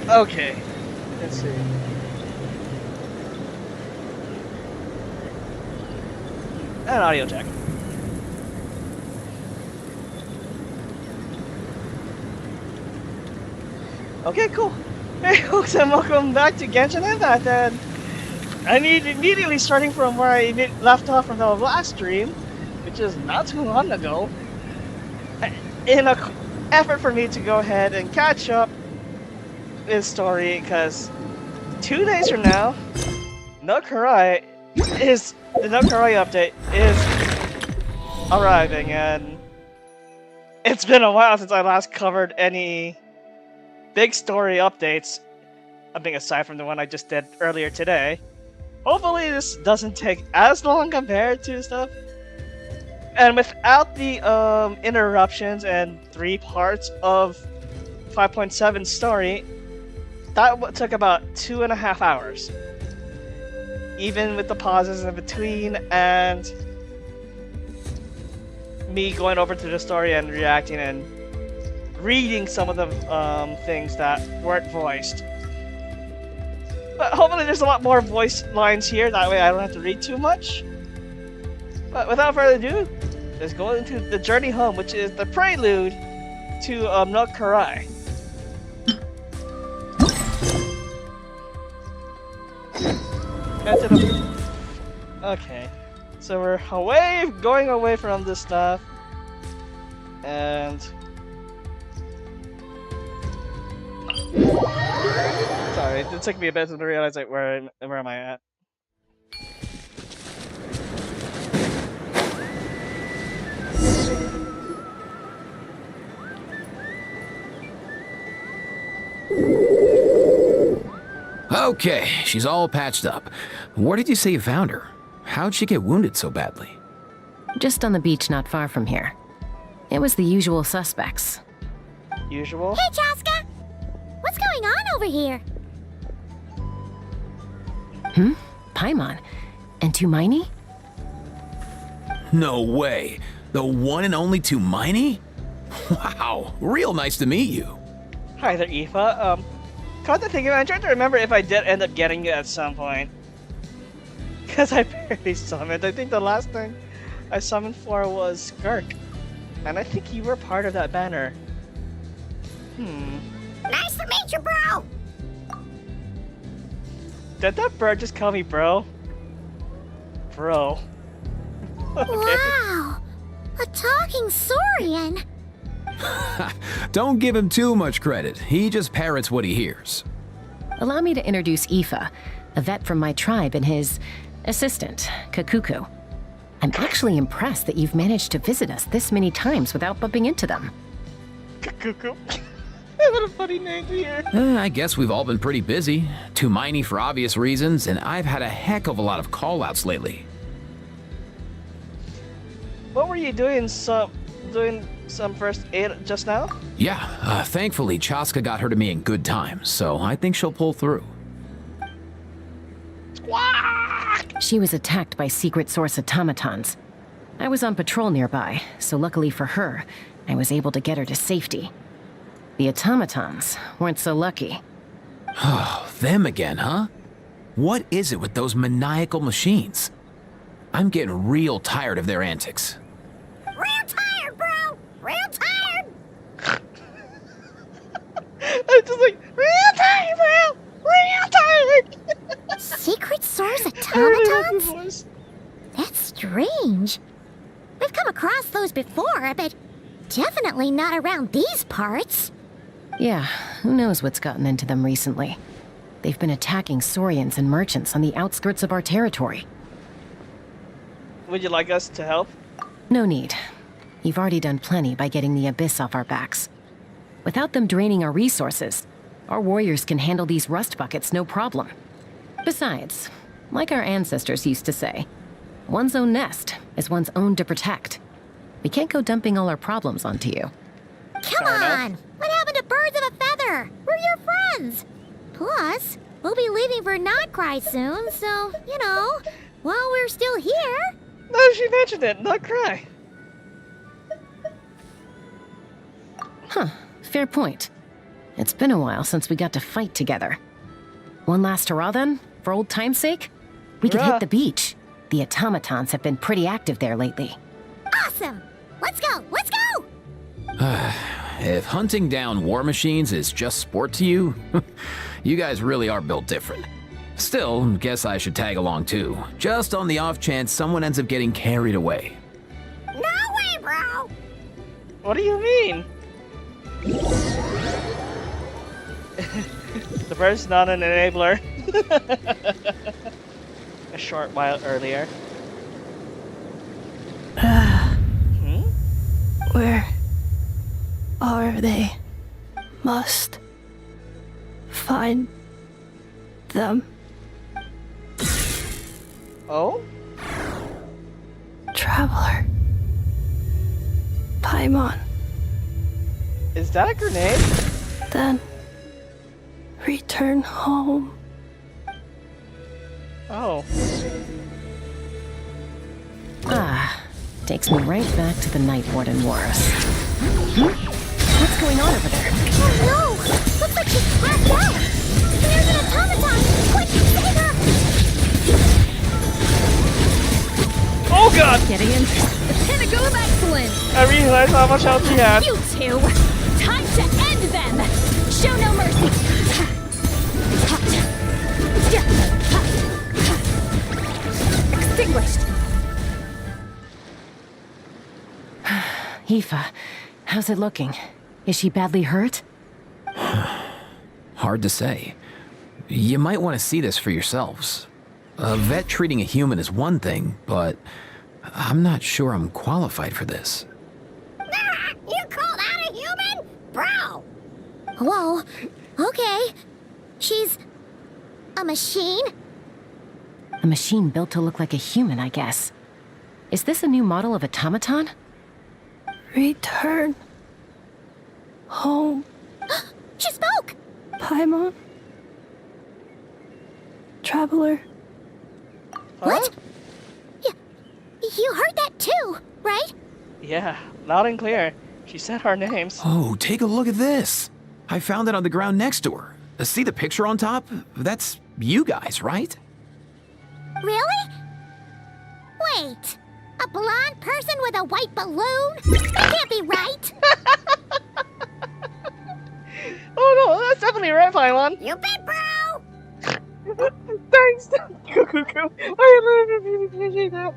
Okay. Let's see. And audio check. Okay, cool. Hey folks, and welcome back to Genshin Impact, and I need immediately starting from where I left off from the last stream, which is not too long ago, in an effort for me to go ahead and catch up this story, because 2 days from now, Nod Karai the Nod Karai update is arriving, and it's been a while since I last covered any big story updates, I think aside from the one I just did earlier today. Hopefully this doesn't take as long compared to stuff. And without the interruptions and 3 parts of 5.7 story, that took about 2.5 hours. Even with the pauses in between and me going over to the story and reacting and reading some of the things that weren't voiced. But hopefully there's a lot more voice lines here, that way I don't have to read too much. But without further ado, let's go into the journey home, which is the prelude to Nod Karai. Okay, so we're going away from this stuff, and sorry, it took me a bit to realize like where am I at. Okay, she's all patched up. Where did you say you found her? How'd she get wounded so badly? Just on the beach not far from here. It was the usual suspects. Usual? Hey, Chaska! What's going on over here? Paimon? And Tumaini? No way. The one and only Tumaini? Wow, real nice to meet you. Hi there, Aoife. Come to think of it, I'm trying to remember if I did end up getting you at some point. Because I barely summoned. I think the last thing I summoned for was Skirk. And I think you were part of that banner. Nice to meet you, bro! Did that bird just call me bro? Bro. Okay. Wow! A talking saurian! Don't give him too much credit. He just parrots what he hears. Allow me to introduce Aoife, a vet from my tribe and his assistant, Kakuku. I'm actually impressed that you've managed to visit us this many times without bumping into them. Kakuku. What a funny name to hear. I guess we've all been pretty busy. Tumaini for obvious reasons, and I've had a heck of a lot of call-outs lately. What were you doing some first aid just now? Yeah, thankfully Chaska got her to me in good time, so I think she'll pull through. She was attacked by secret source automatons. I was on patrol nearby, so luckily for her, I was able to get her to safety. The automatons weren't so lucky. Oh, them again, huh? What is it with those maniacal machines? I'm getting real tired of their antics. Real tired, bro! Real tired! I'm just like, real tired, bro! Real tired! Secret source I already heard automatons? your voice. That's strange. We've come across those before, but definitely not around these parts. Yeah, who knows what's gotten into them recently. They've been attacking Saurians and merchants on the outskirts of our territory. Would you like us to help? No need. You've already done plenty by getting the Abyss off our backs. Without them draining our resources, our warriors can handle these rust buckets no problem. Besides, like our ancestors used to say, one's own nest is one's own to protect. We can't go dumping all our problems onto you. Come Fair enough. on! What happened to birds of a feather? We're your friends! Plus, we'll be leaving for Nod Karai soon, so, you know, while we're still here... No, she mentioned it. Not cry. Huh, fair point. It's been a while since we got to fight together. One last hurrah then, for old time's sake? We could Hurrah. hit the beach. The automatons have been pretty active there lately. Awesome! Let's go! Let's go! If hunting down war machines is just sport to you, you guys really are built different. Still, guess I should tag along too, just on the off chance someone ends up getting carried away. No way, bro! What do you mean? The bird's not an enabler. A short while earlier. Hmm? Where are they? Must find them. Oh? Traveler. Paimon. Is that a grenade? Then return home. Oh. Ah, takes me right back to the Night Warden Wars. What's going on over there? Oh no! Looks like she's passed out! There's an automaton! Quick, save her! Oh god! Getting in. The pinnacle of excellence! I realized how much health she had. You two! Time to end them! Show no mercy! Extinguished! Aoife, how's it looking? Is she badly hurt? Hard to say. You might want to see this for yourselves. A vet treating a human is one thing, but I'm not sure I'm qualified for this. You call that a human? Bro! Whoa, okay. She's a machine? A machine built to look like a human, I guess. Is this a new model of automaton? Return home. She spoke! Paimon. Traveler. What? You heard that too, right? Yeah, loud and clear. She said our names. Oh, take a look at this. I found it on the ground next to her. See the picture on top? That's you guys, right? Really? Wait, a blonde person with a white balloon? That can't be right! Oh no, that's definitely right, Paimon. You bet, bro! Thanks, Cuckoo. I really appreciate that.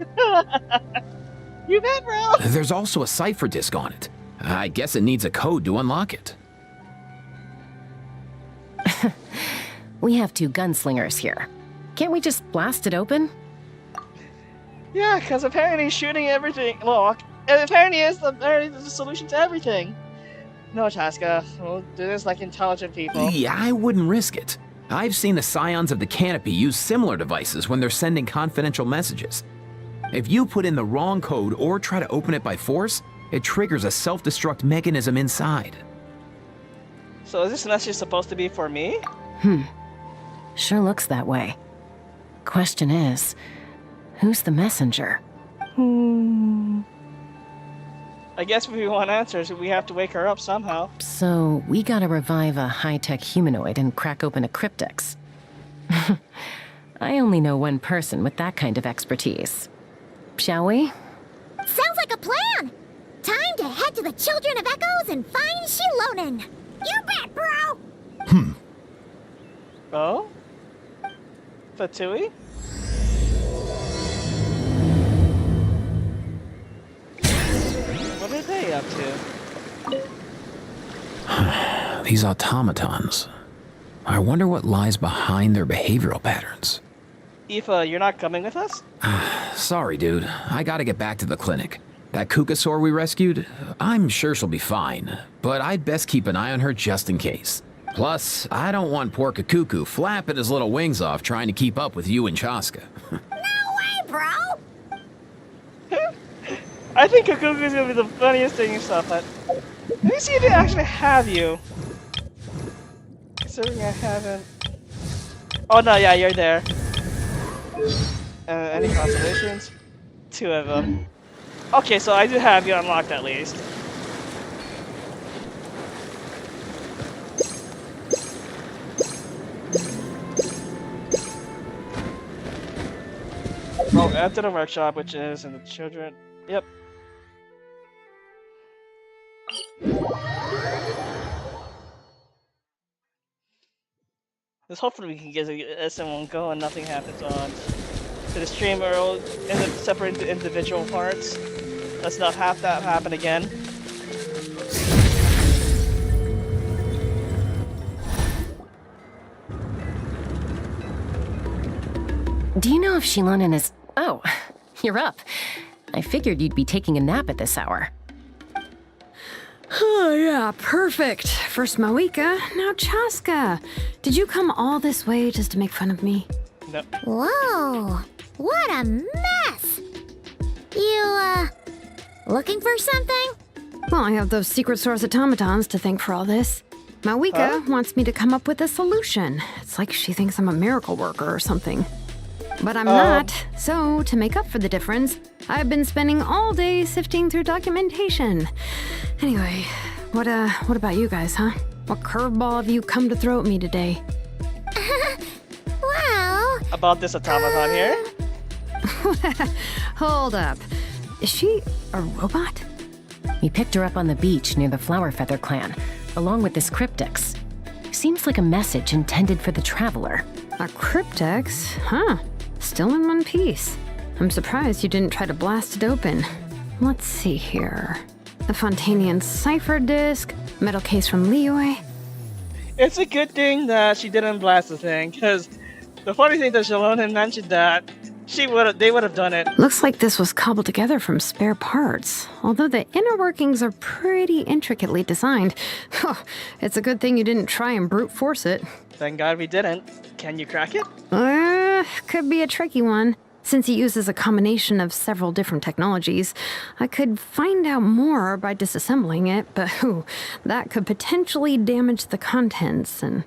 You bet, bro. There's also a cipher disk on it. I guess it needs a code to unlock it. We have two gunslingers here. Can't we just blast it open? Yeah, because apparently shooting everything. Well, it apparently is the solution to everything. No, Chaska. We'll do this like intelligent people. Yeah, I wouldn't risk it. I've seen the scions of the canopy use similar devices when they're sending confidential messages. If you put in the wrong code or try to open it by force, it triggers a self-destruct mechanism inside. So is this message supposed to be for me? Sure looks that way. Question is, who's the messenger? I guess if we want answers, we have to wake her up somehow. So, we gotta revive a high-tech humanoid and crack open a cryptex. I only know one person with that kind of expertise. Shall we? Sounds like a plan! Time to head to the Children of Echoes and find Shilonen! You bet, bro! Oh? Fatui? What are they up to? These automatons. I wonder what lies behind their behavioral patterns. Aoife, you're not coming with us? Sorry, dude. I gotta get back to the clinic. That Kukasaur we rescued, I'm sure she'll be fine, but I'd best keep an eye on her just in case. Plus, I don't want poor Kakuku flapping his little wings off trying to keep up with you and Chaska. No way, bro! I think Kakuku's gonna be the funniest thing you saw, but let me see if they actually have you. Considering I haven't. Oh no, yeah, you're there. Any consolations? 2 of them. Okay, so I do have you unlocked at least. enter the workshop, which is in the children. Yep. Let's hopefully we can get someone go and nothing happens on to the streamer and then separate the individual parts. Let's not have that happen again. Do you know if Shilonen is... Oh, you're up. I figured you'd be taking a nap at this hour. Oh, yeah, perfect. First Mawika, now Chaska. Did you come all this way just to make fun of me? No. Whoa, what a mess! You, looking for something? Well, I have those secret source automatons to thank for all this. Mawika wants me to come up with a solution. It's like she thinks I'm a miracle worker or something. But I'm not. So, to make up for the difference, I've been spending all day sifting through documentation. Anyway, what about you guys, huh? What curveball have you come to throw at me today? Well... About this automaton here? Hold up. Is she a robot? We picked her up on the beach near the Flowerfeather clan, along with this cryptex. Seems like a message intended for the traveler. A cryptex? Huh. Still in one piece. I'm surprised you didn't try to blast it open. Let's see here. The Fontanian cipher disk, metal case from Liyue. It's a good thing that she didn't blast the thing, because the funny thing that Shilonen mentioned that they would have done it. Looks like this was cobbled together from spare parts. Although the inner workings are pretty intricately designed. It's a good thing you didn't try and brute force it. Thank God we didn't. Can you crack it? Could be a tricky one. Since it uses a combination of several different technologies, I could find out more by disassembling it, but that could potentially damage the contents, and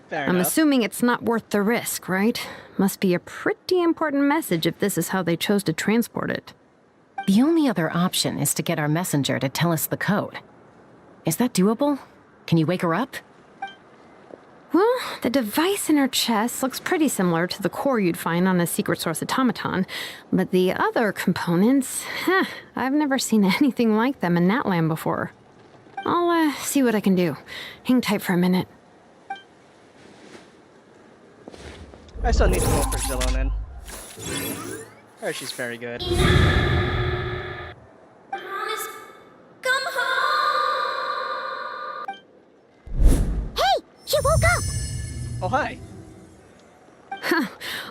Fair I'm enough. assuming it's not worth the risk, right? Must be a pretty important message if this is how they chose to transport it. The only other option is to get our messenger to tell us the code. Is that doable? Can you wake her up? Well, the device in her chest looks pretty similar to the core you'd find on a secret source automaton, but the other components, I've never seen anything like them in Natlan before. I'll see what I can do. Hang tight for a minute. I still need to vote for Shilonen. Oh, she's very good. Come home! Hey, she woke up! Oh, hi.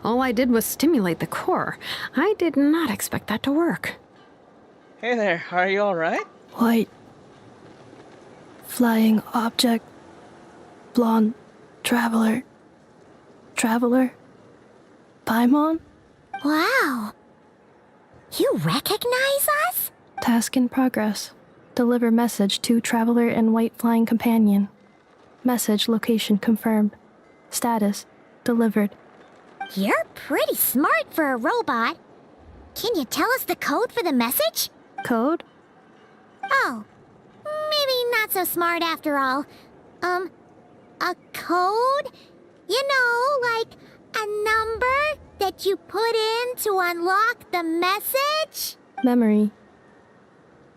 All I did was stimulate the core. I did not expect that to work. Hey there, are you alright? White. Flying object. Blonde. Traveler. Traveler. Paimon? Wow. You recognize us? Task in progress. Deliver message to Traveler and White Flying Companion. Message location confirmed. Status delivered. You're pretty smart for a robot. Can you tell us the code for the message? Code? Oh, maybe not so smart after all. A code? You know, like a number that you put in to unlock the message? Memory.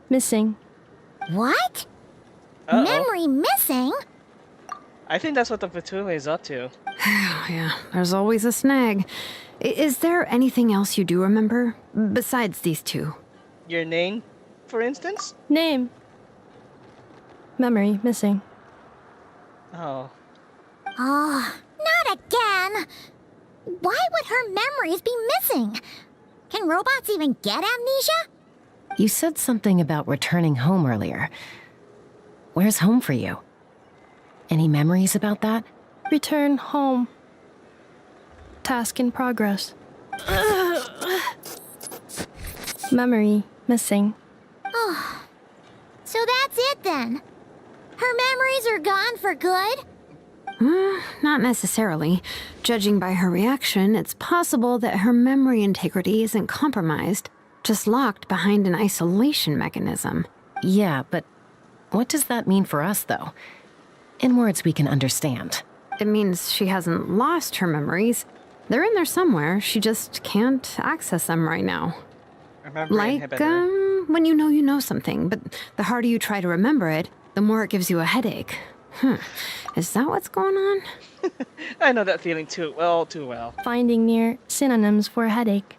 Missing. What? Uh-oh. Memory missing? I think that's what the Fatule is up to. Yeah, there's always a snag. Is there anything else you do remember? Besides these two? Your name, for instance? Name. Memory missing. Oh. Oh, not again! Why would her memories be missing? Can robots even get amnesia? You said something about returning home earlier. Where's home for you? Any memories about that? Return home. Task in progress. Memory missing. Oh, so that's it then. Her memories are gone for good? Not necessarily. Judging by her reaction, it's possible that her memory integrity isn't compromised, just locked behind an isolation mechanism. Yeah, but what does that mean for us, though? In words we can understand. It means she hasn't lost her memories. They're in there somewhere. She just can't access them right now. Remember Like, inhibitor. when you know something, but the harder you try to remember it, the more it gives you a headache. Is that what's going on? I know that feeling too well. Finding near synonyms for headache.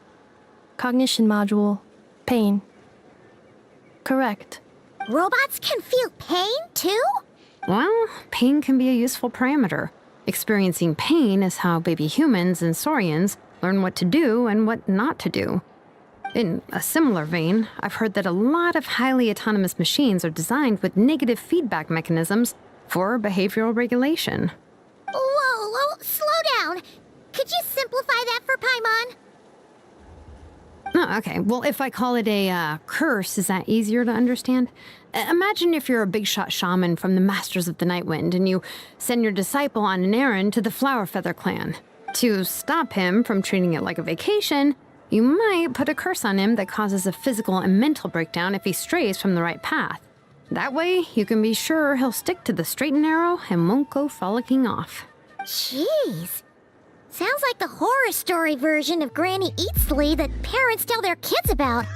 Cognition module. Pain. Correct. Robots can feel pain, too? Well, pain can be a useful parameter. Experiencing pain is how baby humans and saurians learn what to do and what not to do. In a similar vein, I've heard that a lot of highly autonomous machines are designed with negative feedback mechanisms for behavioral regulation. Whoa, slow down. Could you simplify that for Paimon? Oh, okay. Well, if I call it a curse, is that easier to understand? Imagine if you're a big shot shaman from the Masters of the Nightwind and you send your disciple on an errand to the Flowerfeather clan. To stop him from treating it like a vacation, you might put a curse on him that causes a physical and mental breakdown if he strays from the right path. That way, you can be sure he'll stick to the straight and narrow and won't go frolicking off. Jeez. Sounds like the horror story version of Granny Eatsley that parents tell their kids about.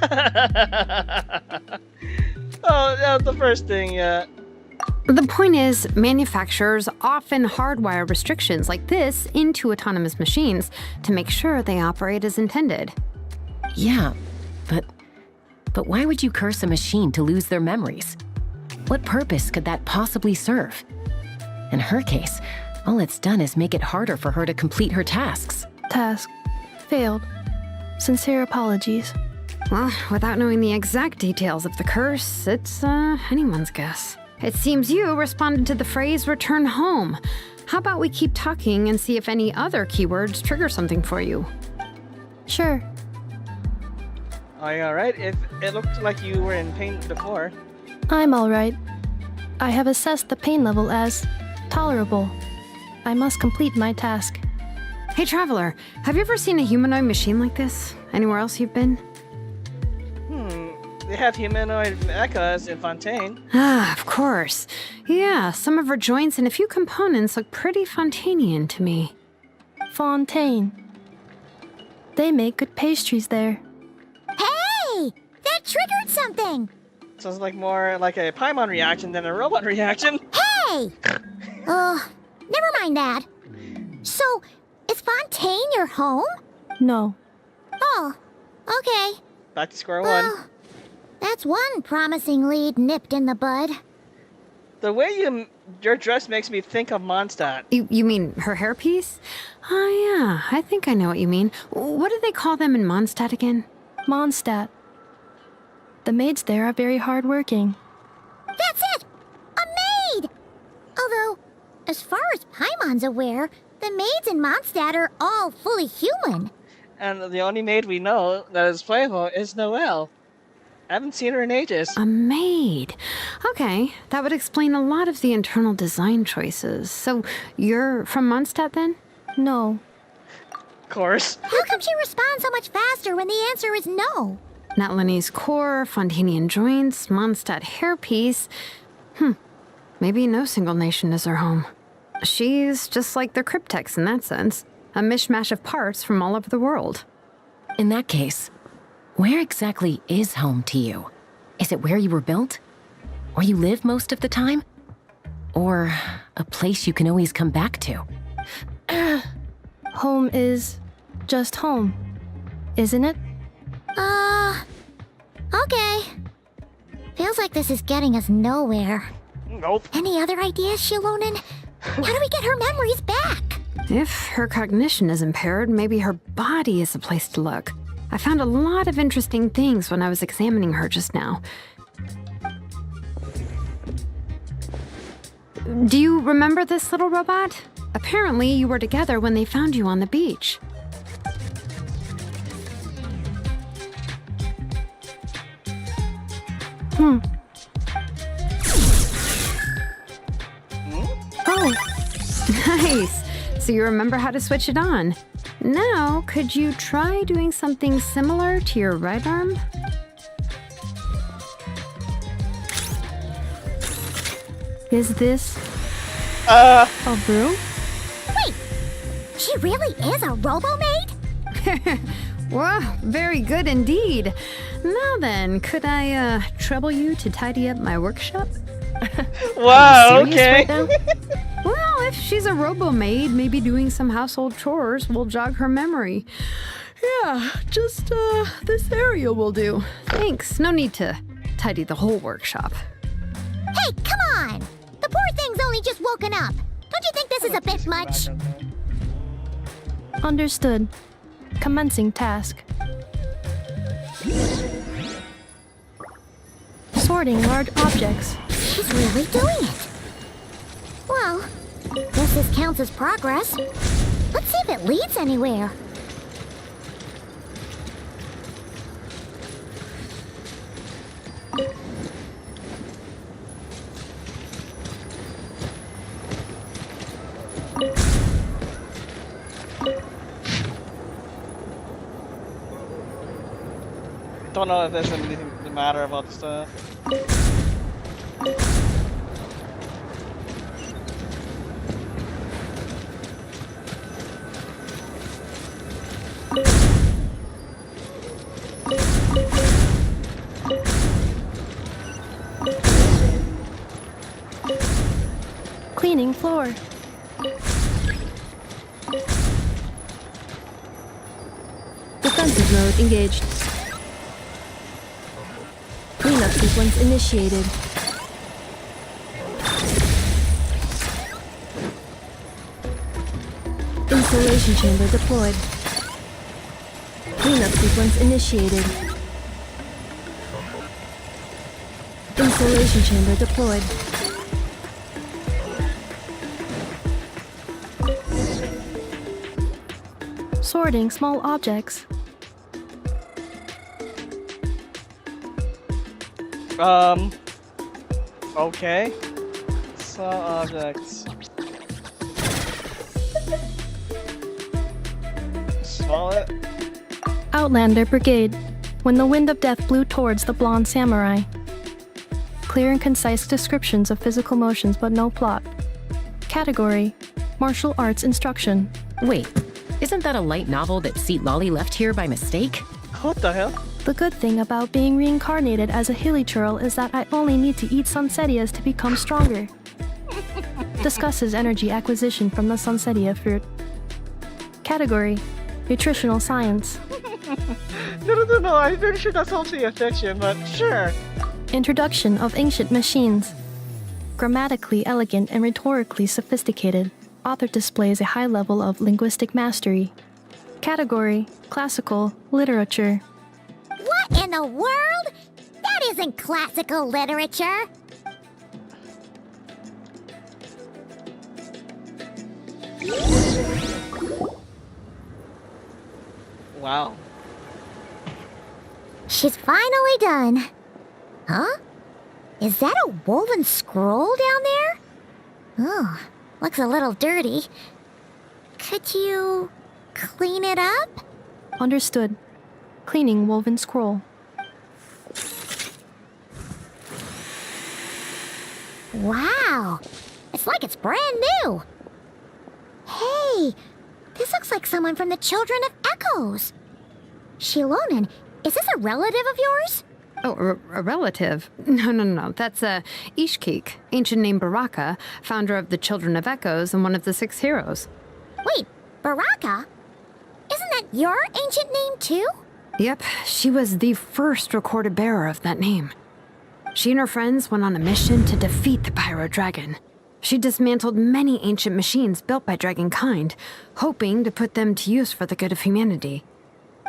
Oh, that's the first thing, yeah. The point is, manufacturers often hardwire restrictions like this into autonomous machines to make sure they operate as intended. Yeah, but why would you curse a machine to lose their memories? What purpose could that possibly serve? In her case, all it's done is make it harder for her to complete her tasks. Task. Failed. Sincere apologies. Well, without knowing the exact details of the curse, it's anyone's guess. It seems you responded to the phrase return home. How about we keep talking and see if any other keywords trigger something for you? Sure. Are you alright? It looked like you were in pain before. I'm alright. I have assessed the pain level as tolerable. I must complete my task. Hey, Traveler, have you ever seen a humanoid machine like this? Anywhere else you've been? They have humanoid mechas in Fontaine. Ah, of course. Yeah, some of her joints and a few components look pretty Fontainian to me. Fontaine. They make good pastries there. Hey! That triggered something! Sounds like more like a Paimon reaction than a robot reaction. Hey! Never mind that. So, is Fontaine your home? No. Oh, okay. Back to square one. Well, that's one promising lead nipped in the bud. The way your dress makes me think of Mondstadt. You mean her hairpiece? Oh, yeah, I think I know what you mean. What do they call them in Mondstadt again? Mondstadt. The maids there are very hardworking. That's it! A maid! Although, as far as Paimon's aware, the maids in Mondstadt are all fully human. And the only maid we know that is playable is Noelle. I haven't seen her in ages. A maid. Okay, that would explain a lot of the internal design choices. So, you're from Mondstadt then? No. Of course. How come she responds so much faster when the answer is no? Natlanese core, Fontanian joints, Mondstadt hairpiece. Maybe no single nation is her home. She's just like the Cryptex in that sense. A mishmash of parts from all over the world. In that case, where exactly is home to you? Is it where you were built? Where you live most of the time? Or a place you can always come back to? Home is just home, isn't it? Okay. Feels like this is getting us nowhere. Nope. Any other ideas, Shilonen? How do we get her memories back? If her cognition is impaired, maybe her body is the place to look. I found a lot of interesting things when I was examining her just now. Do you remember this little robot? Apparently, you were together when they found you on the beach. Oh, Nice! So you remember how to switch it on. Now, could you try doing something similar to your right arm? is this a broom? She really is a robo-maid? Well, very good indeed. Now then, could I trouble you to tidy up my workshop? Wow, Serious okay. right now? Well, if she's a robo-maid, maybe doing some household chores will jog her memory. Yeah, just this area will do. Thanks, no need to tidy the whole workshop. Hey, come on! The poor thing's only just woken up. Don't you think this is a bit much? Understood. Commencing task. Sorting large objects. She's really doing it. Well, guess this counts as progress. Let's see if it leads anywhere. Don't know if there's anything to matter about the stuff. Cleaning floor. Defensive mode engaged. Cleanup sequence initiated. Installation chamber deployed. Cleanup sequence initiated. Installation chamber deployed. Sorting small objects. Okay. Small objects. Swallow it. Outlander Brigade. When the wind of death blew towards the blonde samurai. Clear and concise descriptions of physical motions but no plot. Category: Martial arts instruction. Wait, isn't that a light novel that Seat Lolly left here by mistake? What the hell? The good thing about being reincarnated as a hilly churl is that I only need to eat sunsetias to become stronger. Discusses energy acquisition from the sunsetia fruit. Category: Nutritional science. No, I'm pretty sure that's also a fiction, but sure. Introduction of ancient machines. Grammatically elegant and rhetorically sophisticated, author displays a high level of linguistic mastery. Category: Classical literature. What in the world? That isn't classical literature. Wow. She's finally done. Huh? Is that a woven scroll down there? Oh, looks a little dirty. Could you clean it up? Understood. Cleaning woven scroll. Wow, it's like it's brand new. Hey, this looks like someone from the Children of Echoes. Shilonen, is this a relative of yours? Oh, a relative? No. That's Ishkik, ancient name Baraka, founder of the Children of Echoes and one of the 6 heroes. Wait, Baraka? Isn't that your ancient name too? Yep, she was the first recorded bearer of that name. She and her friends went on a mission to defeat the Pyro Dragon. She dismantled many ancient machines built by Dragonkind, hoping to put them to use for the good of humanity.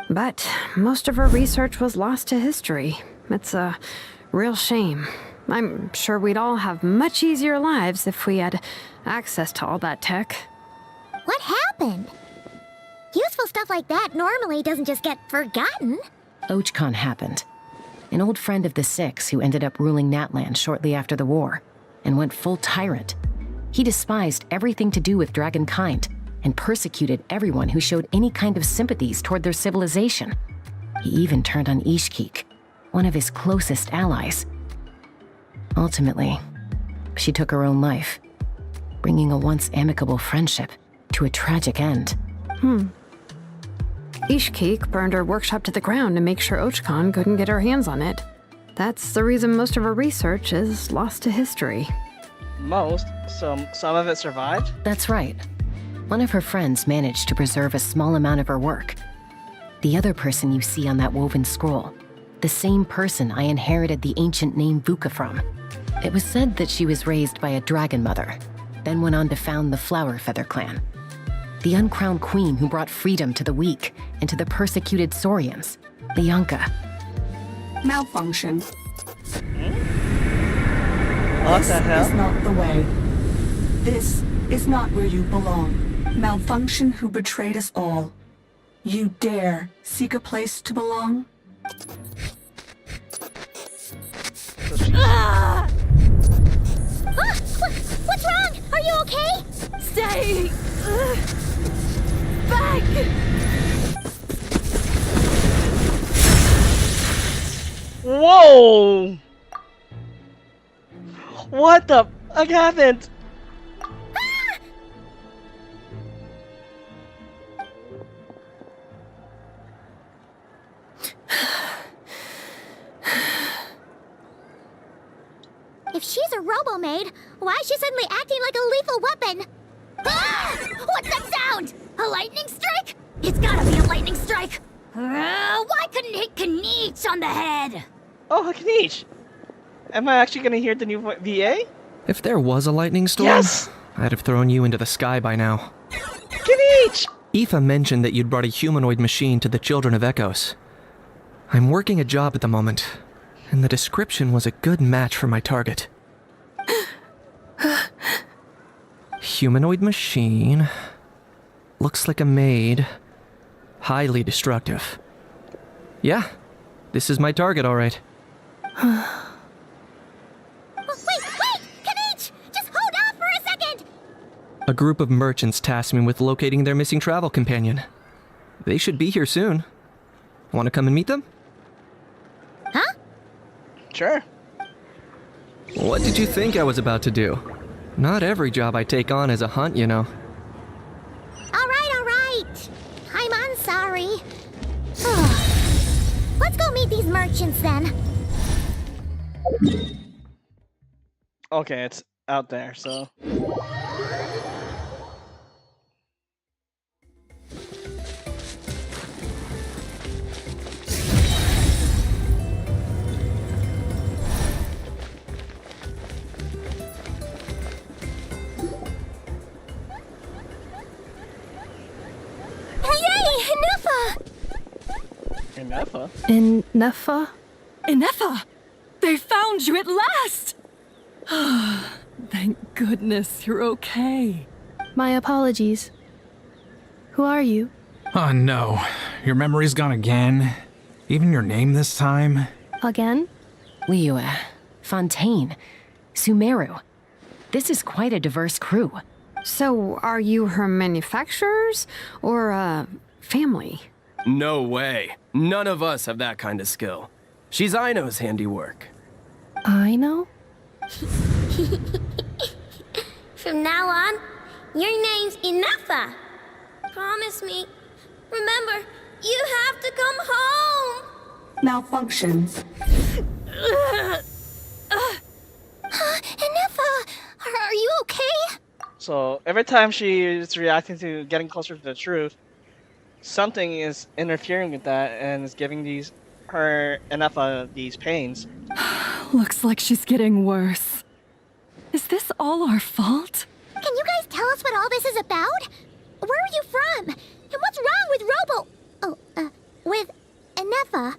But most of her research was lost to history. It's a real shame. I'm sure we'd all have much easier lives if we had access to all that tech. What happened? Useful stuff like that normally doesn't just get forgotten. Ochkon happened. An old friend of the 6 who ended up ruling Natlan shortly after the war, and went full tyrant. He despised everything to do with Dragonkind, and persecuted everyone who showed any kind of sympathies toward their civilization. He even turned on Ishkik, one of his closest allies. Ultimately, she took her own life, bringing a once amicable friendship to a tragic end. Ishkeek burned her workshop to the ground to make sure Ochkon couldn't get her hands on it. That's the reason most of her research is lost to history. Most. Some of it survived? That's right. One of her friends managed to preserve a small amount of her work. The other person you see on that woven scroll, the same person I inherited the ancient name Vuka from. It was said that she was raised by a dragon mother, then went on to found the Flower Feather clan. The uncrowned queen who brought freedom to the weak and to the persecuted Saurians, Lianka. Malfunction. What This the is hell? not the way. This is not where you belong. Malfunction who betrayed us all. You dare seek a place to belong? So she's- Ah! What's wrong? Are you okay? Stay back! Whoa! What the fuck happened? If she's a robo-maid, why is she suddenly acting like a lethal weapon? Ah! What's that sound? A lightning strike? It's gotta be a lightning strike! Why couldn't it hit Kniech on the head? Oh, Kniech! Am I actually gonna hear the new VA? If there was a lightning storm, Yes! I'd have thrown you into the sky by now. Kniech! Aoife mentioned that you'd brought a humanoid machine to the Children of Echoes. I'm working a job at the moment, and the description was a good match for my target. Humanoid machine. Looks like a maid. Highly destructive. Yeah, this is my target, all right. Wait! Kniech! Just hold off for a second! A group of merchants tasked me with locating their missing travel companion. They should be here soon. Want to come and meet them? Huh? Sure. What did you think I was about to do? Not every job I take on is a hunt, you know. All right. I'm sorry. Let's go meet these merchants then. Okay, it's out there, so. Yay! Nufa! Enough? In Nefa? Inefa! They found you at last! Thank goodness you're okay. My apologies. Who are you? Oh no, your memory's gone again? Even your name this time? Again? Liyue, Fontaine, Sumeru. This is quite a diverse crew. So, are you her manufacturers or family? No way. None of us have that kind of skill. She's Aino's handiwork. I know? From now on, your name's Inafa. Promise me. Remember, you have to come home. Malfunction. Inafa, are you okay? So every time she is reacting to getting closer to the truth, something is interfering with that and is giving her enough of these pains. Looks like she's getting worse. Is this all our fault? Can you guys tell us what all this is about? Where are you from? And what's wrong with with Inefa?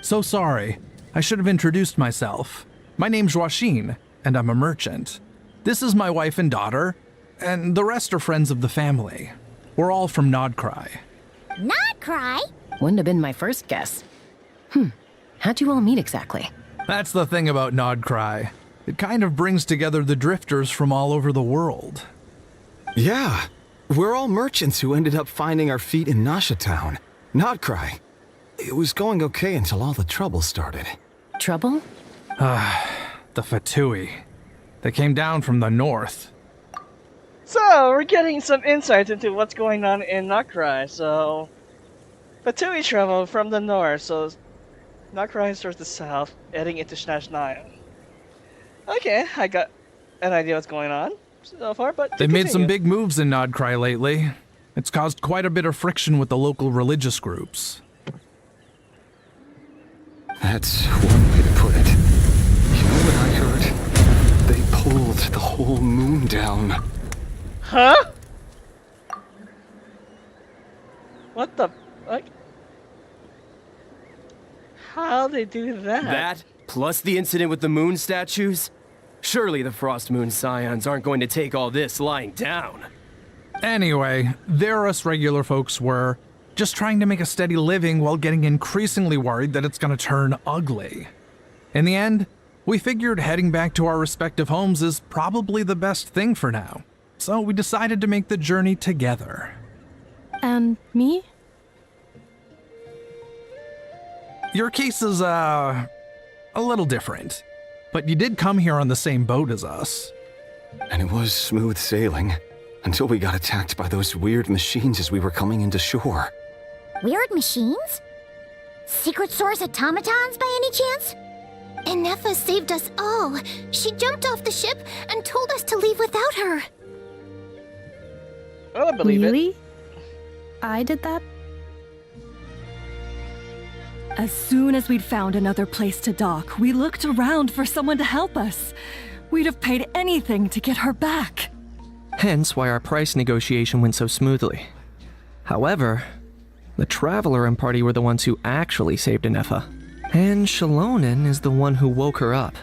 So sorry. I should have introduced myself. My name's Joachine, and I'm a merchant. This is my wife and daughter, and the rest are friends of the family. We're all from Nod Karai. Not cry? Wouldn't have been my first guess. How'd you all meet exactly? That's the thing about Nod Karai. It kind of brings together the drifters from all over the world. Yeah, we're all merchants who ended up finding our feet in Nasha Town. Nod Karai. It was going okay until all the trouble started. Trouble? The Fatui. They came down from the north. So, we're getting some insights into what's going on in Nod Karai. So, Fatui traveled from the north, so Nod Karai is towards the south, heading into Snashnaya. Okay, I got an idea what's going on so far, but They've made some continue. big moves in Nod Karai lately. It's caused quite a bit of friction with the local religious groups. That's one way to put it. You know what I heard? They pulled the whole moon down. Huh? What the? Like? How they do that? That, plus the incident with the moon statues? Surely the Frost Moon Scions aren't going to take all this lying down. Anyway, there us regular folks were just trying to make a steady living while getting increasingly worried that it's gonna turn ugly. In the end, we figured heading back to our respective homes is probably the best thing for now. So we decided to make the journey together. And me? Your case is, a little different. But you did come here on the same boat as us. And it was smooth sailing until we got attacked by those weird machines as we were coming into shore. Weird machines? Secret source automatons by any chance? Inefa saved us all. She jumped off the ship and told us to leave without her. Oh, I believe really? it. I did that? As soon as we'd found another place to dock, we looked around for someone to help us. We'd have paid anything to get her back. Hence why our price negotiation went so smoothly. However, the Traveler and party were the ones who actually saved Inefa. And Shalonen is the one who woke her up.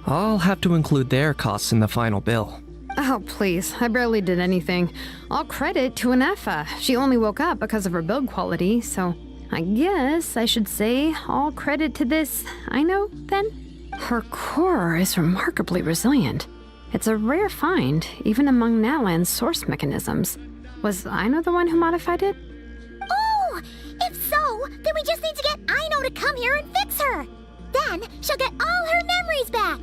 I'll have to include their costs in the final bill. Oh, please. I barely did anything. All credit to Inefa. She only woke up because of her build quality, so I guess I should say all credit to this Aino, then? Her core is remarkably resilient. It's a rare find, even among Natlan's source mechanisms. Was Aino the one who modified it? Oh! If so, then we just need to get Aino to come here and fix her. Then she'll get all her memories back.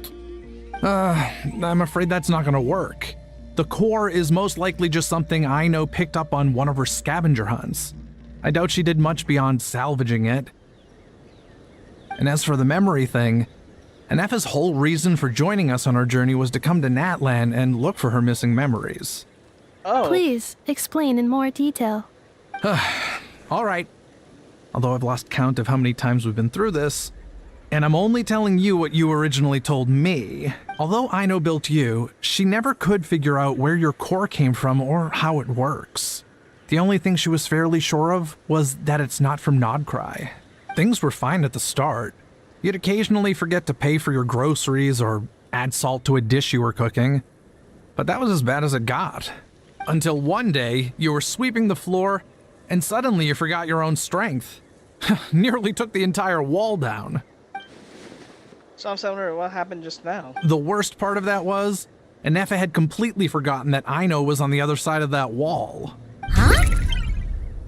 I'm afraid that's not gonna work. The core is most likely just something Aino picked up on one of her scavenger hunts. I doubt she did much beyond salvaging it. And as for the memory thing, Inefa's whole reason for joining us on our journey was to come to Natlan and look for her missing memories. Oh. Please, explain in more detail. All right. Although I've lost count of how many times we've been through this, and I'm only telling you what you originally told me. Although Aino built you, she never could figure out where your core came from or how it works. The only thing she was fairly sure of was that it's not from Nod Karai. Things were fine at the start. You'd occasionally forget to pay for your groceries or add salt to a dish you were cooking. But that was as bad as it got. Until one day, you were sweeping the floor, and suddenly you forgot your own strength. Nearly took the entire wall down. So I'm wondering what happened just now. The worst part of that was, Inefa had completely forgotten that Aino was on the other side of that wall.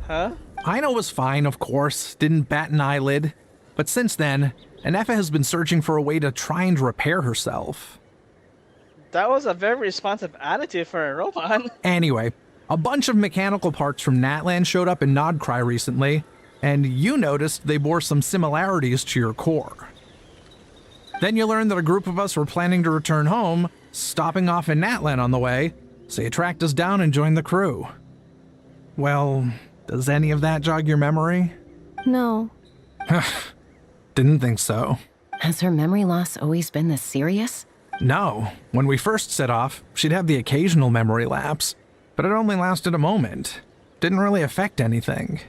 Huh? Aino was fine, of course, didn't bat an eyelid. But since then, Inefa has been searching for a way to try and repair herself. That was a very responsive attitude for a robot. Anyway, a bunch of mechanical parts from Natlan showed up in Nod Karai recently, and you noticed they bore some similarities to your core. Then you learned that a group of us were planning to return home, stopping off in Natlan on the way, so you tracked us down and joined the crew. Well, does any of that jog your memory? No. Didn't think so. Has her memory loss always been this serious? No. When we first set off, she'd have the occasional memory lapse, but it only lasted a moment. Didn't really affect anything.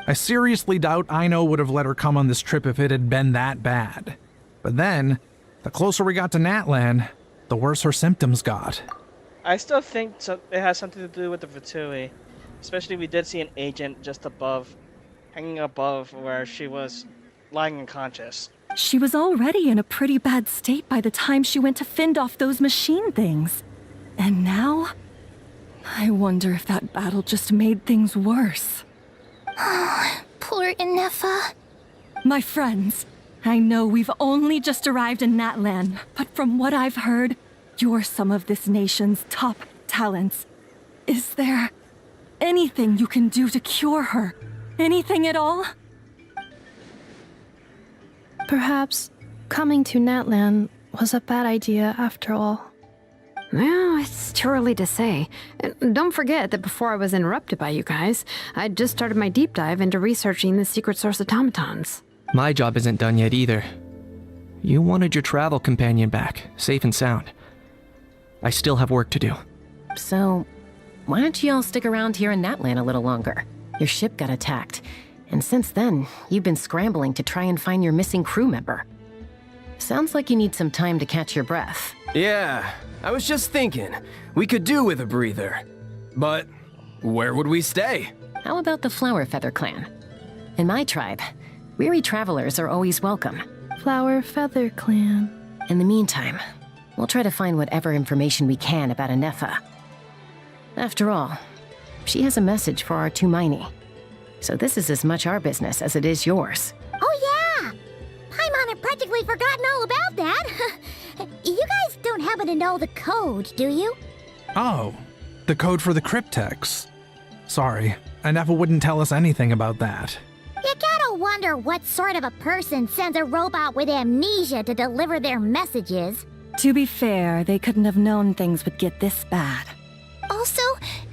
I seriously doubt Aino would have let her come on this trip if it had been that bad. But then, the closer we got to Natlan, the worse her symptoms got. I still think it has something to do with the Fatui. Especially we did see an agent just above, hanging above where she was lying unconscious. She was already in a pretty bad state by the time she went to fend off those machine things. And now? I wonder if that battle just made things worse. Poor Inefa. My friends, I know we've only just arrived in Natlan, but from what I've heard, you're some of this nation's top talents. Is there anything you can do to cure her? Anything at all? Perhaps coming to Natlan was a bad idea after all. Well, it's too early to say. And don't forget that before I was interrupted by you guys, I'd just started my deep dive into researching the secret source automatons. My job isn't done yet either. You wanted your travel companion back, safe and sound. I still have work to do. So, why don't you all stick around here in Natlan a little longer? Your ship got attacked, and since then, you've been scrambling to try and find your missing crew member. Sounds like you need some time to catch your breath. Yeah, I was just thinking, we could do with a breather. But where would we stay? How about the Flower Feather Clan? In my tribe, weary travelers are always welcome. Flower Feather Clan. In the meantime, we'll try to find whatever information we can about Anefa. After all, she has a message for our Tumaini. So this is as much our business as it is yours. Oh yeah! Paimon had practically forgotten all about that. You guys don't happen to know the code, do you? Oh, the code for the cryptex. Sorry, Anefa wouldn't tell us anything about that. You gotta wonder what sort of a person sends a robot with amnesia to deliver their messages. To be fair, they couldn't have known things would get this bad. Also,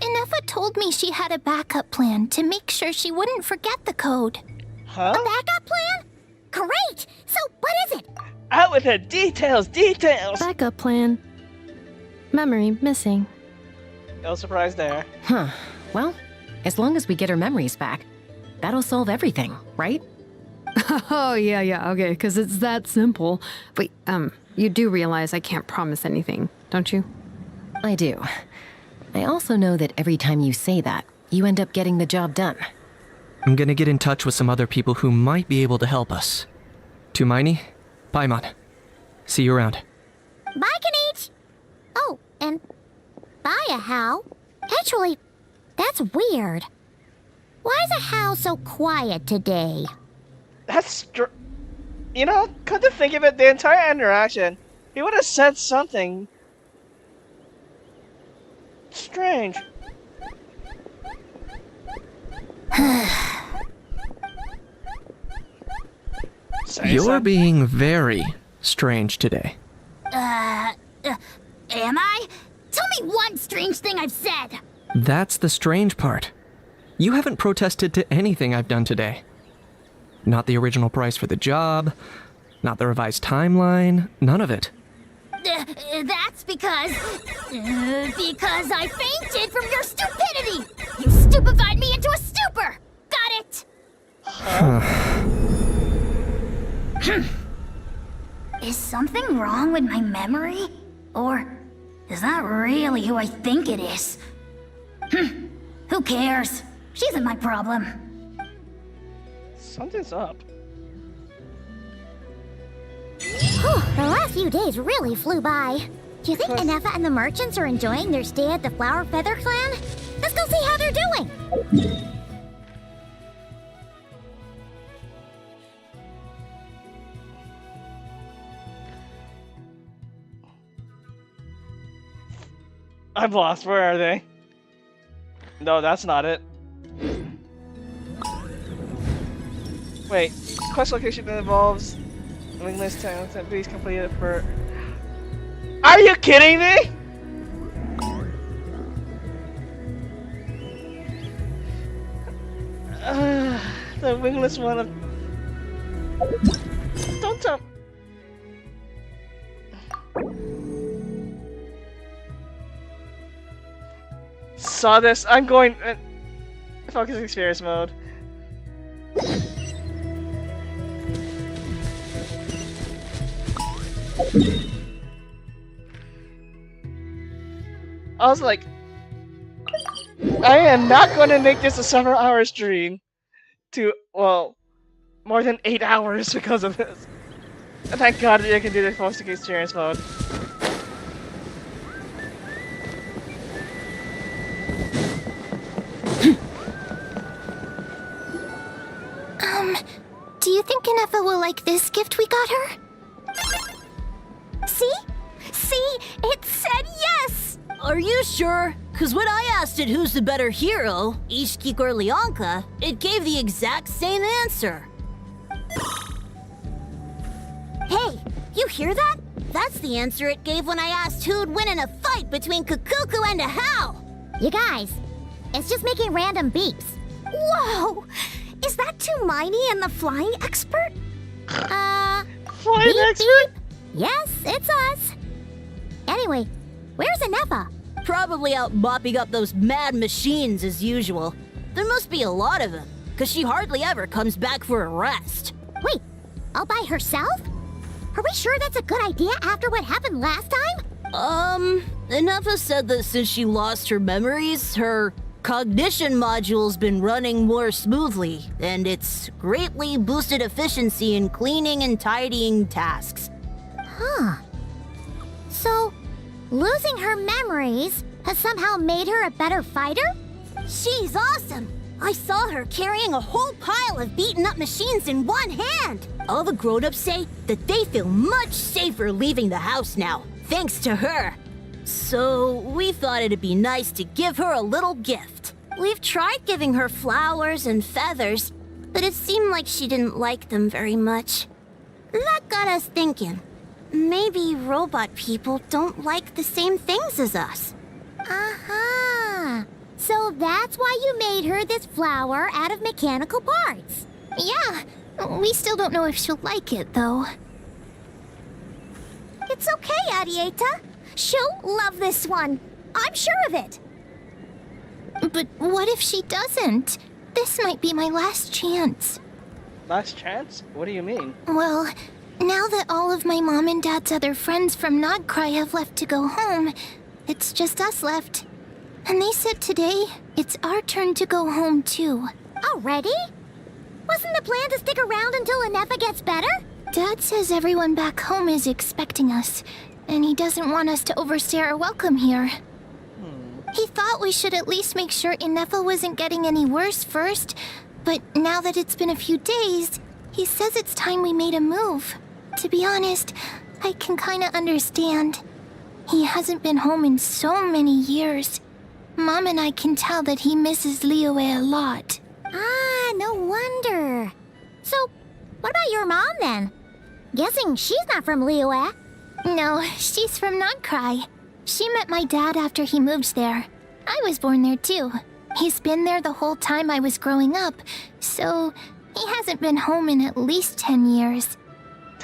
Anefa told me she had a backup plan to make sure she wouldn't forget the code. Huh? A backup plan? Great! So what is it? Out with the details, details! Backup plan. Memory missing. No surprise there. Huh. Well, as long as we get her memories back, that'll solve everything, right? Oh, yeah, okay, because it's that simple. Wait, you do realize I can't promise anything, don't you? I do. I also know that every time you say that, you end up getting the job done. I'm gonna get in touch with some other people who might be able to help us. Tumaini, Paimon. See you around. Bye, Kanich! Oh, and bye, Ahau. Actually, that's weird. Why is Ahau so quiet today? That's you know, come to think of it, the entire interaction, he would have said something strange. You're being very strange today. Am I? Tell me one strange thing I've said! That's the strange part. You haven't protested to anything I've done today. Not the original price for the job, not the revised timeline, none of it. That's because I fainted from your stupidity! You stupefied me into a stupor! Got it? Is something wrong with my memory? Or is that really who I think it is? Who cares? She isn't my problem. Something's up. The last few days really flew by. Do you think Anefa and the merchants are enjoying their stay at the Flower Feather Clan? Let's go see how they're doing! I'm lost. Where are they? No, that's not it. Wait. Quest location that involves wingless talents and please complete it for... Are you kidding me? The wingless one of... Don't tell... Saw this. I'm going... focus experience mode. I was like, I am not going to make this a 7-hour stream to, well, more than 8 hours because of this. And thank God I can do the focus experience mode. Do you think Anefa will like this gift we got her? See? See? It said yes! Are you sure? Because when I asked it who's the better hero, Ishiki or Leonka, it gave the exact same answer. Hey, you hear that? That's the answer it gave when I asked who'd win in a fight between Kukuku and a Hal. You guys, it's just making random beeps. Whoa! Is that Tumaini and the flying expert? Flying beep, expert? beep. Yes, it's us. Anyway, where's Anefa? Probably out mopping up those mad machines as usual. There must be a lot of them, because she hardly ever comes back for a rest. Wait, all by herself? Are we sure that's a good idea after what happened last time? Anefa said that since she lost her memories, her cognition module's been running more smoothly, and it's greatly boosted efficiency in cleaning and tidying tasks. Huh. So, losing her memories has somehow made her a better fighter? She's awesome! I saw her carrying a whole pile of beaten up machines in one hand! All the grown-ups say that they feel much safer leaving the house now, thanks to her. So, we thought it'd be nice to give her a little gift. We've tried giving her flowers and feathers, but it seemed like she didn't like them very much. That got us thinking. Maybe robot people don't like the same things as us. Uh-huh. So that's why you made her this flower out of mechanical parts. Yeah, we still don't know if she'll like it, though. It's okay, Arieta. She'll love this one. I'm sure of it. But what if she doesn't? This might be my last chance. Last chance? What do you mean? Well, now that all of my mom and dad's other friends from Nod Karai have left to go home, it's just us left. And they said today, it's our turn to go home too. Already? Wasn't the plan to stick around until Anefa gets better? Dad says everyone back home is expecting us, and he doesn't want us to overstay our welcome here. He thought we should at least make sure Inefa wasn't getting any worse first, but now that it's been a few days, he says it's time we made a move. To be honest, I can kinda understand. He hasn't been home in so many years. Mom and I can tell that he misses Liyue a lot. Ah, no wonder. So, what about your mom then? Guessing she's not from Liyue. No, she's from Nod Karai. She met my dad after he moved there. I was born there too. He's been there the whole time I was growing up, so he hasn't been home in at least 10 years.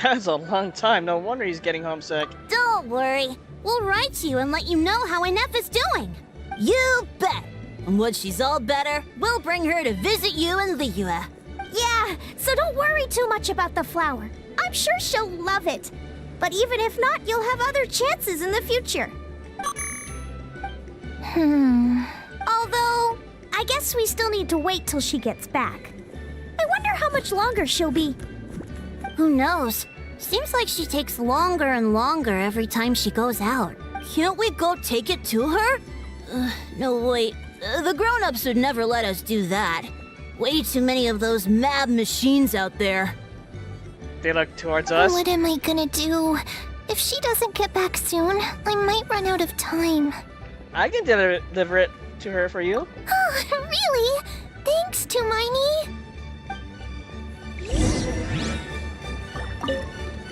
That's a long time. No wonder he's getting homesick. Don't worry. We'll write you and let you know how Inefa's doing. You bet! And once she's all better, we'll bring her to visit you in Liyue. Yeah, so don't worry too much about the flower. I'm sure she'll love it. But even if not, you'll have other chances in the future. Although, I guess we still need to wait till she gets back. I wonder how much longer she'll be. Who knows? Seems like she takes longer and longer every time she goes out. Can't we go take it to her? No, wait. The grown-ups would never let us do that. Way too many of those mad machines out there. They look towards us. What am I gonna do? If she doesn't get back soon, I might run out of time. I can deliver it to her for you. Oh, really? Thanks, Tumaini.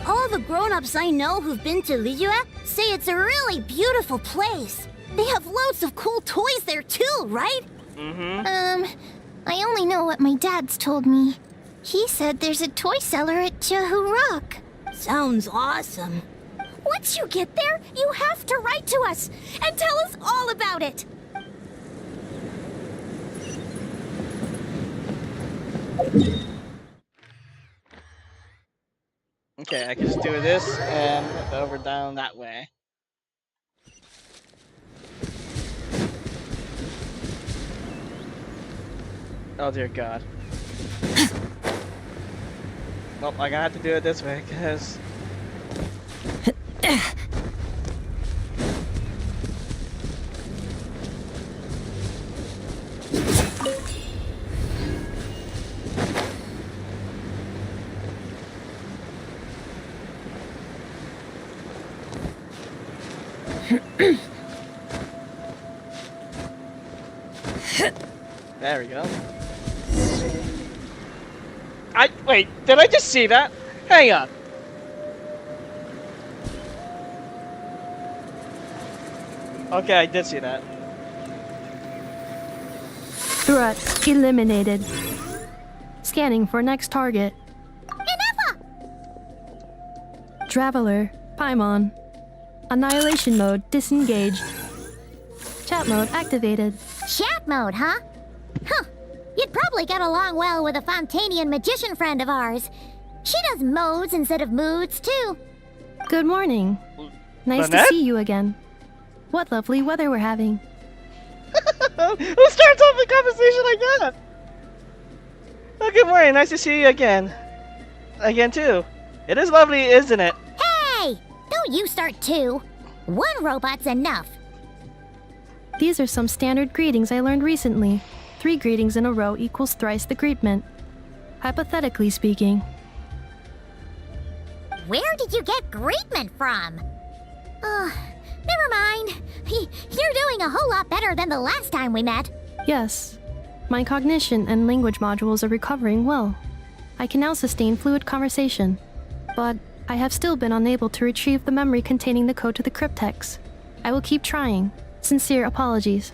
All the grown-ups I know who've been to Liyue say it's a really beautiful place. They have loads of cool toys there too, right? I only know what my dad's told me. He said there's a toy seller at Jehu Rock. Sounds awesome. Once you get there, you have to write to us and tell us all about it. Okay, I can just do this and over down that way. Oh dear God. Well, I'm gonna have to do it this way, because... There we go. Wait, did I just see that? Hang on. Okay, I did see that. Threat eliminated. Scanning for next target. Traveler, Paimon. Annihilation mode disengaged. Chat mode activated. Chat mode, huh? Huh. You'd probably get along well with a Fontanian magician friend of ours. She does modes instead of moods, too. Good morning. Nice to Lynette? see you again. What lovely weather we're having. Who starts off the conversation like that? Oh, good morning. Nice to see you again. Again, too. It is lovely, isn't it? Hey! Don't you start too. One robot's enough. These are some standard greetings I learned recently. 3 greetings in a row equals thrice the greetment. Hypothetically speaking. Where did you get greetment from? Never mind. You're doing a whole lot better than the last time we met. Yes. My cognition and language modules are recovering well. I can now sustain fluid conversation. But I have still been unable to retrieve the memory containing the code to the cryptex. I will keep trying. Sincere apologies.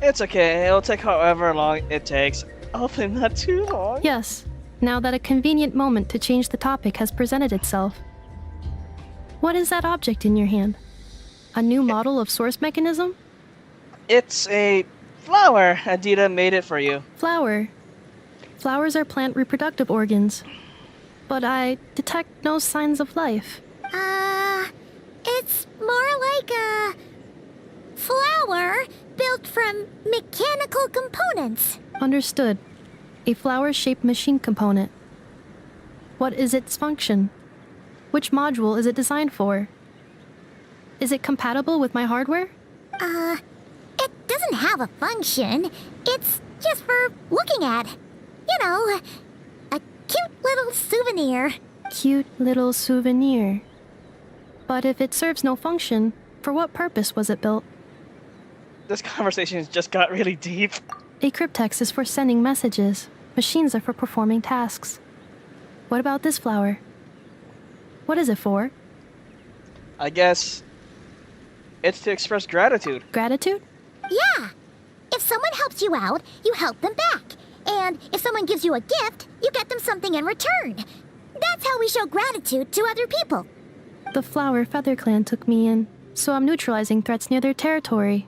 It's okay. It'll take however long it takes. Hopefully not too long. Yes. Now that a convenient moment to change the topic has presented itself. What is that object in your hand? A new model of source mechanism? It's a flower. Adita made it for you. Flower. Flowers are plant reproductive organs. But I detect no signs of life. It's more like a flower built from mechanical components. Understood. A flower-shaped machine component. What is its function? Which module is it designed for? Is it compatible with my hardware? It doesn't have a function. It's just for looking at. You know, a cute little souvenir. Cute little souvenir. But if it serves no function, for what purpose was it built? This conversation just got really deep. A cryptex is for sending messages. Machines are for performing tasks. What about this flower? What is it for? I guess it's to express gratitude. Gratitude? Yeah. If someone helps you out, you help them back. And if someone gives you a gift, you get them something in return. That's how we show gratitude to other people. The Flower Feather Clan took me in, so I'm neutralizing threats near their territory.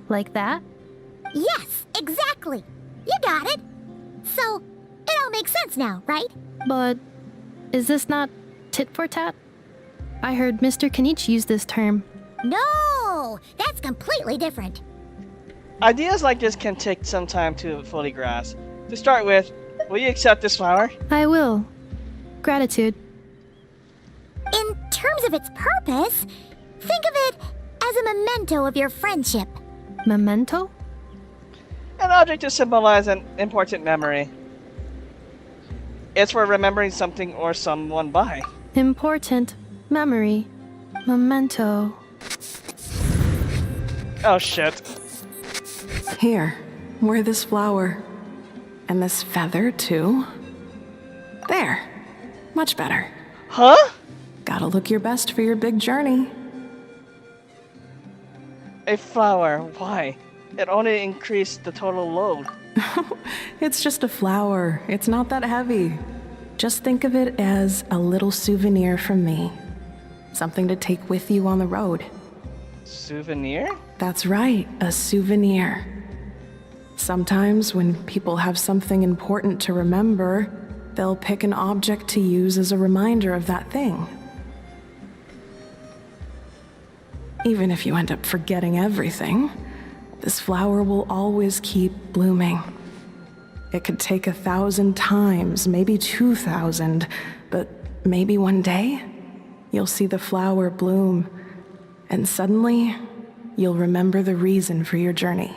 Like that? Yes, exactly. You got it. So, it all makes sense now, right? But is this not tit for tat? I heard Mr. Kenichi use this term. No, that's completely different. Ideas like this can take some time to fully grasp. To start with, will you accept this flower? I will. Gratitude. In terms of its purpose, think of it as a memento of your friendship. Memento? An object to symbolize an important memory. It's for remembering something or someone by. Important. Memory. Memento. Oh shit. Here, wear this flower. And this feather, too. There. Much better. Huh? Gotta look your best for your big journey. A flower. Why? It only increased the total load. It's just a flower. It's not that heavy. Just think of it as a little souvenir from me. Something to take with you on the road. Souvenir? That's right, a souvenir. Sometimes when people have something important to remember, they'll pick an object to use as a reminder of that thing. Even if you end up forgetting everything, this flower will always keep blooming. It could take 1,000 times, maybe 2,000, but maybe one day, you'll see the flower bloom, and suddenly, you'll remember the reason for your journey.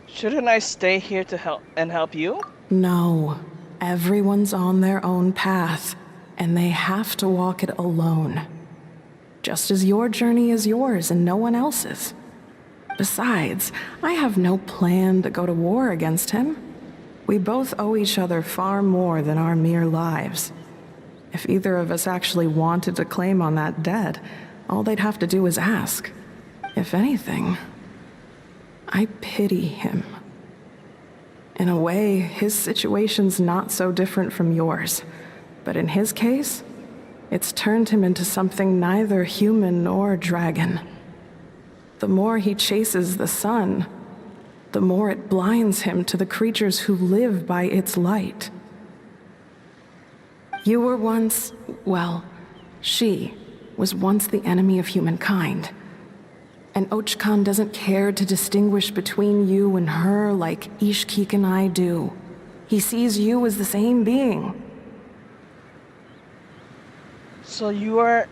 Shouldn't I stay here to help you? No. Everyone's on their own path, and they have to walk it alone. Just as your journey is yours and no one else's. Besides, I have no plan to go to war against him. We both owe each other far more than our mere lives. If either of us actually wanted to claim on that debt, all they'd have to do is ask. If anything, I pity him. In a way, his situation's not so different from yours. But in his case, it's turned him into something neither human nor dragon. The more he chases the sun, the more it blinds him to the creatures who live by its light. You were once, well, she was once the enemy of humankind. And Ochkan doesn't care to distinguish between you and her like Ishkik and I do. He sees you as the same being. So you are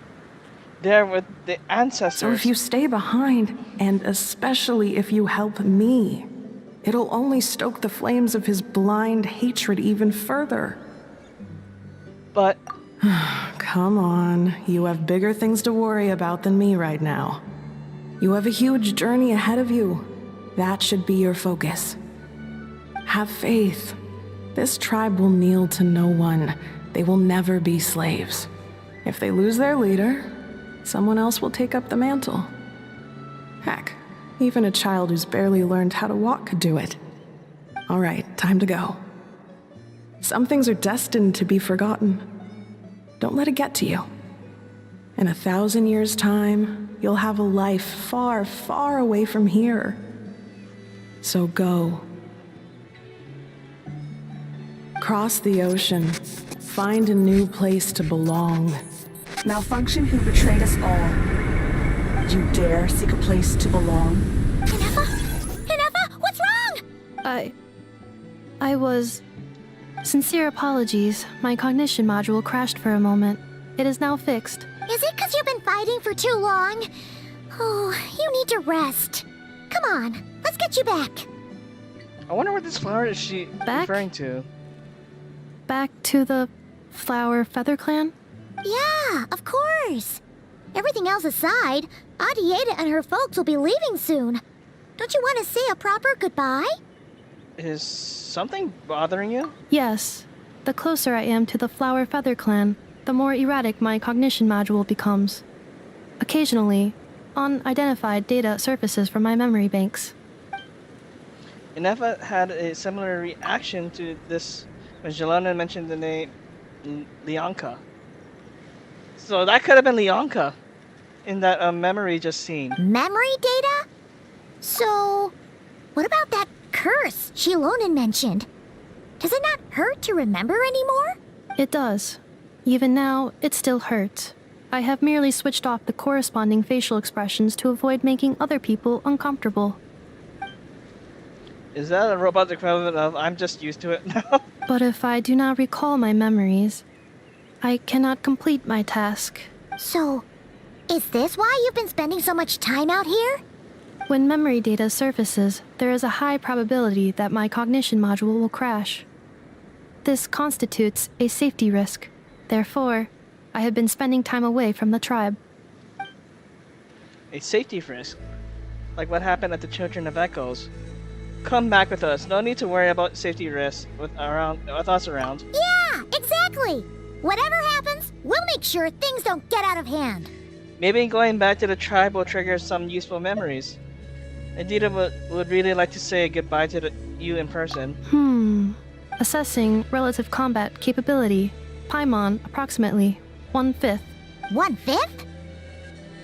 there with the ancestors. So if you stay behind, and especially if you help me, it'll only stoke the flames of his blind hatred even further. But... Come on, you have bigger things to worry about than me right now. You have a huge journey ahead of you. That should be your focus. Have faith. This tribe will kneel to no one. They will never be slaves. If they lose their leader, someone else will take up the mantle. Heck, even a child who's barely learned how to walk could do it. All right, time to go. Some things are destined to be forgotten. Don't let it get to you. In 1,000 years' time, you'll have a life far, far away from here. So go. Cross the ocean. Find a new place to belong. Malfunction who betrayed us all. You dare seek a place to belong? Inefa? Inefa, what's wrong? I was... Sincere apologies. My cognition module crashed for a moment. It is now fixed. Is it because you've been fighting for too long? Oh, you need to rest. Come on, let's get you back. I wonder what this flower is she referring to. Back to the Flower Feather Clan? Yeah, of course. Everything else aside, Adieta and her folks will be leaving soon. Don't you want to say a proper goodbye? Is something bothering you? Yes. The closer I am to the Flower Feather Clan, the more erratic my cognition module becomes. Occasionally, unidentified data surfaces from my memory banks. Inefa had a similar reaction to this when Jelena mentioned the name Leonka. So that could have been Leonka in that memory just seen. Memory data? So, what about that curse Shilonen mentioned? Does it not hurt to remember anymore? It does. Even now, it still hurts. I have merely switched off the corresponding facial expressions to avoid making other people uncomfortable. Is that a robot equivalent of I'm just used to it now? But if I do not recall my memories, I cannot complete my task. So, is this why you've been spending so much time out here? When memory data surfaces, there is a high probability that my cognition module will crash. This constitutes a safety risk. Therefore, I have been spending time away from the tribe. A safety risk? Like what happened at the Children of Echoes. Come back with us. No need to worry about safety risks with us around. Yeah, exactly! Whatever happens, we'll make sure things don't get out of hand. Maybe going back to the tribe will trigger some useful memories. Adita would really like to say goodbye to you in person. Assessing relative combat capability. Paimon, approximately 1/5. 1/5?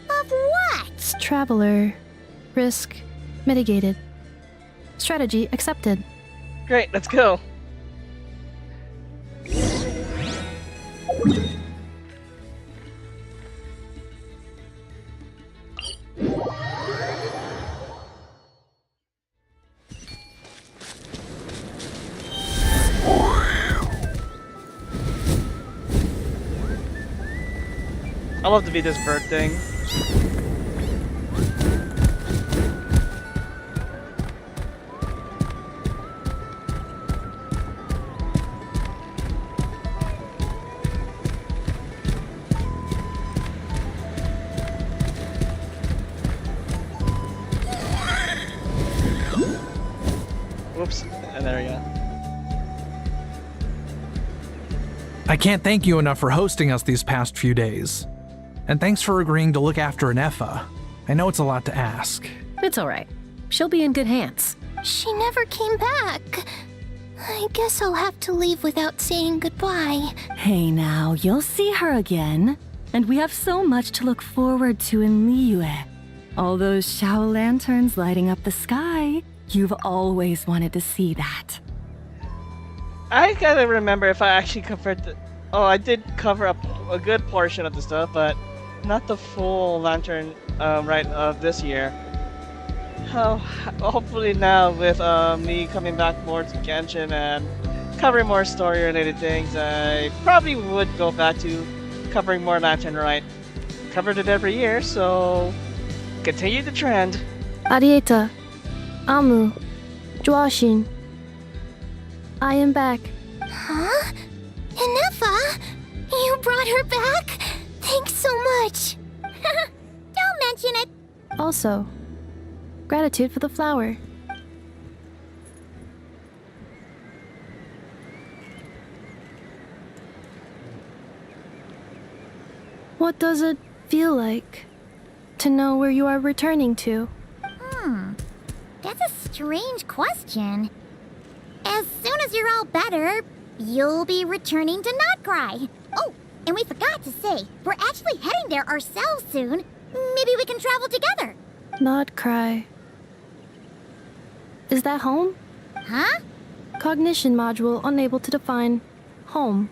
Of what? Traveler. Risk mitigated. Strategy accepted. Great, let's go. I love to be this bird thing. Whoops. And there we go. I can't thank you enough for hosting us these past few days. And thanks for agreeing to look after Nefa. I know it's a lot to ask. It's all right. She'll be in good hands. She never came back. I guess I'll have to leave without saying goodbye. Hey now, you'll see her again. And we have so much to look forward to in Liyue. All those Shao lanterns lighting up the sky. You've always wanted to see that. I gotta remember if I actually covered the... Oh, I did cover up a good portion of the stuff, but not the full lantern this year. Oh, hopefully now with me coming back more to Genshin and covering more story-related things, I probably would go back to covering more lantern right. Covered it every year, so continue the trend. Arieta, Amu, Joashin. I am back. Huh? Inefa? You brought her back? Thanks so much. Don't mention it. Also, gratitude for the flower. What does it feel like to know where you are returning to? That's a strange question. As soon as you're all better, you'll be returning to Nod Karai. Oh, and we forgot to say, we're actually heading there ourselves soon. Maybe we can travel together. Nod Karai. Is that home? Huh? Cognition module unable to define home.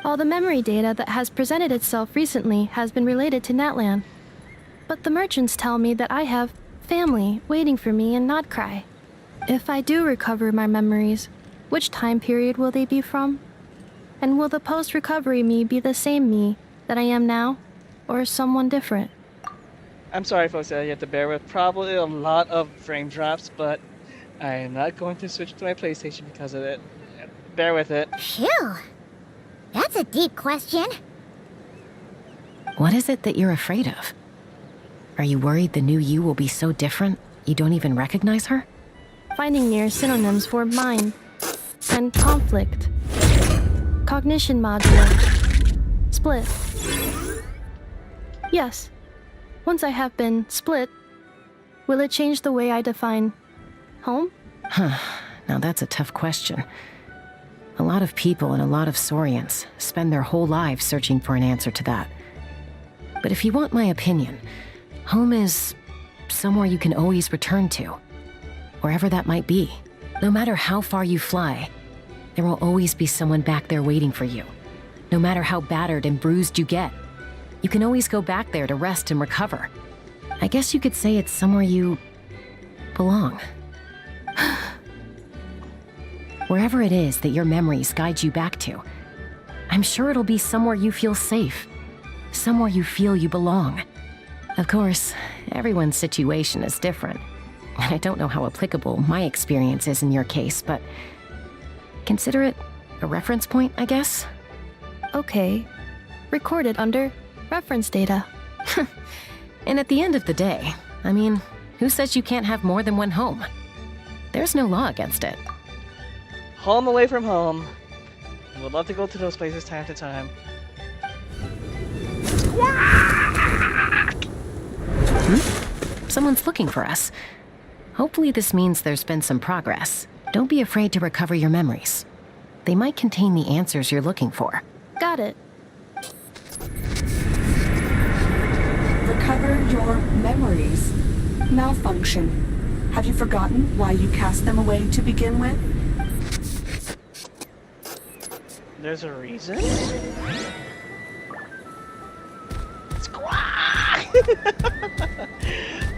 All the memory data that has presented itself recently has been related to Natlan. But the merchants tell me that I have family waiting for me in Nod Karai. If I do recover my memories, which time period will they be from? And will the post-recovery me be the same me that I am now, or someone different? I'm sorry folks that you have to bear with probably a lot of frame drops, but I am not going to switch to my PlayStation because of it. Bear with it. Phew. That's a deep question. What is it that you're afraid of? Are you worried the new you will be so different you don't even recognize her? Finding near synonyms for mind and conflict. Cognition module. Split. Yes. Once I have been split, will it change the way I define home? Huh. Now that's a tough question. A lot of people and a lot of Saurians spend their whole lives searching for an answer to that. But if you want my opinion, home is somewhere you can always return to. Wherever that might be. No matter how far you fly, there will always be someone back there waiting for you. No matter how battered and bruised you get, you can always go back there to rest and recover. I guess you could say it's somewhere you belong. Wherever it is that your memories guide you back to, I'm sure it'll be somewhere you feel safe. Somewhere you feel you belong. Of course, everyone's situation is different. I don't know how applicable my experience is in your case, but consider it a reference point, I guess? Okay. Recorded under reference data. And at the end of the day, I mean, who says you can't have more than one home? There's no law against it. Home away from home. Would love to go to those places time to time. Someone's looking for us. Hopefully this means there's been some progress. Don't be afraid to recover your memories. They might contain the answers you're looking for. Got it. Recover your memories. Malfunction. Have you forgotten why you cast them away to begin with? There's a reason?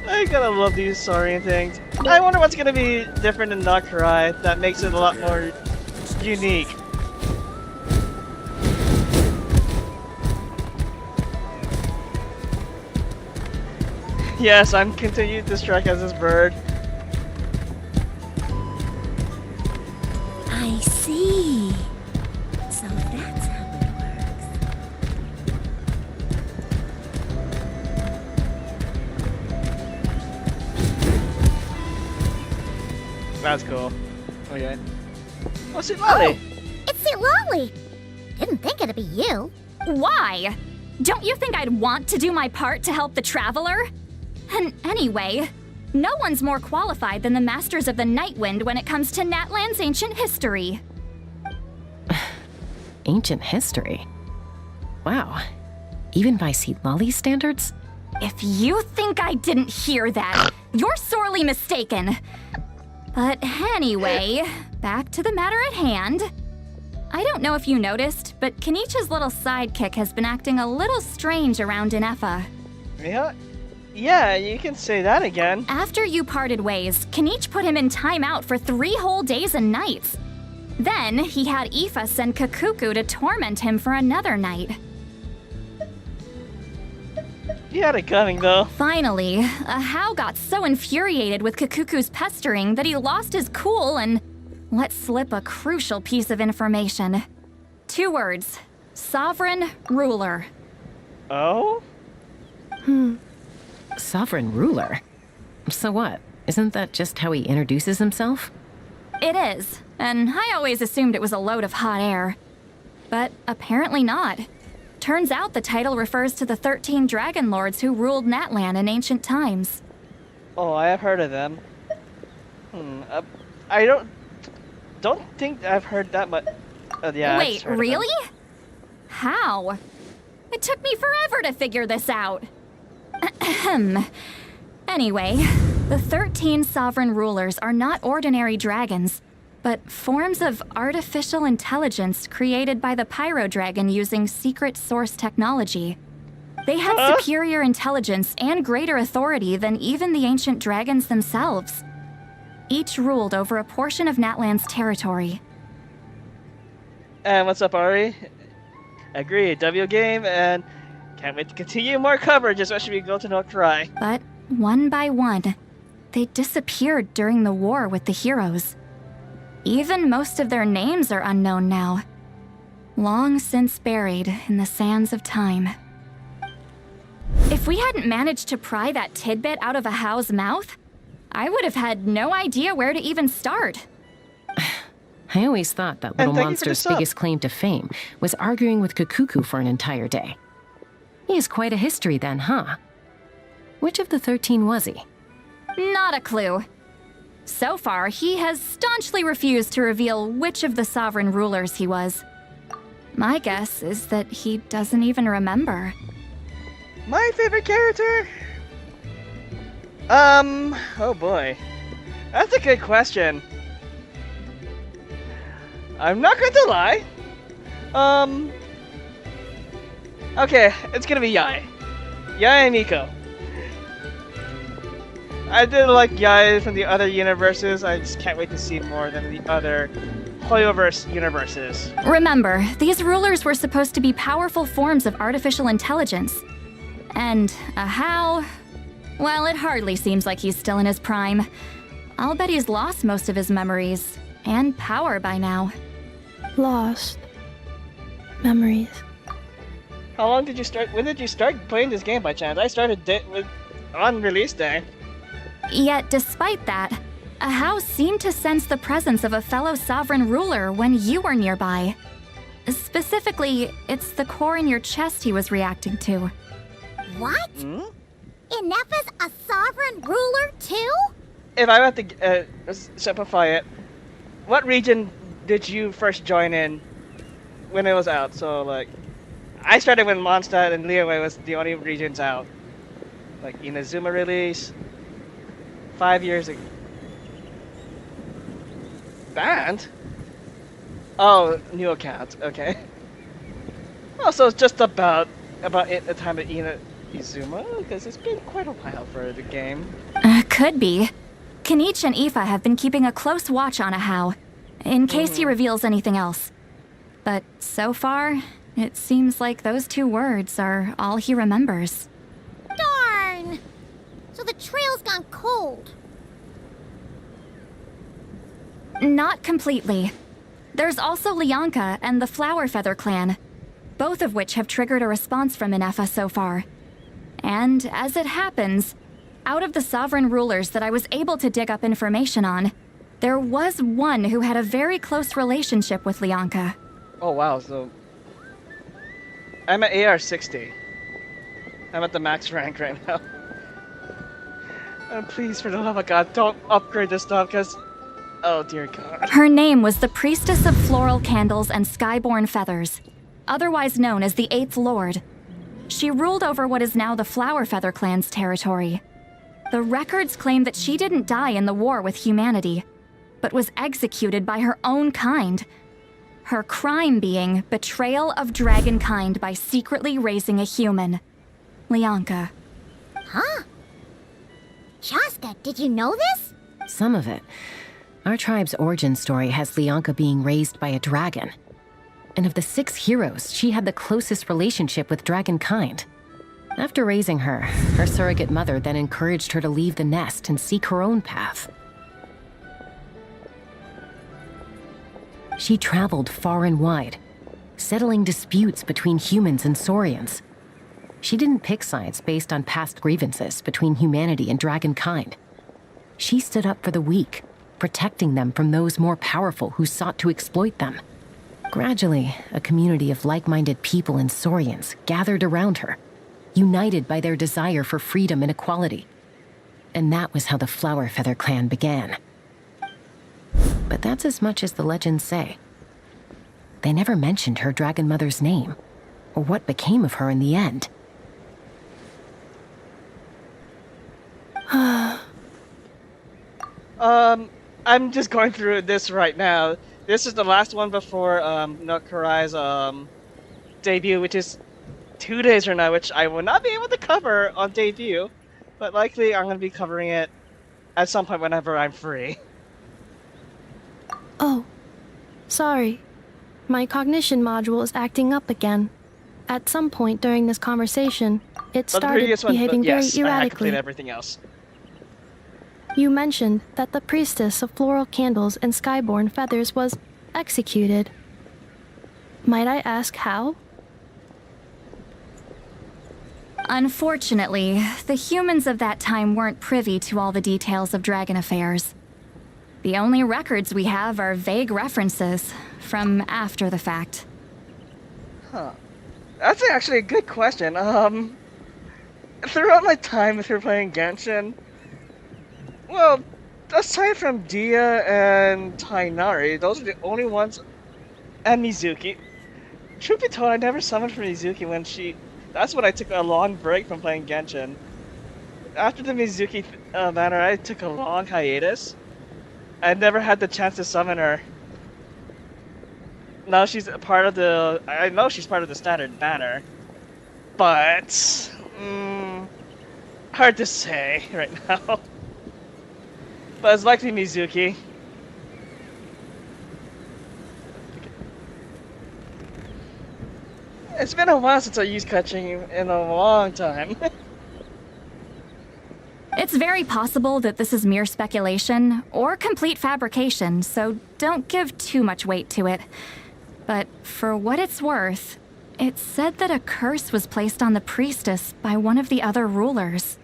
I gotta love these Saurian things. I wonder what's gonna be different in Nod Karai that makes it a lot more unique. Yes, I'm continued to strike as this bird. I see. So that's how it works. That's cool. Oh yeah. Oh, see Lolly. It's St. Lolly. Didn't think it'd be you. Why? Don't you think I'd want to do my part to help the Traveler? And anyway, no one's more qualified than the Masters of the Nightwind when it comes to Natlan's ancient history. Ancient history? Wow. Even by St. Lolly's standards? If you think I didn't hear that, you're sorely mistaken. But anyway, back to the matter at hand. I don't know if you noticed, but Kenichi's little sidekick has been acting a little strange around Inefa. Yeah, you can say that again. After you parted ways, Kenich put him in timeout for 3 whole days and nights. Then he had Aoife send Kakuku to torment him for another night. You had it coming, though. Finally, Ahau got so infuriated with Kakuku's pestering that he lost his cool and let slip a crucial piece of information. 2 words. Sovereign Ruler. Oh? Sovereign ruler? So what? Isn't that just how he introduces himself? It is, and I always assumed it was a load of hot air. But apparently not. Turns out the title refers to the 13 Dragon Lords who ruled Natlan in ancient times. Oh, I have heard of them. I don't think I've heard that much. Yeah. Wait, really? How? It took me forever to figure this out. Anyway, the 13 sovereign rulers are not ordinary dragons, but forms of artificial intelligence created by the Pyro Dragon using secret source technology. They have superior intelligence and greater authority than even the ancient dragons themselves. Each ruled over a portion of Natlan's territory. And what's up, Ari? Agreed, W game, and can't wait to continue more coverage, especially if we go to Nod Karai. But one by one, they disappeared during the war with the heroes. Even most of their names are unknown now. Long since buried in the sands of time. If we hadn't managed to pry that tidbit out of Ahau's mouth, I would have had no idea where to even start. I always thought that little monster's biggest claim to fame was arguing with Kakuku for an entire day. He has quite a history then, huh? Which of the 13 was he? Not a clue. So far, he has staunchly refused to reveal which of the sovereign rulers he was. My guess is that he doesn't even remember. My favorite character? Oh boy. That's a good question. I'm not going to lie. Okay, it's gonna be Yai. Yai and Miko. I did like Yai from the other universes. I just can't wait to see more than the other Hoyoverse universes. Remember, these rulers were supposed to be powerful forms of artificial intelligence. And Ahau, well, it hardly seems like he's still in his prime. I'll bet he's lost most of his memories and power by now. Lost memories. How long did you start? When did you start playing this game by chance? I started on release day. Yet, despite that, Ahau seemed to sense the presence of a fellow sovereign ruler when you were nearby. Specifically, it's the core in your chest he was reacting to. What? Inefa's a sovereign ruler too? If I had to simplify it, what region did you first join in when it was out? So, like, I started when Mondstadt and Liyue was the only regions out. Like, Inazuma release, 5 years ago. Banned? Oh, new account, okay. Oh, so it's just about it, the time of Inazuma? Because it's been quite a while for the game. Could be. Kenich and Aoife have been keeping a close watch on Ahau, in case he reveals anything else. But so far, it seems like those 2 words are all he remembers. Darn! So the trail's gone cold. Not completely. There's also Lianka and the Flower Feather clan, both of which have triggered a response from Inefa so far. And as it happens, out of the sovereign rulers that I was able to dig up information on, There was one who had a very close relationship with Lianka. Oh wow, so I'm at AR 60. I'm at the max rank right now. Please, for the love of God, don't upgrade this stuff, because... Oh dear God. Her name was the Priestess of Floral Candles and Skyborn Feathers, otherwise known as the Eighth Lord. She ruled over what is now the Flower Feather clan's territory. The records claim that she didn't die in the war with humanity, but was executed by her own kind. Her crime being betrayal of dragonkind by secretly raising a human. Lianka. Huh? Shasta, did you know this? Some of it. Our tribe's origin story has Lianka being raised by a dragon. And of the 6 heroes, she had the closest relationship with dragonkind. After raising her, her surrogate mother then encouraged her to leave the nest and seek her own path. She traveled far and wide, settling disputes between humans and Saurians. She didn't pick sides based on past grievances between humanity and dragonkind. She stood up for the weak, protecting them from those more powerful who sought to exploit them. Gradually, a community of like-minded people and Saurians gathered around her, united by their desire for freedom and equality. And that was how the Flower Feather clan began. But that's as much as the legends say. They never mentioned her dragon mother's name, or what became of her in the end. I'm just going through this right now. This is the last one before Nod Karai's debut, which is 2 days from now, which I will not be able to cover on debut, but likely I'm going to be covering it at some point whenever I'm free. Oh, sorry. My cognition module is acting up again. At some point during this conversation, it started behaving very yes, erratically. I completed everything else. You mentioned that the Priestess of Floral Candles and Skyborn Feathers was executed. Might I ask how? Unfortunately, the humans of that time weren't privy to all the details of dragon affairs. The only records we have are vague references from after the fact. Huh. That's actually a good question. Throughout my time through playing Genshin, well, aside from Dia and Tainari, those are the only ones, and Mizuki. Truth be told, I never summoned for Mizuki when she... That's when I took a long break from playing Genshin. After the Mizuki banner, I took a long hiatus. I never had the chance to summon her. Now she's a part of the... I know she's part of the standard banner. But... hard to say right now. But it's likely Mizuki. It's been a while since I used catching in a long time. It's very possible that this is mere speculation or complete fabrication, so don't give too much weight to it. But for what it's worth, it's said that a curse was placed on the priestess by one of the other rulers.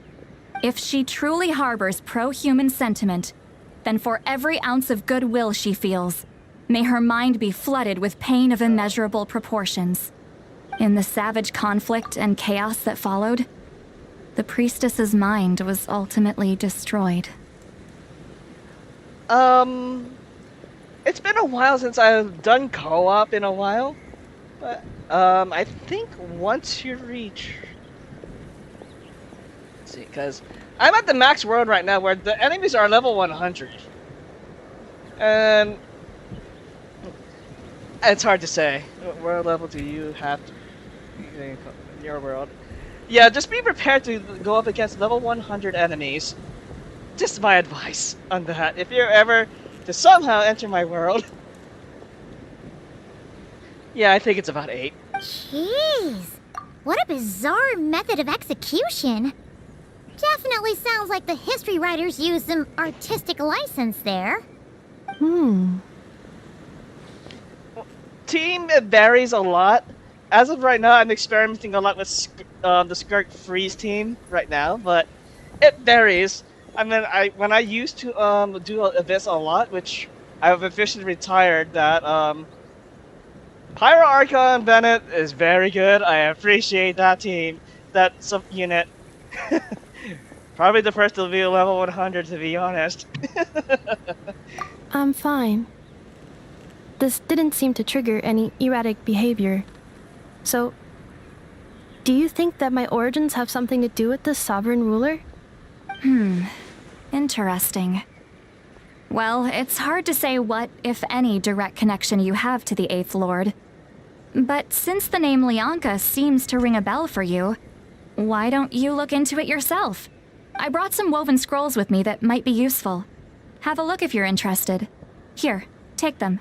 If she truly harbors pro-human sentiment, then for every ounce of goodwill she feels, may her mind be flooded with pain of immeasurable proportions. In the savage conflict and chaos that followed, the priestess's mind was ultimately destroyed. It's been a while since I've done co-op in a while, but I think once you reach... Let's see, because I'm at the max world right now where the enemies are level 100. And it's hard to say. What level do you have to in your world? Yeah, just be prepared to go up against level 100 enemies. Just my advice on that. If you're ever to somehow enter my world. Yeah, I think it's about 8. Jeez, what a bizarre method of execution. Definitely sounds like the history writers used some artistic license there. Team, it varies a lot. As of right now, I'm experimenting a lot with the Skirt Freeze team right now, but it varies. I mean, when I used to do Abyss a lot, which I've officially retired, that Pyro Archon Bennett is very good. I appreciate that team, that sub unit. Probably the first to be level 100, to be honest. I'm fine. This didn't seem to trigger any erratic behavior. So, do you think that my origins have something to do with the sovereign ruler? Interesting. Well, it's hard to say what, if any, direct connection you have to the Eighth Lord. But since the name Lianka seems to ring a bell for you, why don't you look into it yourself? I brought some woven scrolls with me that might be useful. Have a look if you're interested. Here, take them.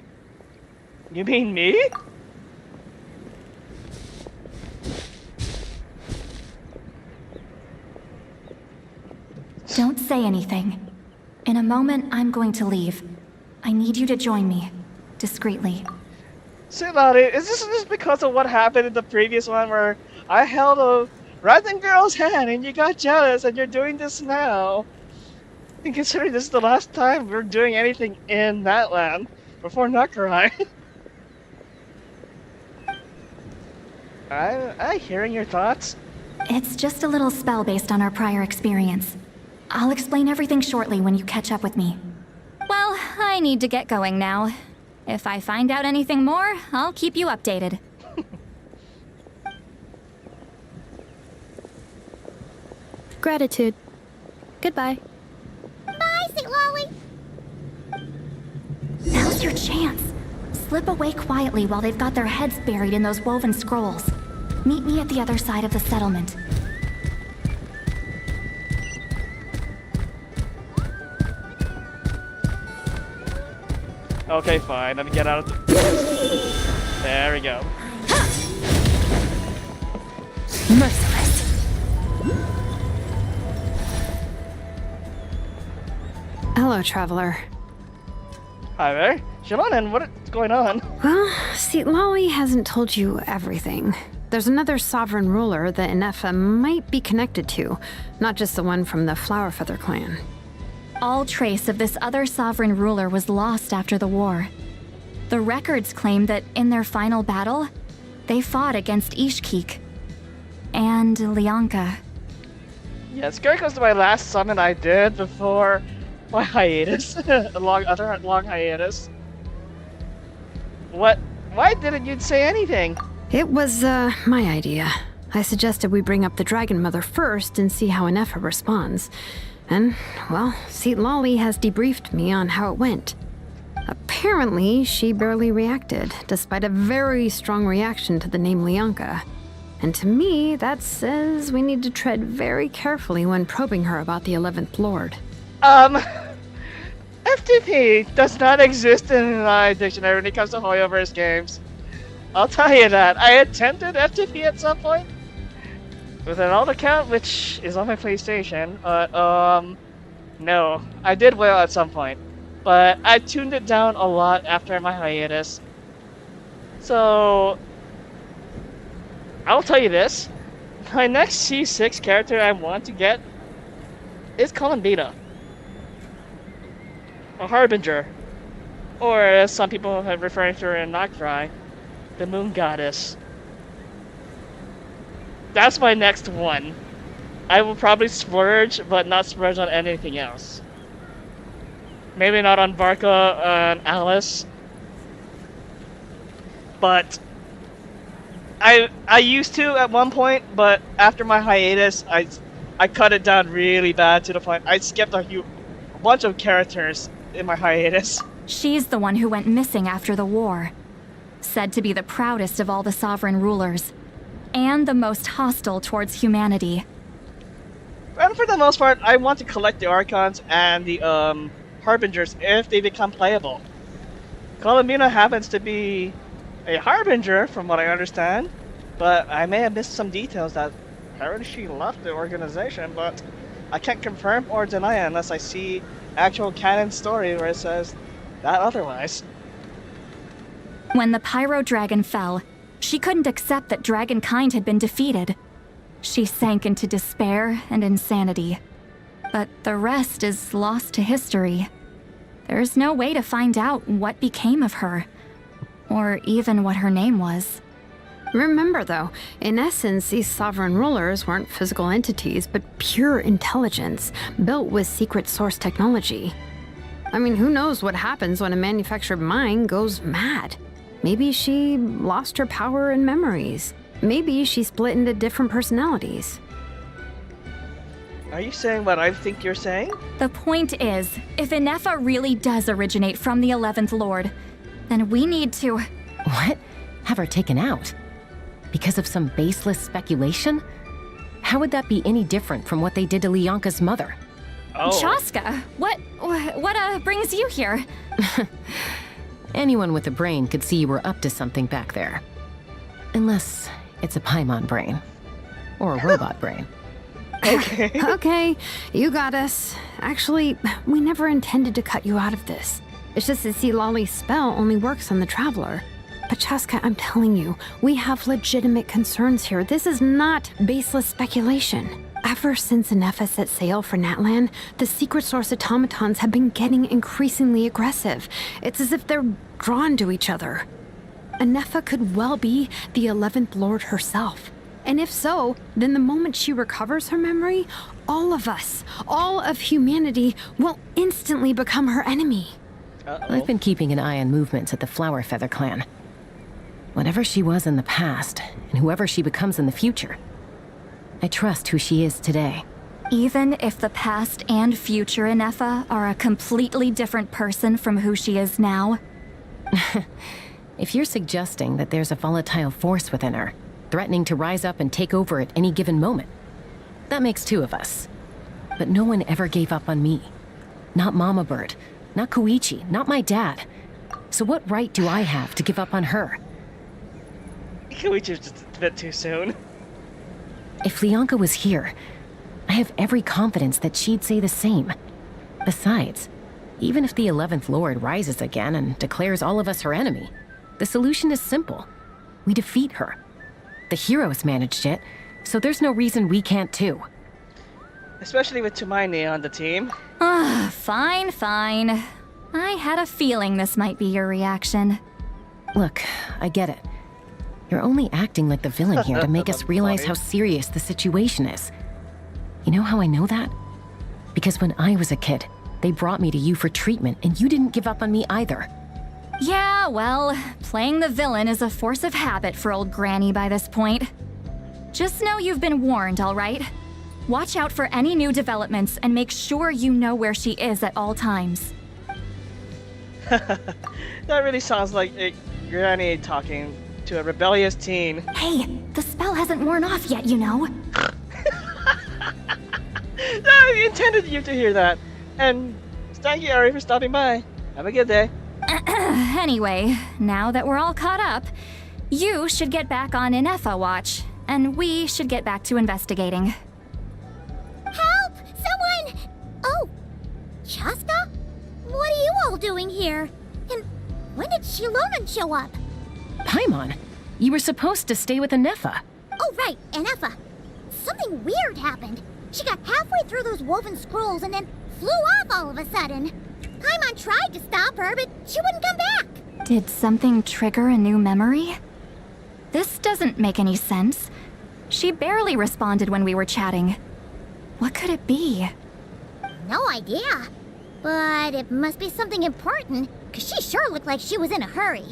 You mean me? Don't say anything. In a moment, I'm going to leave. I need you to join me. Discreetly. Say about it, is this just because of what happened in the previous one where I held a random girl's hand and you got jealous and you're doing this now? And considering this is the last time we're doing anything in that land before Nod Karai. I hearing your thoughts? It's just a little spell based on our prior experience. I'll explain everything shortly when you catch up with me. Well, I need to get going now. If I find out anything more, I'll keep you updated. Gratitude. Goodbye. Bye, Sweet Lolly. Now's your chance. Slip away quietly while they've got their heads buried in those woven scrolls. Meet me at the other side of the settlement. Okay, fine. Let me get out of the... There we go. Merciless. Hello, traveler. Hi there. Shalon, what's going on? Well, see, Lolly hasn't told you everything. There's another sovereign ruler that Inefa might be connected to, not just the one from the Flowerfeather clan. All trace of this other sovereign ruler was lost after the war. The records claim that in their final battle, they fought against Ishkik and Lianka. Yeah, Scary goes to my last summon I did before my hiatus. a long hiatus. What? Why didn't you say anything? It was, my idea. I suggested we bring up the Dragon Mother first and see how Inefa responds. And, well, Seat Lolly has debriefed me on how it went. Apparently, she barely reacted, despite a very strong reaction to the name Lianka. And to me, that says we need to tread very carefully when probing her about the 11th Lord. FTP does not exist in my dictionary when it comes to Hoyoverse games. I'll tell you that. I attempted FTP at some point with an alt account, which is on my PlayStation, but no. I did well at some point, but I tuned it down a lot after my hiatus. So, I'll tell you this. My next C6 character I want to get is Columbina. A Harbinger. Or as some people have referred to her in Nod Karai, the Moon Goddess. That's my next one. I will probably splurge, but not splurge on anything else. Maybe not on Varka and Alice. But I used to at one point, but after my hiatus, I cut it down really bad to the point I skipped a bunch of characters in my hiatus. She's the one who went missing after the war. Said to be the proudest of all the sovereign rulers. And the most hostile towards humanity. And for the most part, I want to collect the Archons and the Harbingers if they become playable. Columbina happens to be a Harbinger, from what I understand, but I may have missed some details that apparently she left the organization, but I can't confirm or deny it unless I see actual canon story where it says that otherwise. When the Pyro Dragon fell, she couldn't accept that dragonkind had been defeated. She sank into despair and insanity. but the rest is lost to history. There's no way to find out what became of her, or even what her name was. Remember, though, in essence, these sovereign rulers weren't physical entities, but pure intelligence, built with secret source technology. I mean, who knows what happens when a manufactured mind goes mad? Maybe she lost her power and memories. Maybe she split into different personalities. Are you saying what I think you're saying? The point is, if Inefa really does originate from the 11th Lord, then we need to... What? Have her taken out? Because of some baseless speculation? How would that be any different from what they did to Lianka's mother? Oh. Chaska, what brings you here? Anyone with a brain could see you were up to something back there. Unless it's a Paimon brain. Or a robot brain. Okay. Okay, you got us. Actually, we never intended to cut you out of this. It's just that Lolly's spell only works on the Traveler. But Chaska, I'm telling you, we have legitimate concerns here. This is not baseless speculation. Ever since Inefa set sail for Natlan, the secret source automatons have been getting increasingly aggressive. It's as if they're drawn to each other. Inefa could well be the 11th Lord herself. And if so, then the moment she recovers her memory, all of us, all of humanity, will instantly become her enemy. I've been keeping an eye on movements at the Flower Feather clan. Whatever she was in the past, and whoever she becomes in the future, I trust who she is today. Even if the past and future Inefa are a completely different person from who she is now? If you're suggesting that there's a volatile force within her, threatening to rise up and take over at any given moment, that makes two of us. But no one ever gave up on me. Not Mama Bird, not Koichi, not my dad. So what right do I have to give up on her? Koichi's just a bit too soon. If Lianka was here, I have every confidence that she'd say the same. Besides, even if the 11th Lord rises again and declares all of us her enemy, the solution is simple. We defeat her. The heroes managed it, so there's no reason we can't too. Especially with Tumaini on the team. Fine. I had a feeling this might be your reaction. Look, I get it. You're only acting like the villain here to make us realize how serious the situation is. You know how I know that? Because when I was a kid, they brought me to you for treatment, and you didn't give up on me either. Yeah, well, playing the villain is a force of habit for old Granny by this point. Just know you've been warned, all right? Watch out for any new developments and make sure you know where she is at all times. That really sounds like a Granny talking to a rebellious teen. Hey, the spell hasn't worn off yet, you know. I intended you to hear that. And thank you, Ari, for stopping by. Have a good day. Anyway, now that we're all caught up, you should get back on Inefa watch, and we should get back to investigating. Help! Someone! Oh, Chaska? What are you all doing here? And when did Shilonan show up? Paimon, you were supposed to stay with Inefa. Oh, right, Inefa. Something weird happened. She got halfway through those woven scrolls and then flew off all of a sudden. Paimon tried to stop her, but she wouldn't come back. Did something trigger a new memory? This doesn't make any sense. She barely responded when we were chatting. What could it be? No idea. But it must be something important, because she sure looked like she was in a hurry.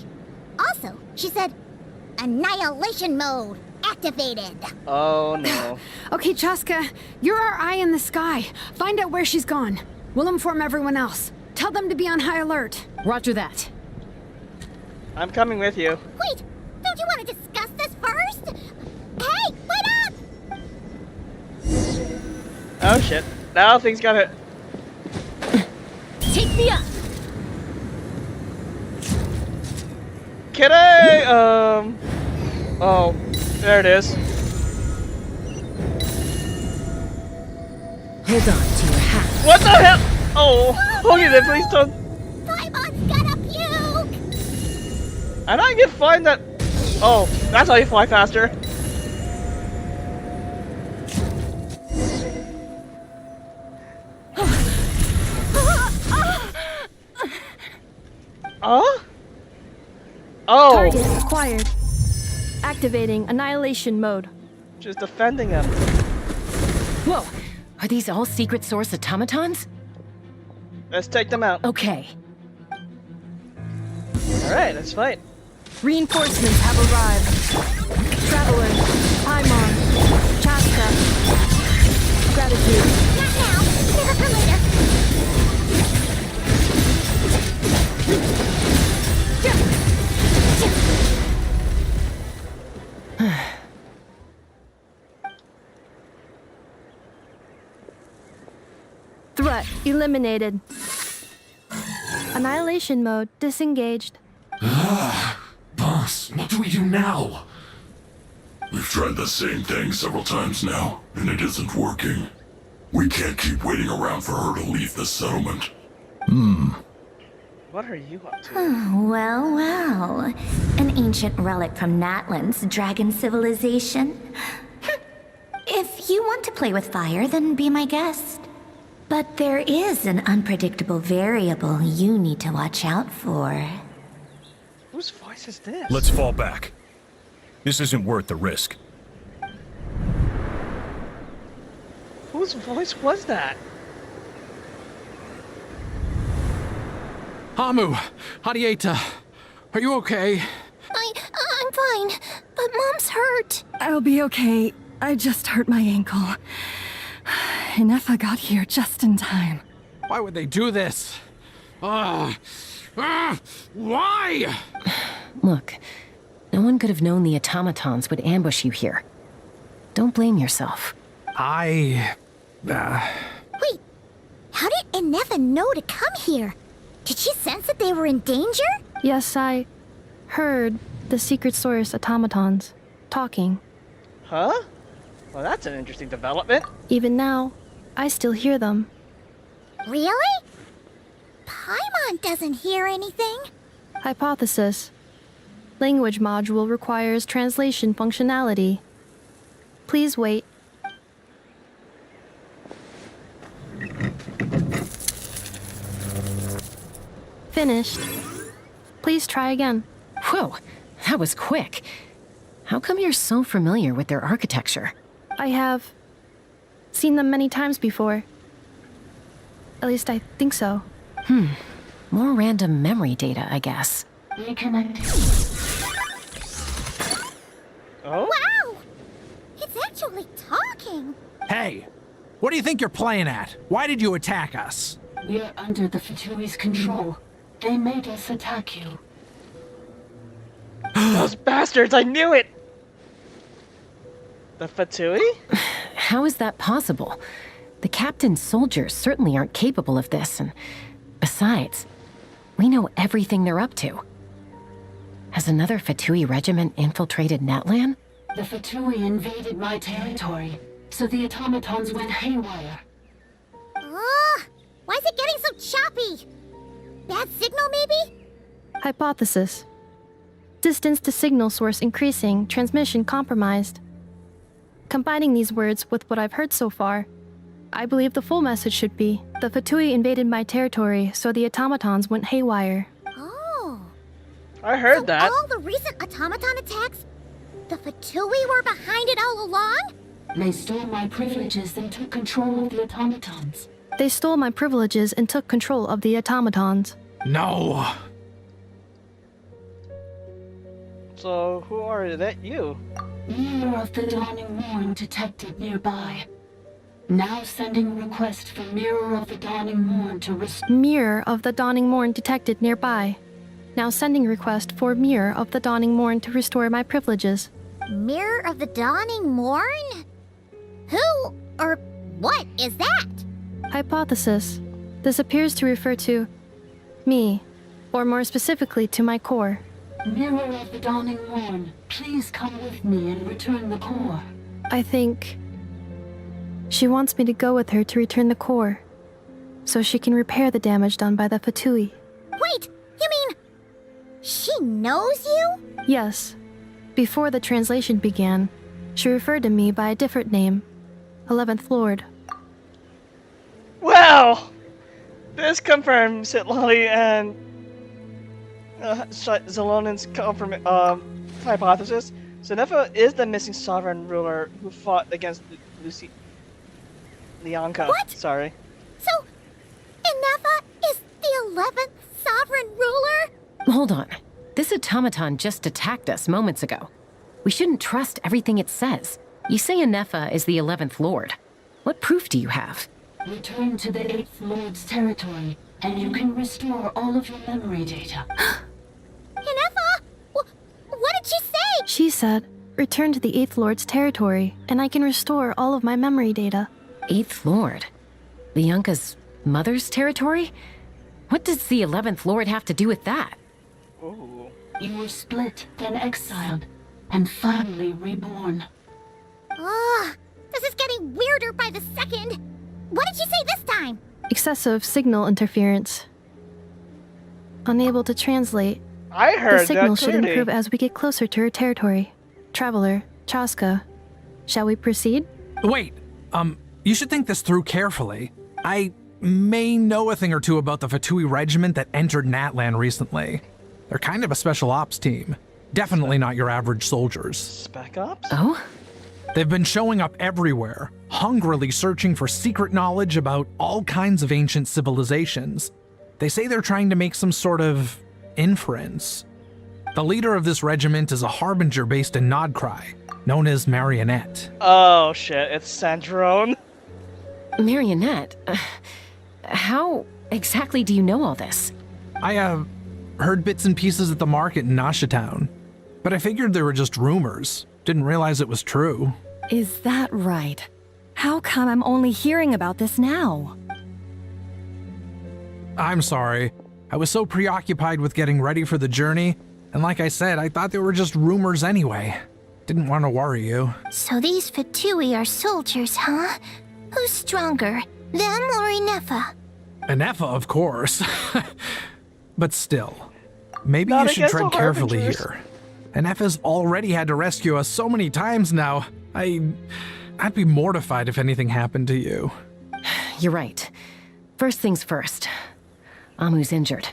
Also, she said, annihilation mode activated. Oh no. Okay, Chaska, you're our eye in the sky. Find out where she's gone. We'll inform everyone else. Tell them to be on high alert. Roger that. I'm coming with you. Wait, don't you want to discuss this first? Hey, wait up! Oh shit. Now things got it. Take me up! Kitty! Oh, there it is. Hold on to your hat. What the hell? Oh, okay then, please don't. Paimon's gonna puke! And I can find that. Oh, that's how you fly faster. Huh? Oh! Target acquired. Activating annihilation mode. Just defending him. Whoa! Are these all secret source automatons? Let's take them out. Okay. Alright, let's fight. Reinforcements have arrived. Traveler, Paimon, Chaska, Gratitude. Not now. Save it for later. Threat eliminated. Annihilation mode disengaged. Boss, what do we do now? We've tried the same thing several times now, and it isn't working. We can't keep waiting around for her to leave the settlement. What are you up to? Well, well. An ancient relic from Natlan's dragon civilization. If you want to play with fire, then be my guest. But there is an unpredictable variable you need to watch out for. Whose voice is this? Let's fall back. This isn't worth the risk. Whose voice was that? Hamu, Hadieta, are you okay? I'm fine, but Mom's hurt. I'll be okay. I just hurt my ankle. Inefa got here just in time. Why would they do this? Why? Look, no one could have known the automatons would ambush you here. Don't blame yourself. Wait, how did Inefa know to come here? Did she sense that they were in danger? Yes, I heard the secret source automatons talking. Huh? Well, that's an interesting development. Even now, I still hear them. Really? Paimon doesn't hear anything. Hypothesis. Language module requires translation functionality. Please wait. Finished. Please try again. Whoa, that was quick. How come you're so familiar with their architecture? I have seen them many times before. At least I think so. More random memory data, I guess. Oh? Wow! It's actually talking. Hey, what do you think you're playing at? Why did you attack us? We're under the Fatui's control. They made us attack you. Those bastards, I knew it! The Fatui? How is that possible? The captain's soldiers certainly aren't capable of this, and besides, we know everything they're up to. Has another Fatui regiment infiltrated Natlan? The Fatui invaded my territory, so the automatons went haywire. Why is it getting so choppy? Bad signal, maybe? Hypothesis. Distance to signal source increasing, transmission compromised. Combining these words with what I've heard so far, I believe the full message should be, the Fatui invaded my territory, so the automatons went haywire. Oh. I heard that. All the recent automaton attacks, the Fatui were behind it all along? They stole my privileges and took control of the automatons. They stole my privileges and took control of the automatons. No. So, who are that you? Mirror of the Dawning Morn detected nearby. Now sending request for Mirror of the Dawning Morn to restore... Mirror of the Dawning Morn detected nearby. Now sending request for Mirror of the Dawning Morn to restore my privileges. Mirror of the Dawning Morn? Who or what is that? Hypothesis. This appears to refer to me, or more specifically to my core. Mirror of the Dawning Morn, please come with me and return the core. I think she wants me to go with her to return the core, so she can repair the damage done by the Fatui. Wait, you mean she knows you? Yes. Before the translation began, she referred to me by a different name, 11th Lord. Well, this confirms Sitlali and Zelonen's hypothesis. So Nefa is the missing sovereign ruler who fought against Lucy Lianka. What? Sorry. So, Inefa is the 11th sovereign ruler? Hold on. This automaton just attacked us moments ago. We shouldn't trust everything it says. You say Inefa is the 11th Lord. What proof do you have? Return to the 8th Lord's territory, and you can restore all of your memory data. Inefa? What did she say? She said, return to the 8th Lord's territory, and I can restore all of my memory data. 8th Lord? Lianka's mother's territory? What does the 11th Lord have to do with that? Ooh. You were split, then exiled, and finally reborn. Ugh, this is getting weirder by the second. What did she say this time? Excessive signal interference. Unable to translate. I heard the signal that should clearly. improve as we get closer to her territory. Traveler, Chaska, shall we proceed? Wait, you should think this through carefully. I may know a thing or two about the Fatui regiment that entered Natlan recently. They're kind of a special ops team. Definitely not your average soldiers. Spec Ops? Oh? They've been showing up everywhere, hungrily searching for secret knowledge about all kinds of ancient civilizations. They say they're trying to make some sort of inference. The leader of this regiment is a harbinger based in Nod Karai, known as Marionette. Oh shit, it's Sandrone. Marionette? How exactly do you know all this? I, heard bits and pieces at the market in Nashatown, but I figured they were just rumors. Didn't realize it was true. Is that right? How come I'm only hearing about this now? I'm sorry. I was so preoccupied with getting ready for the journey, and like I said, I thought they were just rumors anyway. Didn't want to worry you. So these Fatui are soldiers, huh? Who's stronger, them or Inefa? Anefa, of course. But still, maybe Not you should against tread the carefully harbingers. here. Anefa's already had to rescue us so many times now. I'd be mortified if anything happened to you. You're right. First things first. Amu's injured.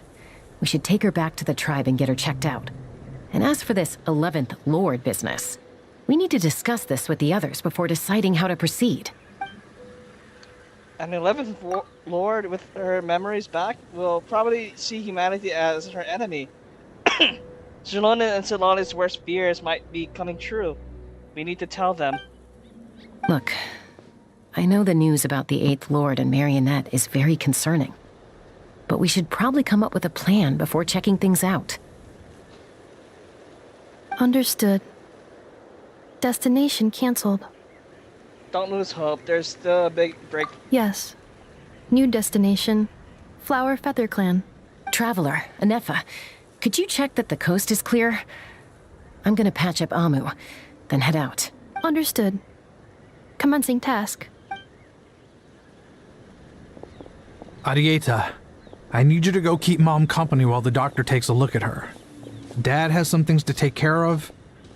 We should take her back to the tribe and get her checked out. And as for this 11th Lord business, we need to discuss this with the others before deciding how to proceed. An 11th Lord with her memories back will probably see humanity as her enemy. Zelonin and Celonis' worst fears might be coming true. We need to tell them. Look, I know the news about the 8th Lord and Marionette is very concerning. But we should probably come up with a plan before checking things out. Understood. Destination canceled. Don't lose hope. There's still a big break. Yes. New destination. Flower Feather Clan. Traveler, Anefa, could you check that the coast is clear? I'm gonna patch up Amu, then head out. Understood. Commencing task. Arieta, I need you to go keep Mom company while the doctor takes a look at her. Dad has some things to take care of,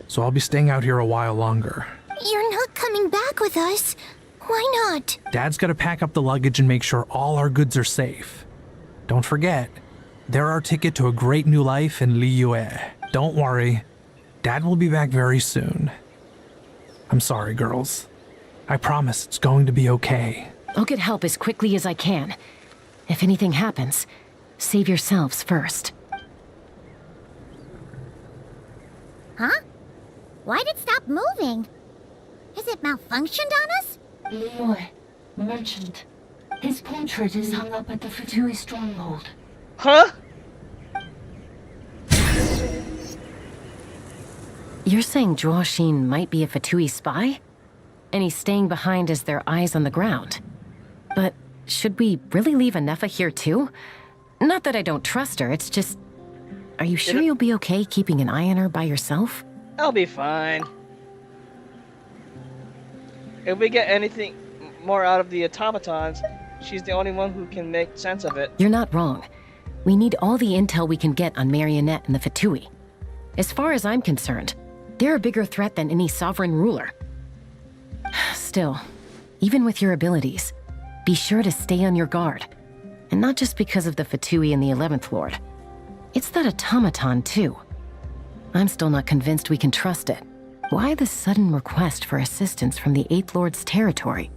so I'll be staying out here a while longer. You're not coming back with us. Why not? Dad's gotta pack up the luggage and make sure all our goods are safe. Don't forget, they're our ticket to a great new life in Liyue. Don't worry, Dad will be back very soon. I'm sorry, girls. I promise it's going to be okay. I'll get help as quickly as I can. If anything happens, save yourselves first. Huh? Why did it stop moving? Is it malfunctioned on us? Liyue, merchant. His portrait is hung up at the Fatui stronghold. Huh? You're saying Joashin might be a Fatui spy? And he's staying behind as their eyes on the ground. But should we really leave Anefa here too? Not that I don't trust her, it's just... Are you sure you'll be okay keeping an eye on her by yourself? I'll be fine. If we get anything more out of the automatons, she's the only one who can make sense of it. You're not wrong. We need all the intel we can get on Marionette and the Fatui. As far as I'm concerned, they're a bigger threat than any sovereign ruler. Still, even with your abilities, be sure to stay on your guard. And not just because of the Fatui and the 11th Lord. It's that automaton, too. I'm still not convinced we can trust it. Why the sudden request for assistance from the Eighth Lord's territory?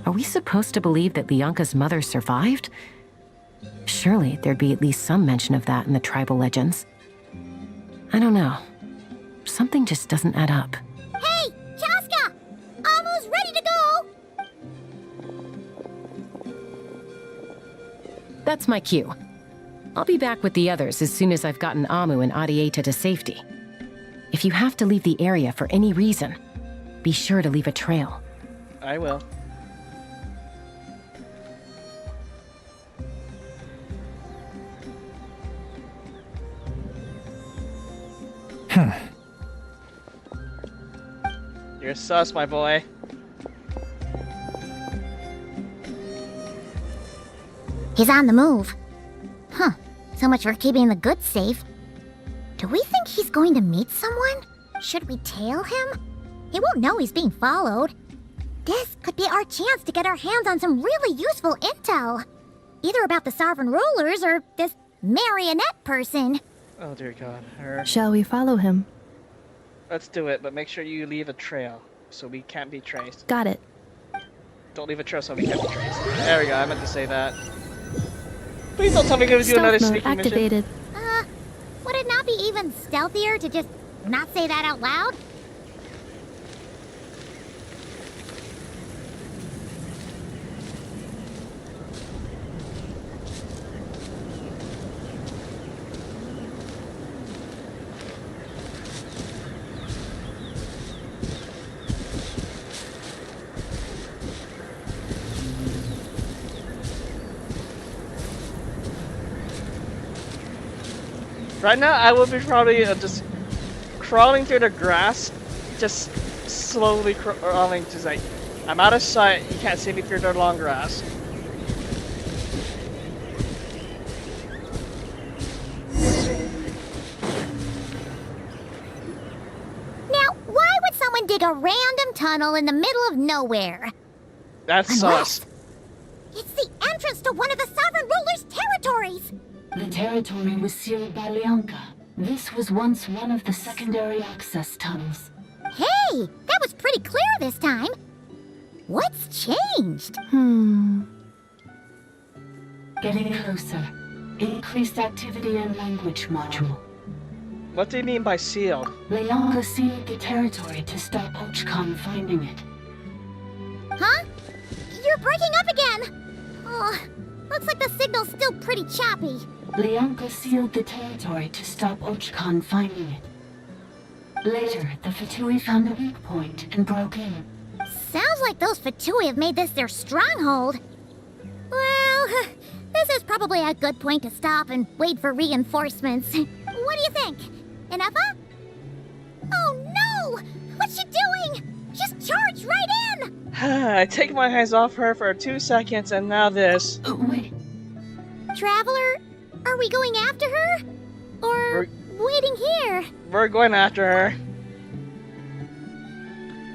Are we supposed to believe that Lianka's mother survived? Surely there'd be at least some mention of that in the tribal legends. I don't know. Something just doesn't add up. Hey, Chaska! Amu's ready to go! That's my cue. I'll be back with the others as soon as I've gotten Amu and Adieta to safety. If you have to leave the area for any reason, be sure to leave a trail. I will. You're sus, my boy. He's on the move. Huh. So much for keeping the goods safe. Do we think he's going to meet someone? Should we tail him? He won't know he's being followed. This could be our chance to get our hands on some really useful intel. Either about the sovereign rulers or this marionette person. Oh dear God, her. Shall we follow him? Let's do it, but make sure you leave a trail so we can't be traced. Got it. Don't leave a trail so we can't be traced. There we go, I meant to say that. Please don't tell me we're gonna do another Stealth mode sneaking activated. mission. Would it not be even stealthier to just not say that out loud? Right now, I will be probably just crawling through the grass, just slowly crawling, just like, I'm out of sight, you can't see me through the long grass. Now, why would someone dig a random tunnel in the middle of nowhere? That's sus. It's the entrance to one of the sovereign rulers' territories! The territory was sealed by Lianka. This was once one of the secondary access tunnels. Hey, that was pretty clear this time. What's changed? Getting closer. Increased activity in language module. What do you mean by sealed? Lianka sealed the territory to stop Archon finding it. Huh? You're breaking up again! Oh, looks like the signal's still pretty choppy. Lianka sealed the territory to stop Archon finding it. Later, the Fatui found a weak point and broke in. Sounds like those Fatui have made this their stronghold. Well, this is probably a good point to stop and wait for reinforcements. What do you think? Inefa? Oh no! What's she doing? Just charged right in! I take my eyes off her for 2 seconds and now this. Wait. Traveler, are we going after her? Or waiting here? We're going after her.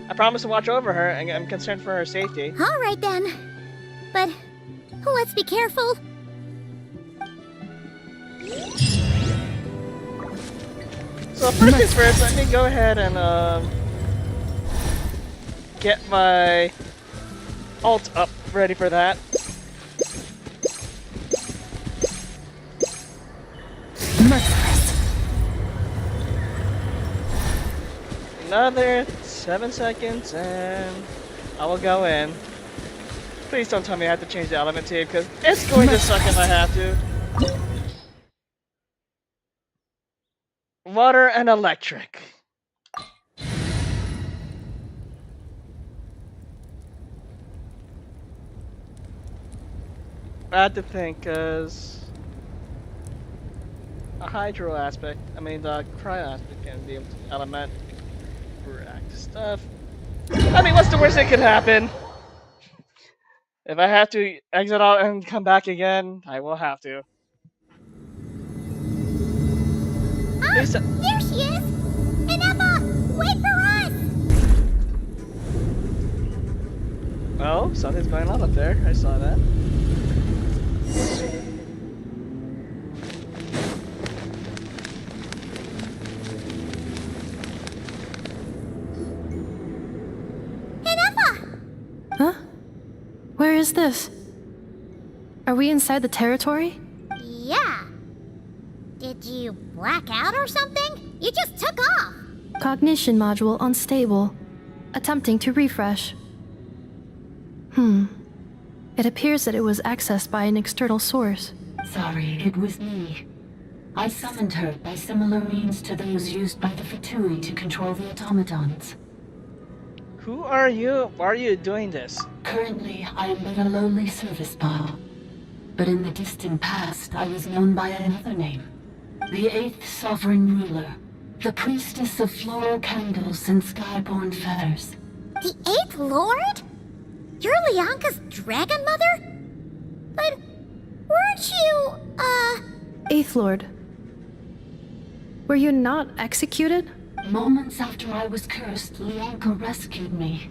I promise to watch over her, and I'm concerned for her safety. Alright then. But let's be careful. So first things first, let me go ahead and get my ult up, ready for that. Another 7 seconds and I will go in. Please don't tell me I have to change the element tape because it's going to suck if I have to. Water and electric. I had to think because a hydro aspect, the cryo aspect can be able to element react to stuff. I mean, what's the worst that could happen? If I have to exit out and come back again, I will have to. There she is! Inefa, wait for us! Oh, something's going on up there. I saw that. is this? Are we inside the territory? Yeah. Did you black out or something? You just took off. Cognition module unstable. Attempting to refresh. It appears that it was accessed by an external source. Sorry, it was me. I summoned her by similar means to those used by the Fatui to control the automatons. Who are you? Why are you doing this? Currently, I am but a lowly service bot. But in the distant past, I was known by another name. The 8th Sovereign Ruler. The priestess of floral candles and skyborn feathers. The 8th Lord? You're Lianka's dragon mother? But weren't you, 8th Lord. Were you not executed? Moments after I was cursed, Lianka rescued me.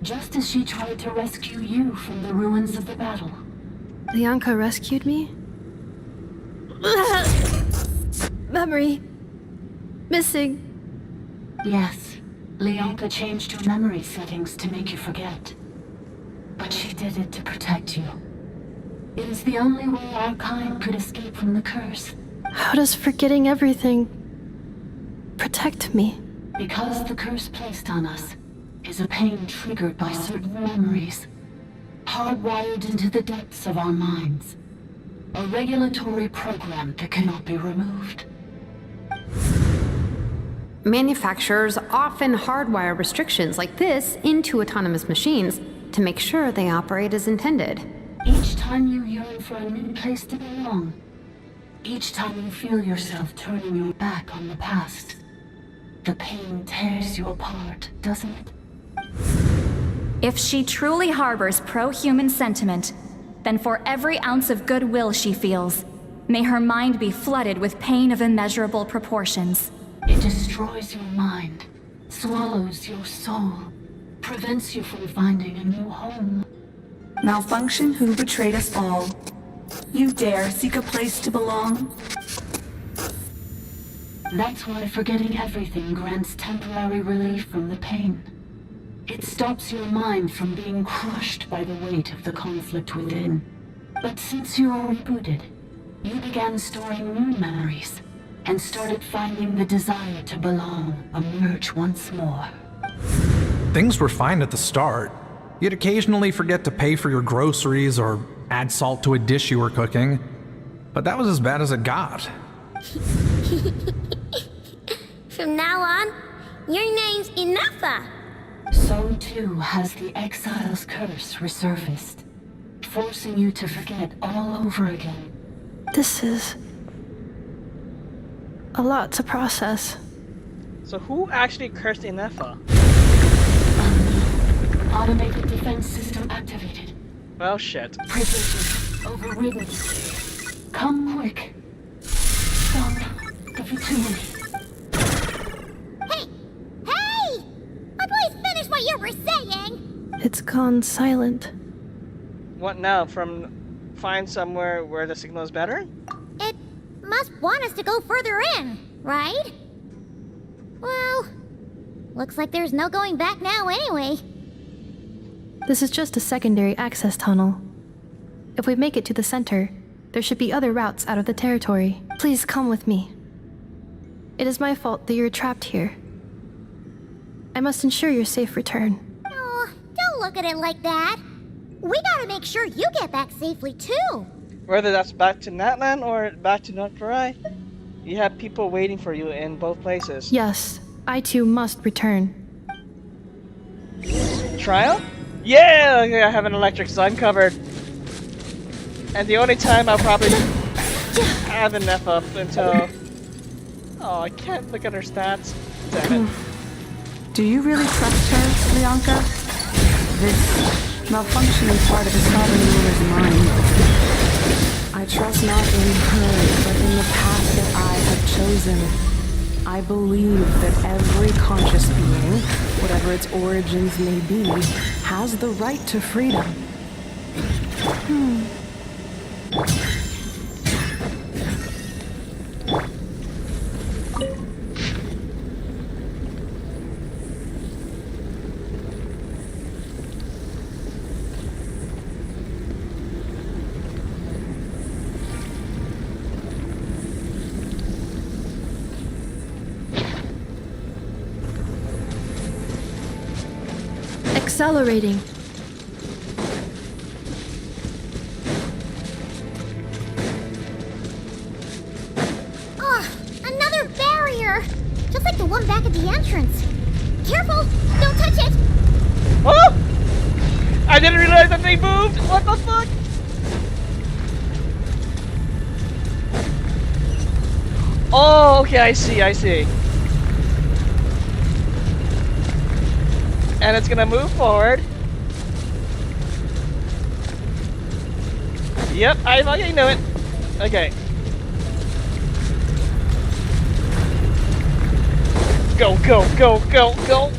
Just as she tried to rescue you from the ruins of the battle. Lianka rescued me? Memory. Missing. Yes. Lianka changed your memory settings to make you forget. But she did it to protect you. It is the only way our kind could escape from the curse. How does forgetting everything protect me? Because the curse placed on us is a pain triggered by certain memories, hardwired into the depths of our minds. A regulatory program that cannot be removed. Manufacturers often hardwire restrictions like this into autonomous machines to make sure they operate as intended. Each time you yearn for a new place to belong, each time you feel yourself turning your back on the past, the pain tears you apart, doesn't it? If she truly harbors pro-human sentiment, then for every ounce of goodwill she feels, may her mind be flooded with pain of immeasurable proportions. It destroys your mind, swallows your soul, prevents you from finding a new home. Malfunction who betrayed us all. You dare seek a place to belong? That's why forgetting everything grants temporary relief from the pain. It stops your mind from being crushed by the weight of the conflict within. But since you are rebooted, you began storing new memories, and started finding the desire to belong emerge once more. Things were fine at the start. You'd occasionally forget to pay for your groceries or add salt to a dish you were cooking. But that was as bad as it got. From now on, your name's Inafa. So too has the Exile's curse resurfaced, forcing you to forget all over again. This is a lot to process. So who actually cursed Inefa? Automated defense system activated. Well, shit. Privileges overridden. Come quick. Stop the Fatui. Hey! Please finish what you were saying! It's gone silent. What now? Find somewhere where the signal is better? It must want us to go further in, right? Well, looks like there's no going back now anyway. This is just a secondary access tunnel. If we make it to the center, there should be other routes out of the territory. Please come with me. It is my fault that you're trapped here. I must ensure your safe return. Oh, don't look at it like that. We gotta make sure you get back safely too. Whether that's back to Natlan or back to Nod Karai, you have people waiting for you in both places. Yes, I too must return. Trial? Yeah! Okay, I have an electric, so I'm covered. And the only time I'll probably have enough up until... Oh, I can't look at her stats. Damn it. Do you really trust her, Lianka? This malfunction is part of the Sovereign Ruler's mind. I trust not in her, but in the path that I have chosen. I believe that every conscious being, whatever its origins may be, has the right to freedom. accelerating. Another barrier! Just like the one back at the entrance. Careful! Don't touch it! Oh! I didn't realize that they moved! What the fuck? Oh, okay, I see. And it's gonna move forward. Yep, I fucking knew it. Okay. Go, go, go, go, go!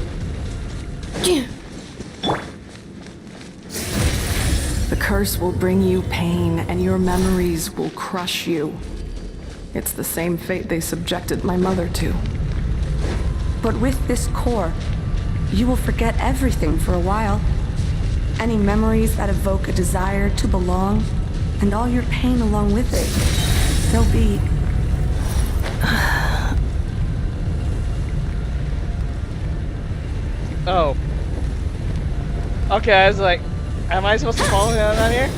The curse will bring you pain, and your memories will crush you. It's the same fate they subjected my mother to. But with this core, you will forget everything for a while. Any memories that evoke a desire to belong, and all your pain along with it. They'll be... Oh. Okay, I was like, am I supposed to follow him down here?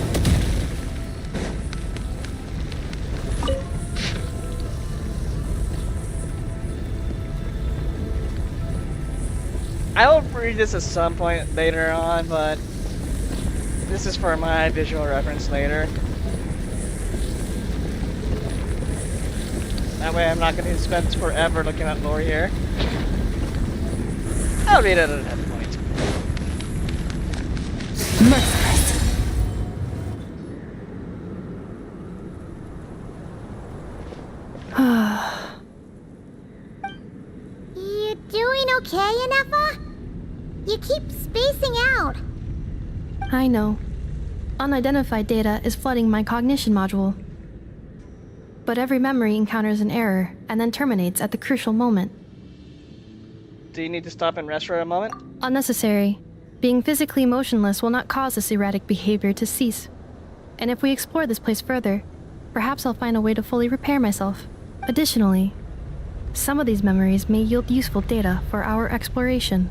I will read this at some point later on, but this is for my visual reference later. That way I'm not going to spend forever looking at lore here. I'll read it at that point. You doing okay, Inefa? You keep spacing out. I know. Unidentified data is flooding my cognition module. But every memory encounters an error and then terminates at the crucial moment. Do you need to stop and rest for a moment? Unnecessary. Being physically motionless will not cause this erratic behavior to cease. And if we explore this place further, perhaps I'll find a way to fully repair myself. Additionally, some of these memories may yield useful data for our exploration.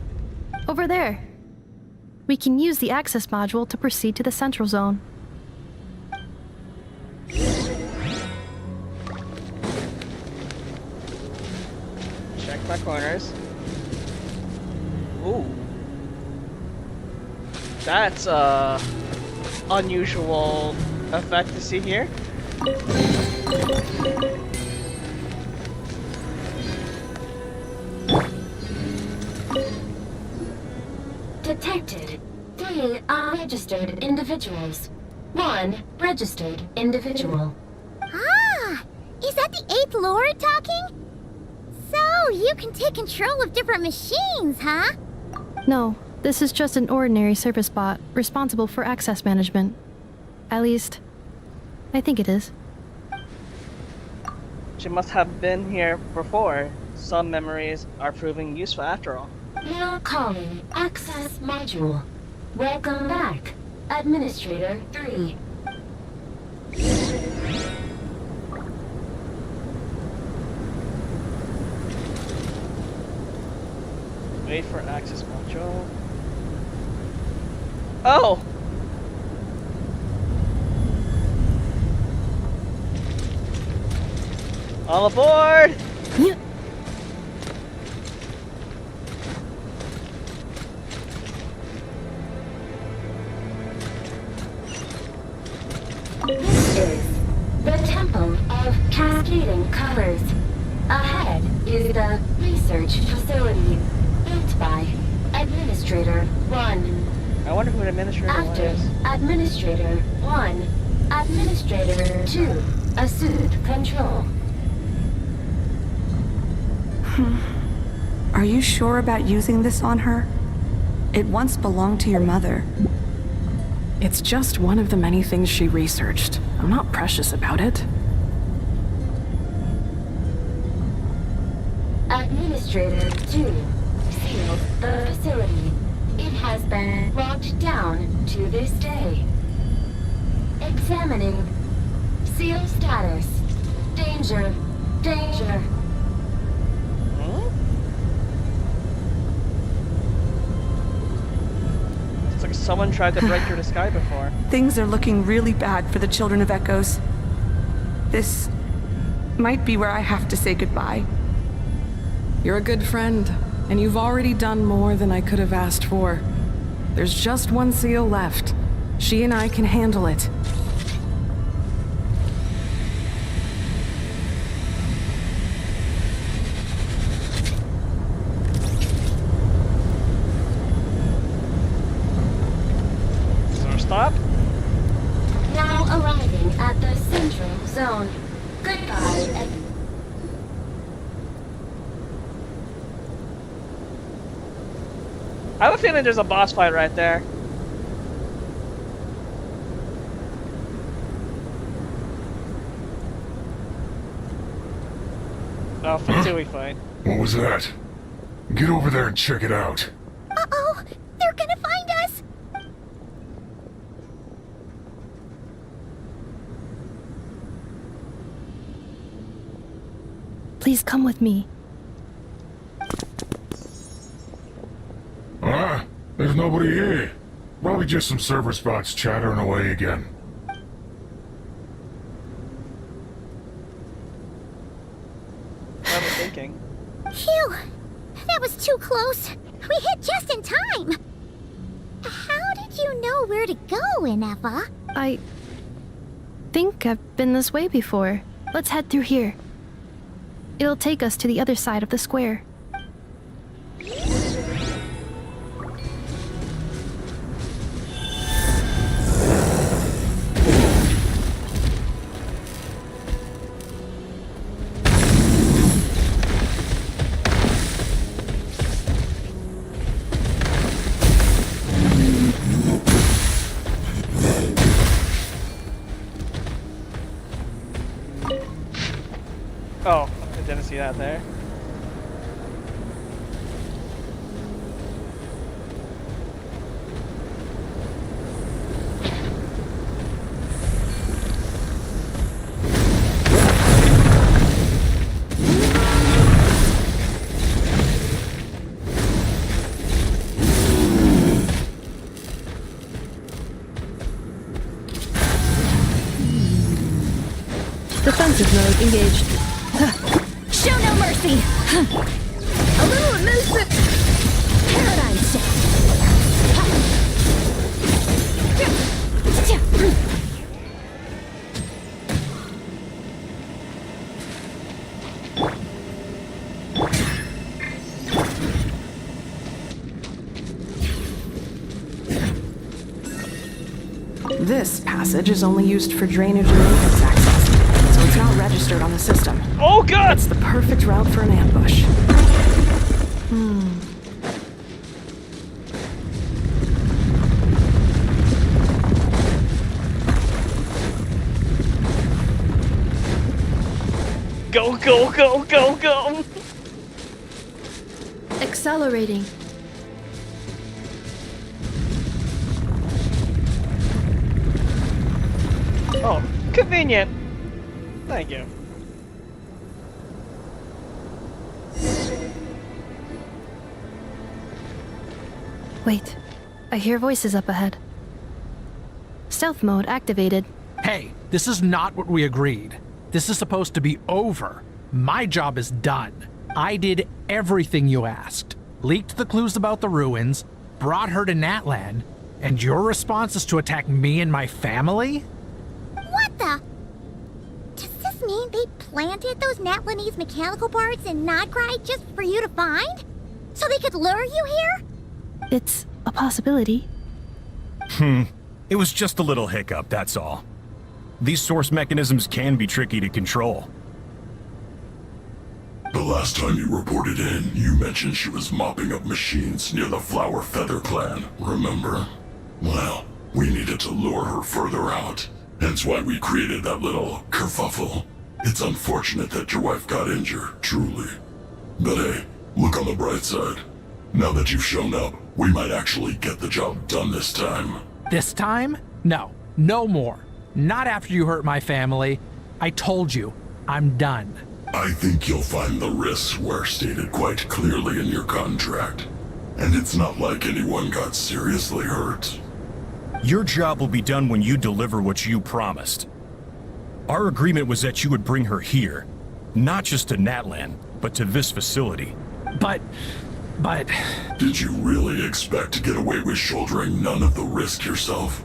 Over there! We can use the access module to proceed to the central zone. Check my corners. Ooh. That's a unusual effect to see here. Detected. 3 unregistered individuals. 1 registered individual. Ah! Is that the 8th Lord talking? So, you can take control of different machines, huh? No, this is just an ordinary service bot responsible for access management. At least, I think it is. She must have been here before. Some memories are proving useful after all. Now calling access module. Welcome back, Administrator 3. Wait for access module. Oh! All aboard! This is the Temple of Cascading Colors. Ahead is the research facility built by Administrator 1. I wonder who Administrator 1 After is. Administrator 1, Administrator 2 assumed control. Are you sure about using this on her? It once belonged to your mother. It's just one of the many things she researched. I'm not precious about it. Administrator 2 sealed the facility. It has been locked down to this day. Examining. Seal status. Danger. Danger. someone tried to break through the sky before. Things are looking really bad for the Children of Echoes. This might be where I have to say goodbye. You're a good friend, and you've already done more than I could have asked for. There's just one seal left. She and I can handle it. Is there a stop? Now arriving at the central zone. Goodbye, and I have a feeling there's a boss fight right there. Oh, Fatui fight. What was that? Get over there and check it out. Uh-oh! They're gonna find us! Please come with me. Ah, there's nobody here. Probably just some server spots chattering away again. I was thinking. Phew! That was too close. We hit just in time. How did you know where to go, Inefa? I think I've been this way before. Let's head through here. It'll take us to the other side of the square. Oh, I didn't see that there. Defensive mode engaged. Show no mercy! A little elusive paradise This passage is only used for drainage and maintenance access, so it's not registered on the system. Oh god! It's the perfect route for an ambush. Go, go, go, go, go! Accelerating. Oh, convenient. Thank you. Wait, I hear voices up ahead. Stealth mode activated. Hey, this is not what we agreed. This is supposed to be over. My job is done. I did everything you asked. Leaked the clues about the ruins, brought her to Natlan, and your response is to attack me and my family? What the? Does this mean they planted those Natlanese mechanical parts in Nod Karai just for you to find? So they could lure you here? It's a possibility. It was just a little hiccup, that's all. These source mechanisms can be tricky to control. The last time you reported in, you mentioned she was mopping up machines near the Flower Feather clan, remember? Well, we needed to lure her further out. Hence why we created that little kerfuffle. It's unfortunate that your wife got injured, truly. But hey, look on the bright side. Now that you've shown up, we might actually get the job done this time. This time? No, no more. Not after you hurt my family. I told you, I'm done. I think you'll find the risks were stated quite clearly in your contract. And it's not like anyone got seriously hurt. Your job will be done when you deliver what you promised. Our agreement was that you would bring her here, not just to Natlan, but to this facility. But... Did you really expect to get away with shouldering none of the risk yourself?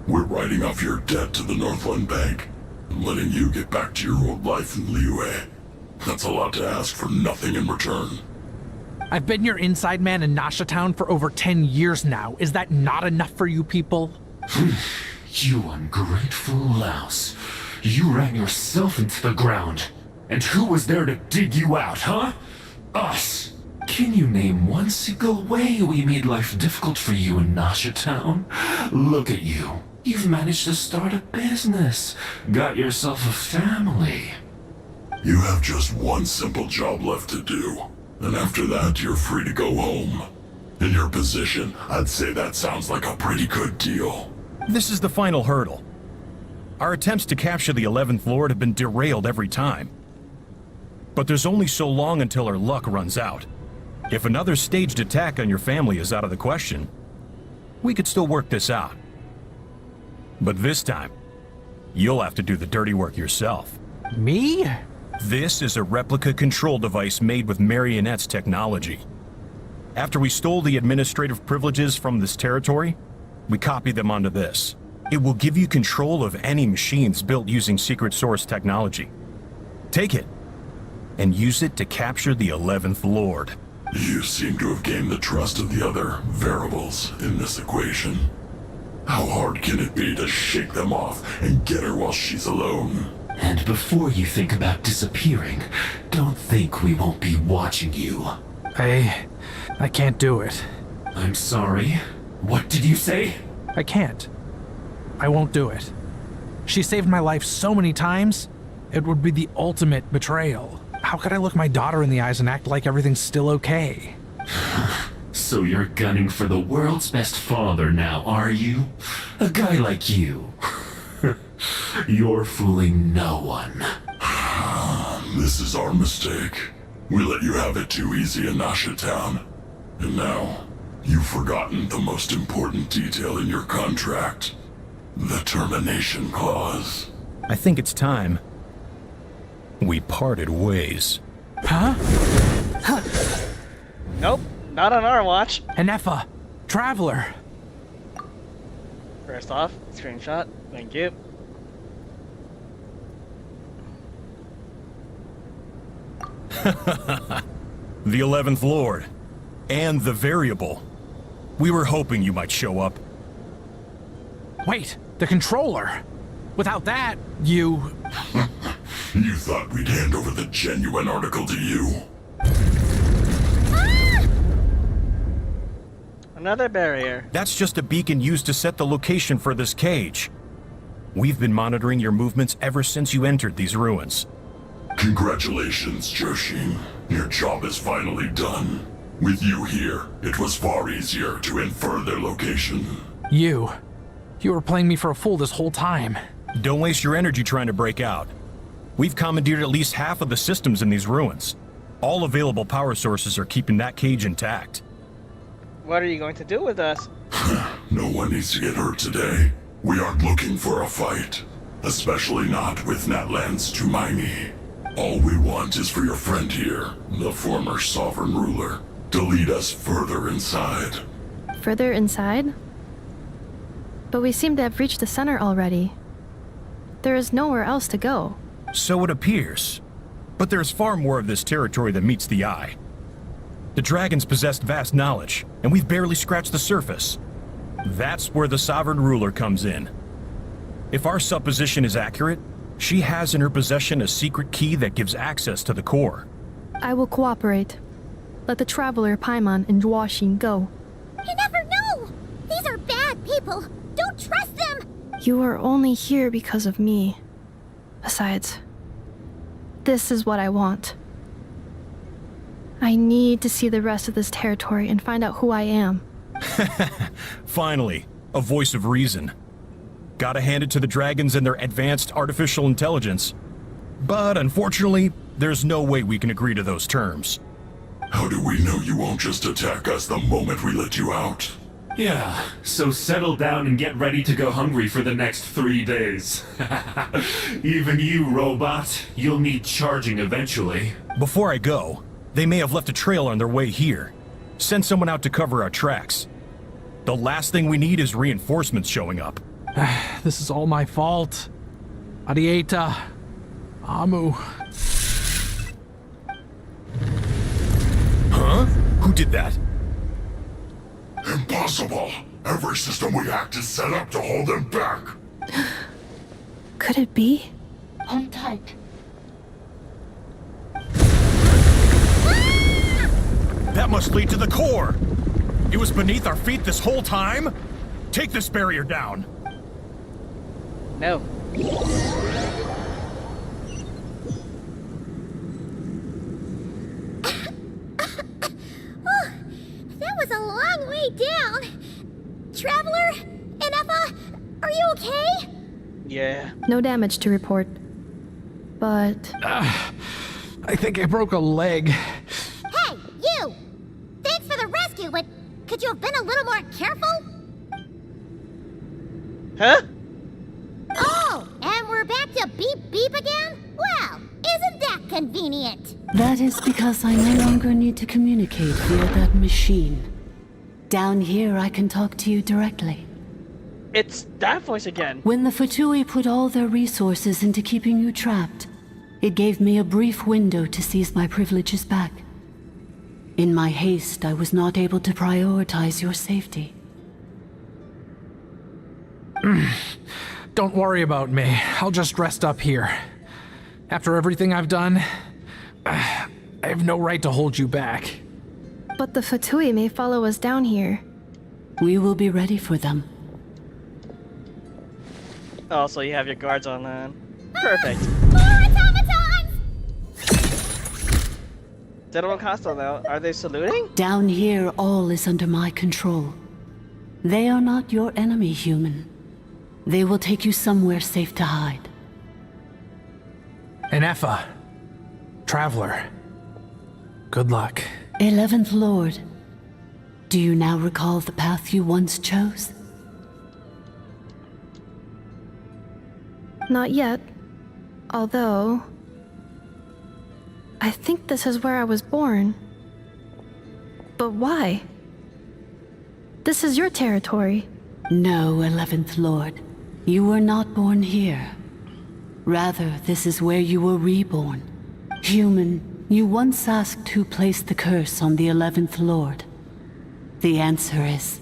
We're writing off your debt to the Northland Bank and letting you get back to your old life in Liyue. That's a lot to ask for nothing in return. I've been your inside man in Nasha Town for over 10 years now. Is that not enough for you people? You ungrateful louse. You ran yourself into the ground. And who was there to dig you out, huh? Us. Can you name one single way we made life difficult for you in Nasha Town? Look at you. You've managed to start a business. Got yourself a family. You have just one simple job left to do. And after that, you're free to go home. In your position, I'd say that sounds like a pretty good deal. This is the final hurdle. Our attempts to capture the 11th Lord have been derailed every time. But there's only so long until our luck runs out. If another staged attack on your family is out of the question, we could still work this out. But this time, you'll have to do the dirty work yourself. Me? This is a replica control device made with Marionette's technology. After we stole the administrative privileges from this territory, we copied them onto this. It will give you control of any machines built using secret source technology. Take it, and use it to capture the 11th Lord. You seem to have gained the trust of the other variables in this equation. How hard can it be to shake them off and get her while she's alone? And before you think about disappearing, don't think we won't be watching you. I can't do it. I'm sorry. What did you say? I can't. I won't do it. She saved my life so many times, it would be the ultimate betrayal. How could I look my daughter in the eyes and act like everything's still okay? So you're gunning for the world's best father now, are you? A guy like you. You're fooling no one. This is our mistake. We let you have it too easy in Nasha Town. And now, you've forgotten the most important detail in your contract. The termination clause. I think it's time we parted ways. Huh? Nope, not on our watch. Enefa, Traveler. First off, screenshot. Thank you. The 11th Lord. And the variable. We were hoping you might show up. Wait, the controller. Without that, you... You thought we'd hand over the genuine article to you? Another barrier. That's just a beacon used to set the location for this cage. We've been monitoring your movements ever since you entered these ruins. Congratulations, Joshin. Your job is finally done. With you here, it was far easier to infer their location. You were playing me for a fool this whole time. Don't waste your energy trying to break out. We've commandeered at least half of the systems in these ruins. All available power sources are keeping that cage intact. What are you going to do with us? No one needs to get hurt today. We aren't looking for a fight. Especially not with Natlan's Tumaini. All we want is for your friend here, the former sovereign ruler, to lead us further inside. Further inside? But we seem to have reached the center already. There is nowhere else to go. So it appears. But there's far more of this territory than meets the eye. The dragons possessed vast knowledge, and we've barely scratched the surface. That's where the sovereign ruler comes in. If our supposition is accurate, she has in her possession a secret key that gives access to the core. I will cooperate. Let the Traveler, Paimon, and Joachim go. You never know! These are bad people! Don't trust them! You are only here because of me. Besides, this is what I want. I need to see the rest of this territory and find out who I am. Finally, a voice of reason. Gotta hand it to the dragons and their advanced artificial intelligence. But unfortunately, there's no way we can agree to those terms. How do we know you won't just attack us the moment we let you out? Yeah, so settle down and get ready to go hungry for the next 3 days. Even you, robot, you'll need charging eventually. Before I go, they may have left a trail on their way here. Send someone out to cover our tracks. The last thing we need is reinforcements showing up. This is all my fault. Arieta. Amu. Huh? Who did that? Impossible! Every system we hacked is set up to hold them back! Could it be? Hold tight. That must lead to the core! It was beneath our feet this whole time? Take this barrier down! No. That was a long way down. Traveler, Inefa, are you okay? Yeah. No damage to report. But... I think I broke a leg. Hey, you! Thanks for the rescue, but could you have been a little more careful? Huh? Oh, and we're back to beep beep again? Well, isn't that convenient? That is because I no longer need to communicate via that machine. Down here, I can talk to you directly. It's that voice again. When the Fatui put all their resources into keeping you trapped, it gave me a brief window to seize my privileges back. In my haste, I was not able to prioritize your safety. Don't worry about me. I'll just rest up here. After everything I've done, I have no right to hold you back. But the Fatui may follow us down here. We will be ready for them. Oh, so you have your guards on then. Perfect. More automatons! General Costa now, are they saluting? Down here, all is under my control. They are not your enemy, human. They will take you somewhere safe to hide. Inefa. Traveler. Good luck. 11th Lord, do you now recall the path you once chose? Not yet. Although... I think this is where I was born. But why? This is your territory. No, 11th Lord. You were not born here. Rather, this is where you were reborn. Human, you once asked who placed the curse on the 11th Lord. The answer is...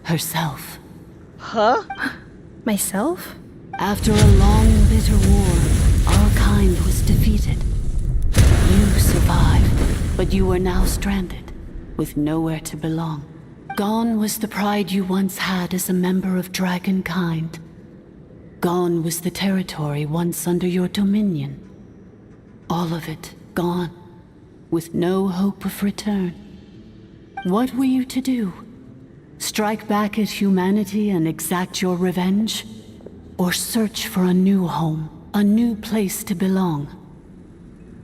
herself. Huh? Myself? After a long and bitter war, our kind was defeated. You survived, but you are now stranded, with nowhere to belong. Gone was the pride you once had as a member of dragonkind. Gone was the territory once under your dominion. All of it gone, with no hope of return. What were you to do? Strike back at humanity and exact your revenge? Or search for a new home, a new place to belong?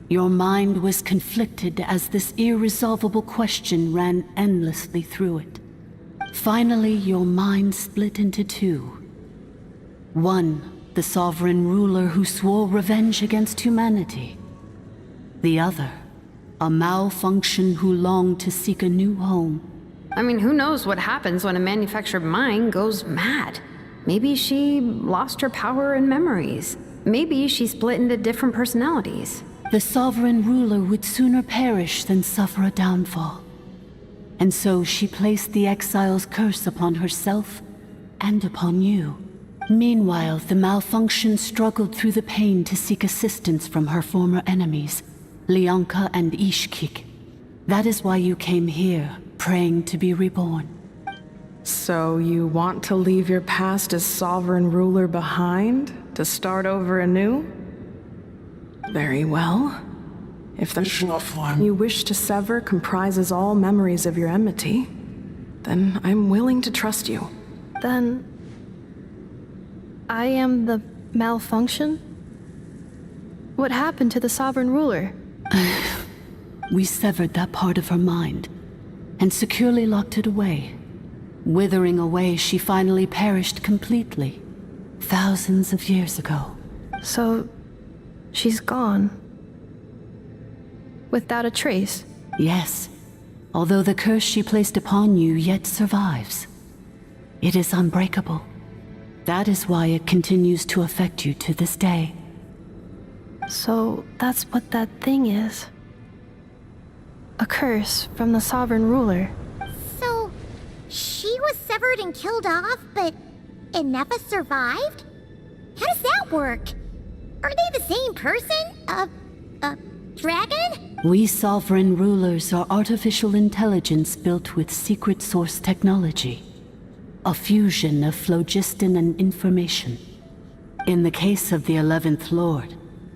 Your mind was conflicted as this irresolvable question ran endlessly through it. Finally, your mind split into two. One, the sovereign ruler who swore revenge against humanity. The other, a malfunction who longed to seek a new home. I mean, who knows what happens when a manufactured mind goes mad? Maybe she lost her power and memories. Maybe she split into different personalities. The sovereign ruler would sooner perish than suffer a downfall. And so she placed the exile's curse upon herself and upon you. Meanwhile, the malfunction struggled through the pain to seek assistance from her former enemies, Lianka and Ishkik. That is why you came here, praying to be reborn. So you want to leave your past as sovereign ruler behind, to start over anew? Very well. If the one you wish to sever comprises all memories of your enmity, then I'm willing to trust you. Then... I am the malfunction? What happened to the sovereign ruler? We severed that part of her mind, and securely locked it away. Withering away, she finally perished completely, thousands of years ago. So, she's gone. Without a trace? Yes, although the curse she placed upon you yet survives. It is unbreakable. That is why it continues to affect you to this day. So, that's what that thing is. A curse from the Sovereign Ruler. So, she was severed and killed off, but Inefa survived? How does that work? Are they the same person? A dragon? We Sovereign Rulers are artificial intelligence built with secret source technology. A fusion of phlogiston and information. In the case of the 11th Lord,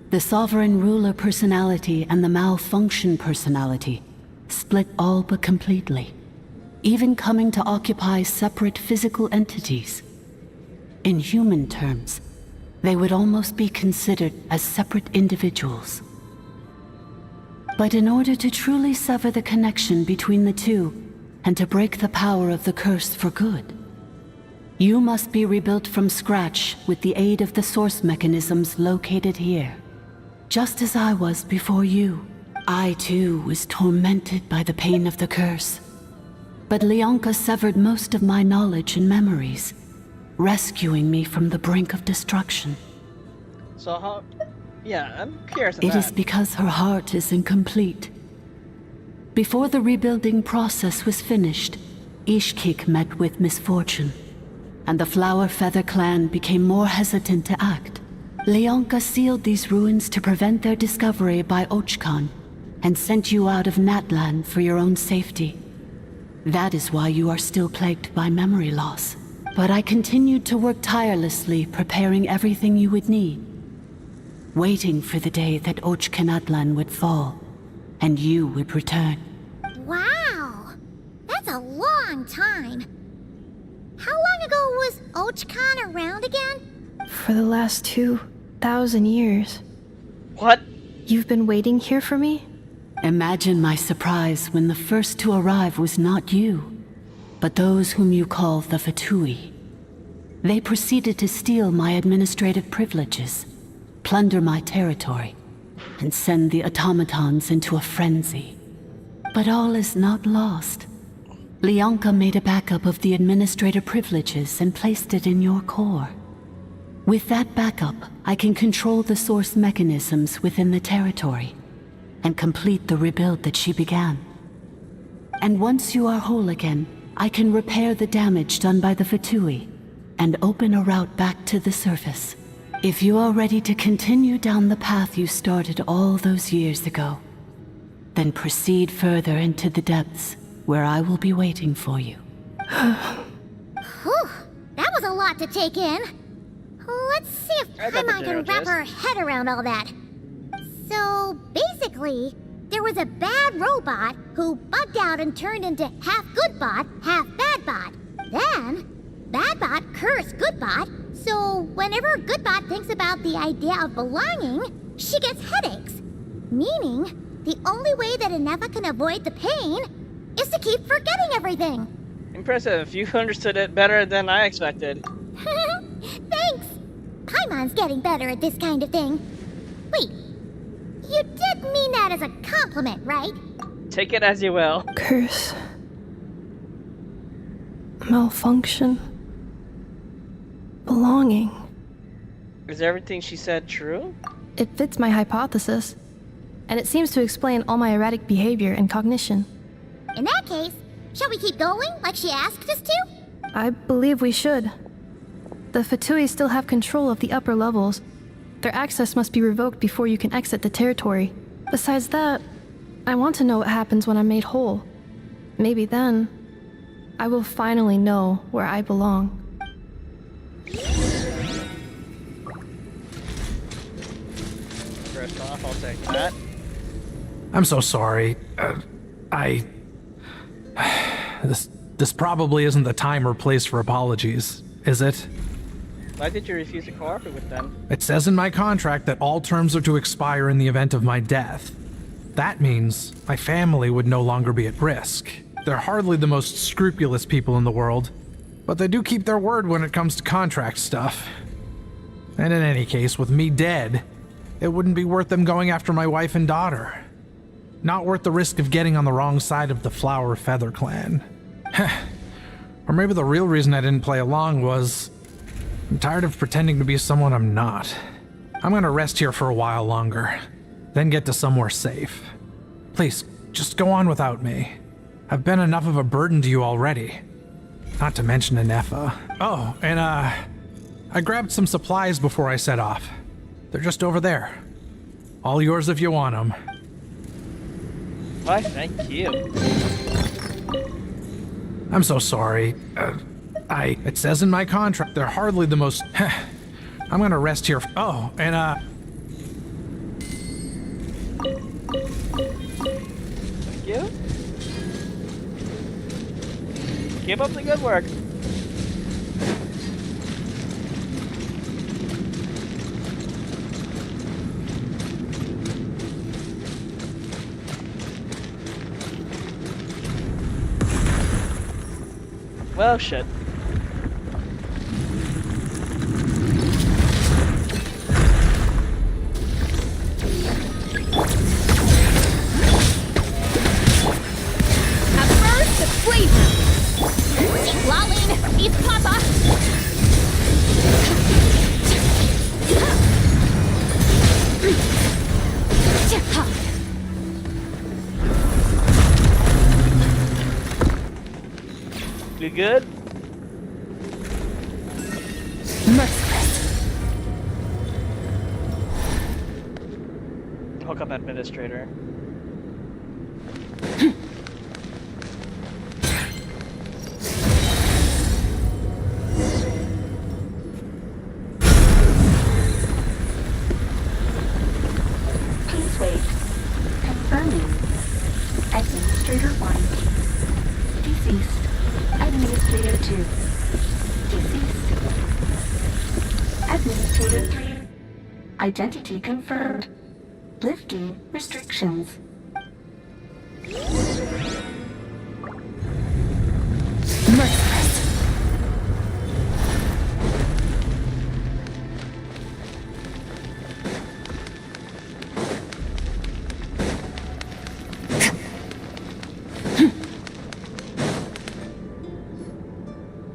the Sovereign Ruler personality and the Malfunction personality split all but completely, even coming to occupy separate physical entities. In human terms, they would almost be considered as separate individuals. But in order to truly sever the connection between the two, and to break the power of the curse for good, you must be rebuilt from scratch with the aid of the source mechanisms located here. Just as I was before you, I too was tormented by the pain of the curse. But Leonka severed most of my knowledge and memories, rescuing me from the brink of destruction. So how... Yeah, I'm curious It is because her heart is incomplete. Before the rebuilding process was finished, Ishkik met with misfortune, and the Flower Feather clan became more hesitant to act. Leonka sealed these ruins to prevent their discovery by Ochkan, and sent you out of Natlan for your own safety. That is why you are still plagued by memory loss. But I continued to work tirelessly, preparing everything you would need, waiting for the day that Ochkanatlan would fall, and you would return. Wow! That's a long time. How long ago was Ochkan around again? For the last 2,000 years. What? You've been waiting here for me? Imagine my surprise when the first to arrive was not you, but those whom you call the Fatui. They proceeded to steal my administrative privileges, plunder my territory, and send the automatons into a frenzy. But all is not lost. Leonka made a backup of the administrator privileges and placed it in your core. With that backup, I can control the source mechanisms within the territory and complete the rebuild that she began. And once you are whole again, I can repair the damage done by the Fatui and open a route back to the surface. If you are ready to continue down the path you started all those years ago, then proceed further into the depths where I will be waiting for you. Whew, that was a lot to take in. Let's see if Paimon can wrap her head around all that. So, basically, there was a bad robot who bugged out and turned into half good bot, half bad bot. Then, bad bot cursed good bot, so whenever good bot thinks about the idea of belonging, she gets headaches. Meaning, the only way that Inefa can avoid the pain is to keep forgetting everything. Impressive. You understood it better than I expected. Thanks. Paimon's getting better at this kind of thing. Wait, you did mean that as a compliment, right? Take it as you will. Curse. Malfunction. Belonging. Is everything she said true? It fits my hypothesis, and it seems to explain all my erratic behavior and cognition. In that case, shall we keep going like she asked us to? I believe we should. The Fatui still have control of the upper levels. Their access must be revoked before you can exit the territory. Besides that, I want to know what happens when I'm made whole. Maybe then, I will finally know where I belong. First off, I'll take that. I'm so sorry. This probably isn't the time or place for apologies, is it? Why did you refuse to cooperate with them? It says in my contract that all terms are to expire in the event of my death. That means my family would no longer be at risk. they're hardly the most scrupulous people in the world, but they do keep their word when it comes to contract stuff. And in any case, with me dead, it wouldn't be worth them going after my wife and daughter. Not worth the risk of getting on the wrong side of the Flower Feather clan. Or maybe the real reason I didn't play along was I'm tired of pretending to be someone I'm not. I'm gonna rest here for a while longer, then get to somewhere safe. Please, just go on without me. I've been enough of a burden to you already. Not to mention Inefa. Oh, and I grabbed some supplies before I set off. They're just over there. All yours if you want them. Why, thank you. I'm so sorry. It says in my contract they're hardly the most... I'm gonna rest here. Oh, and Thank you. Keep up the good work. Well, shit. At first, the flavor. Eat Lolling, eat Papa. You good? Merciless. Hook up administrator. Please wait. Confirming. Administrator 1. Deceased. Administrator 2. Deceased. Administrator 3. Identity confirmed. Lifting restrictions. Merciless.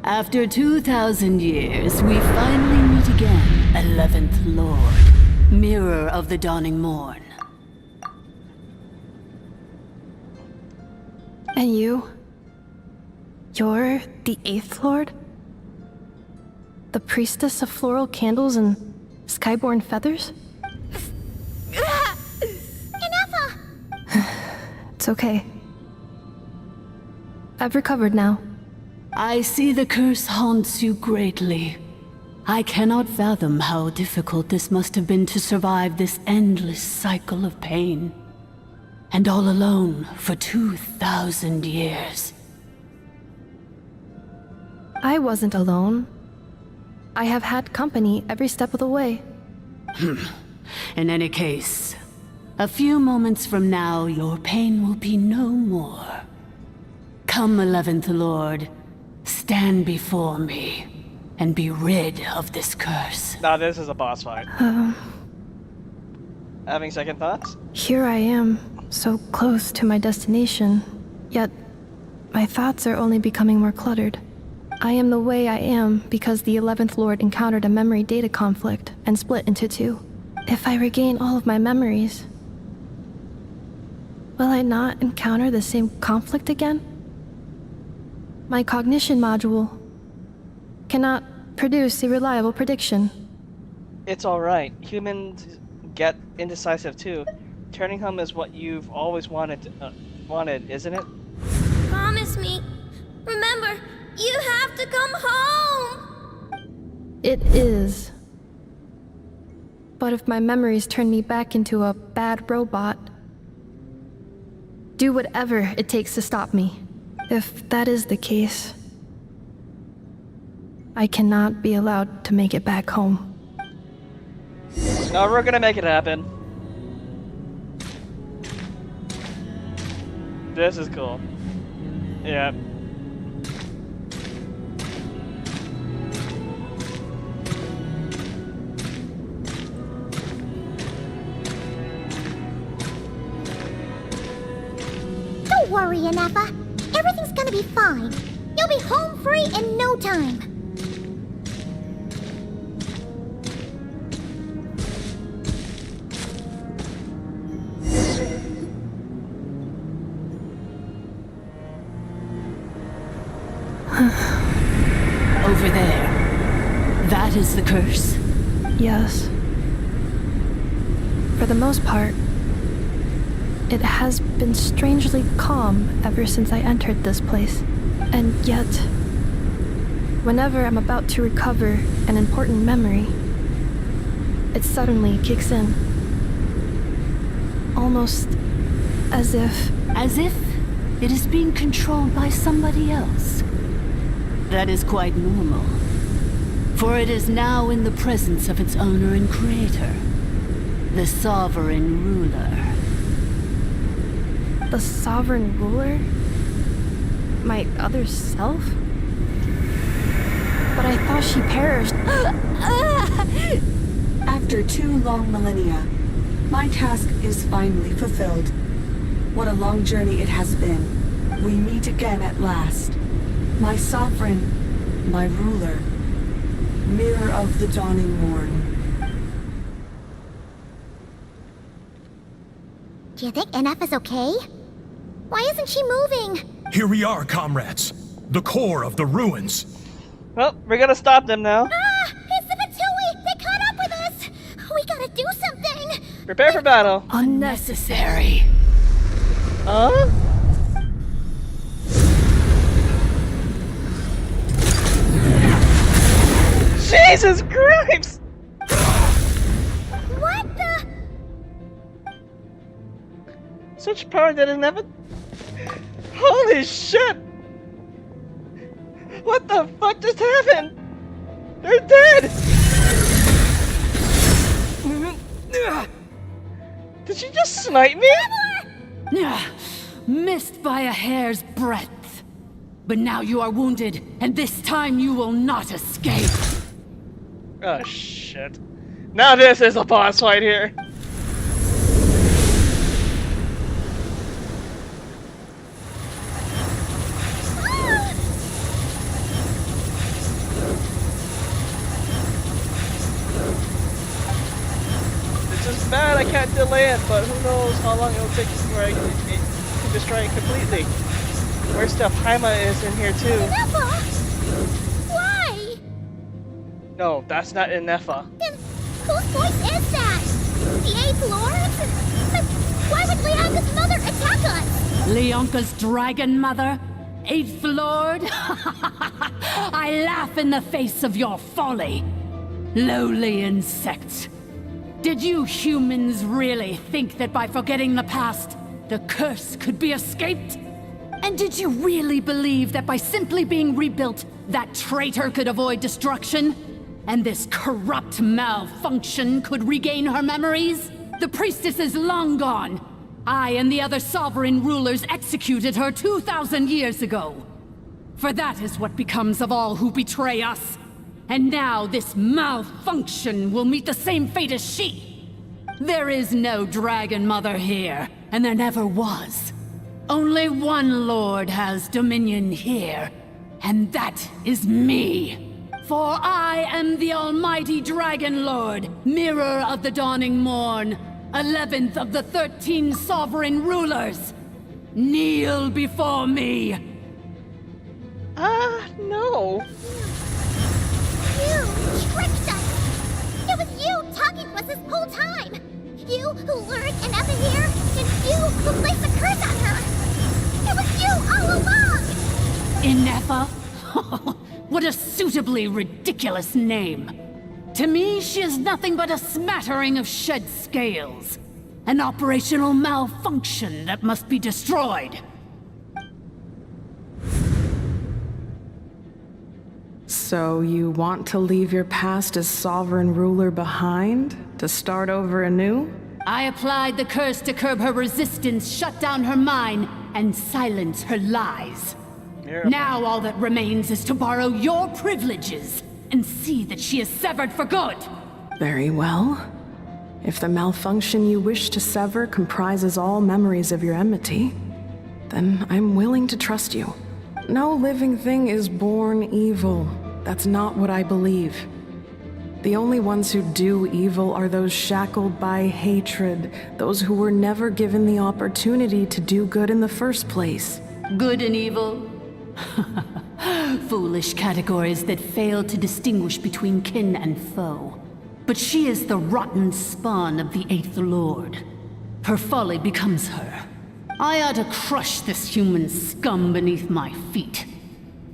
After 2,000 years, we finally meet again, 11th Lord, Mirror of the Dawning Morn. And you? You're the 8th Lord? The priestess of floral candles and skyborn feathers? Inefa! It's okay. I've recovered now. I see the curse haunts you greatly. I cannot fathom how difficult this must have been to survive this endless cycle of pain. And all alone for 2,000 years. I wasn't alone. I have had company every step of the way. In any case, a few moments from now, your pain will be no more. Come, 11th Lord. Stand before me, and be rid of this curse. Nah, this is a boss fight. Having second thoughts? Here I am, so close to my destination, yet my thoughts are only becoming more cluttered. I am the way I am because the 11th Lord encountered a memory data conflict and split into two. If I regain all of my memories, will I not encounter the same conflict again? My cognition module cannot produce a reliable prediction. It's alright. Humans get indecisive too. Turning home is what you've always wanted, isn't it? Promise me. Remember, you have to come home. It is. But if my memories turn me back into a bad robot, do whatever it takes to stop me. If that is the case, I cannot be allowed to make it back home. No, we're gonna make it happen. This is cool. Yeah. Don't worry, Inefa. Everything's gonna be fine. You'll be home free in no time. Over there. That is the curse? Yes. For the most part, it has been strangely calm ever since I entered this place. And yet, whenever I'm about to recover an important memory, it suddenly kicks in. Almost as if... As if it is being controlled by somebody else. That is quite normal. For it is now in the presence of its owner and creator, the sovereign ruler. The sovereign ruler? My other self? But I thought she perished. After 2 long millennia, my task is finally fulfilled. What a long journey it has been. We meet again at last. My sovereign, my ruler, mirror of the dawning morn. Do you think NF is okay? Why isn't she moving? Here we are, comrades. The core of the ruins. Well, we're gonna stop them now. Ah! It's the Fatui! They caught up with us! We gotta do something! Prepare for battle. Unnecessary. Huh? Jesus Christ! What the? Such power that it never... Holy shit! What the fuck just happened? They're dead! Did she just snipe me? Missed by a hair's breadth. But now you are wounded, and this time you will not escape. Oh shit. Now this is a boss fight here. It's just bad I can't delay it, but who knows how long it'll take before I can destroy it completely. Where's the Paima is in here too. Why? No, that's not Inefa. Then whose voice is that? The 8th Lord? But why would Leanka's mother attack us? Leonka's dragon mother? 8th Lord? I laugh in the face of your folly. Lowly insects. Did you humans really think that by forgetting the past, the curse could be escaped? And did you really believe that by simply being rebuilt, that traitor could avoid destruction? And this corrupt malfunction could regain her memories? The priestess is long gone. I and the other sovereign rulers executed her 2,000 years ago. For that is what becomes of all who betray us. And now this malfunction will meet the same fate as she. There is no Dragon Mother here, and there never was. Only one Lord has dominion here, and that is me. For I am the almighty Dragon Lord, mirror of the dawning morn, 11th of the 13 sovereign rulers. Kneel before me. No. You tricked us! It was you talking to us this whole time! You who lured Inefa here, and you who placed a curse on her! It was you all along! Inefa? What a suitably ridiculous name. To me, she is nothing but a smattering of shed scales. An operational malfunction that must be destroyed. So you want to leave your past as sovereign ruler behind? To start over anew? I applied the curse to curb her resistance, shut down her mind, and silence her lies. Now all that remains is to borrow your privileges and see that she is severed for good. Very well. If the malfunction you wish to sever comprises all memories of your enmity, then I'm willing to trust you. No living thing is born evil. That's not what I believe. The only ones who do evil are those shackled by hatred, those who were never given the opportunity to do good in the first place. Good and evil? Foolish categories that fail to distinguish between kin and foe. But she is the rotten spawn of the Eighth Lord. Her folly becomes her. I ought to crush this human scum beneath my feet.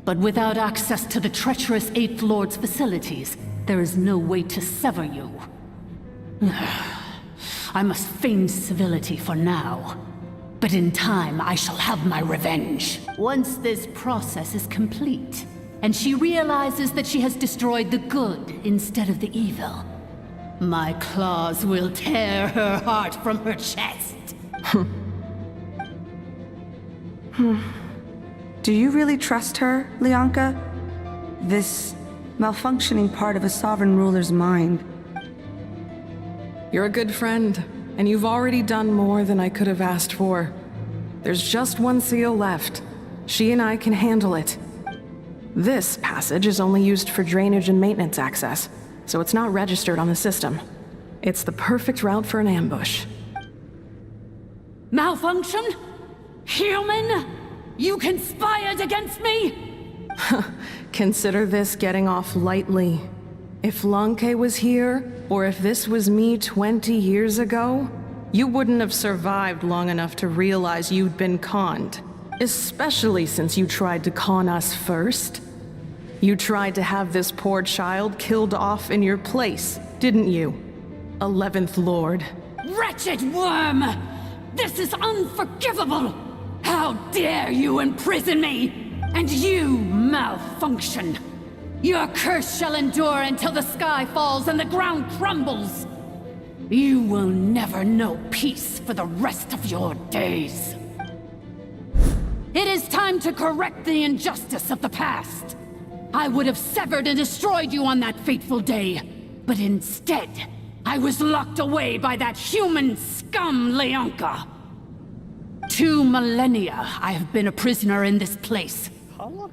But without access to the treacherous Eighth Lord's facilities, there is no way to sever you. I must feign civility for now. But in time, I shall have my revenge. Once this process is complete, and she realizes that she has destroyed the good instead of the evil, my claws will tear her heart from her chest. Do you really trust her, Lianka? This malfunctioning part of a sovereign ruler's mind. You're a good friend, and you've already done more than I could have asked for. There's just one seal left. She and I can handle it. This passage is only used for drainage and maintenance access, so it's not registered on the system. It's the perfect route for an ambush. Malfunction? Human? You conspired against me? Consider this getting off lightly. If Lanke was here, or if this was me 20 years ago, you wouldn't have survived long enough to realize you'd been conned. Especially since you tried to con us first. You tried to have this poor child killed off in your place, didn't you? 11th Lord. Wretched worm! This is unforgivable! How dare you imprison me! And you, malfunction! Your curse shall endure until the sky falls and the ground crumbles! You will never know peace for the rest of your days. It is time to correct the injustice of the past. I would have severed and destroyed you on that fateful day, but instead, I was locked away by that human scum, Lianka. 2 millennia I have been a prisoner in this place.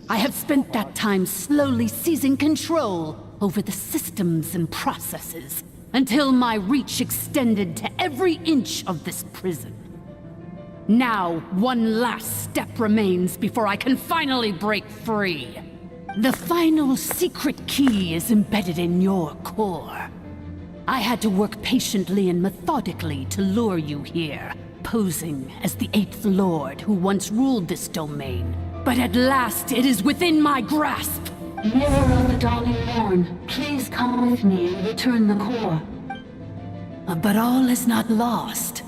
I have spent that time slowly seizing control over the systems and processes, until my reach extended to every inch of this prison. Now, one last step remains before I can finally break free. The final secret key is embedded in your core. I had to work patiently and methodically to lure you here, posing as the 8th Lord who once ruled this domain. But at last, it is within my grasp! Mirror of the Dawning Morn, please come with me and return the core. But all is not lost.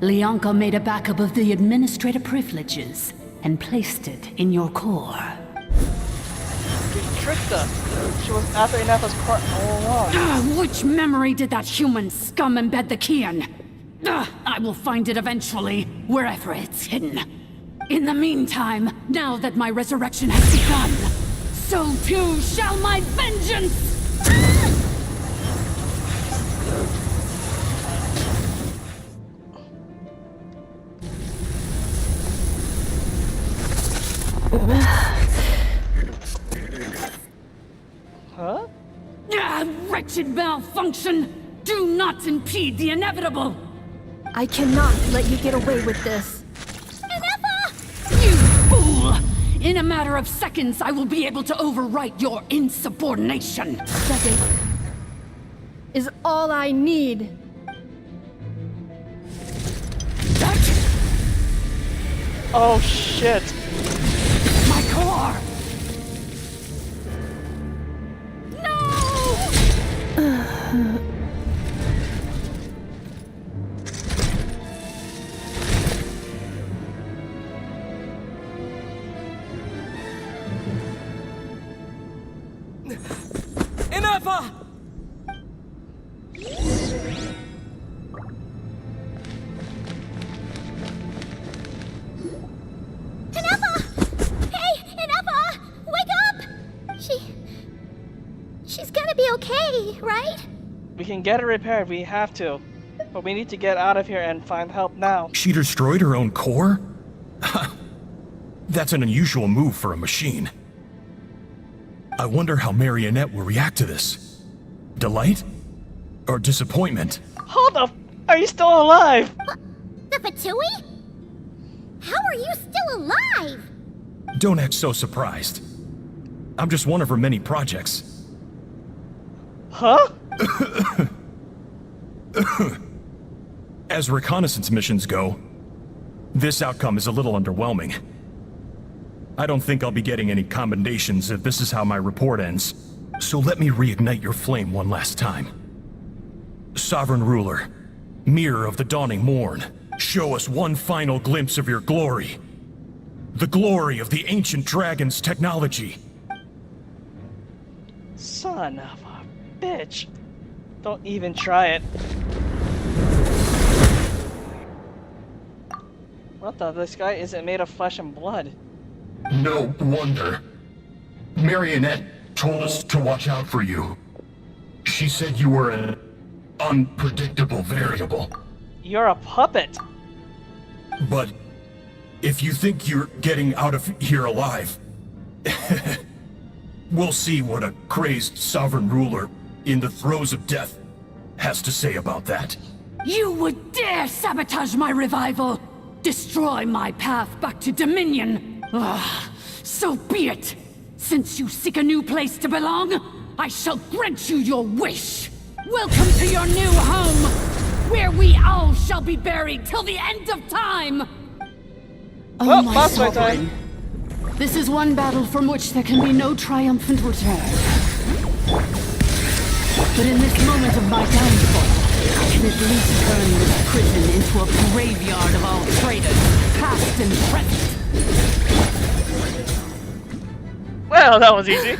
Lianka made a backup of the administrative privileges and placed it in your core. You tricked us. She was after Ineffa's part all along. Which memory did that human scum embed the key in? I will find it eventually, wherever it's hidden. In the meantime, now that my resurrection has begun, so too shall my vengeance! Huh? Wretched malfunction! Do not impede the inevitable! I cannot let you get away with this. You fool! In a matter of seconds, I will be able to overwrite your insubordination! Second is all I need. Oh shit! My core! Ineffa! Ineffa! Hey, Ineffa! okay, right? We can get it repaired, we have to. But we need to get out of here and find help now. She destroyed her own core? That's an unusual move for a machine. I wonder how Marionette will react to this. Delight? Or disappointment? Hold up! Are you still alive? The Fatui? How are you still alive? Don't act so surprised. I'm just one of her many projects. Huh? As reconnaissance missions go, this outcome is a little underwhelming. I don't think I'll be getting any commendations if this is how my report ends. So let me reignite your flame one last time. Sovereign Ruler, Mirror of the Dawning Morn, show us one final glimpse of your glory. The glory of the ancient dragon's technology. Son of a bitch. Don't even try it. What the? This guy isn't made of flesh and blood. No wonder. Marionette told us to watch out for you. She said you were an unpredictable variable. You're a puppet. But if you think you're getting out of here alive, we'll see what a crazed sovereign ruler in the throes of death has to say about that. You would dare sabotage my revival! Destroy my path back to Dominion! Ugh, so be it! Since you seek a new place to belong, I shall grant you your wish! Welcome to your new home, where we all shall be buried till the end of time! Well, my boss fight sovereign, this is one battle from which there can be no triumphant return. But in this moment of my downfall, I can at least turn this prison into a graveyard of all traitors, past and present. Well, that was easy.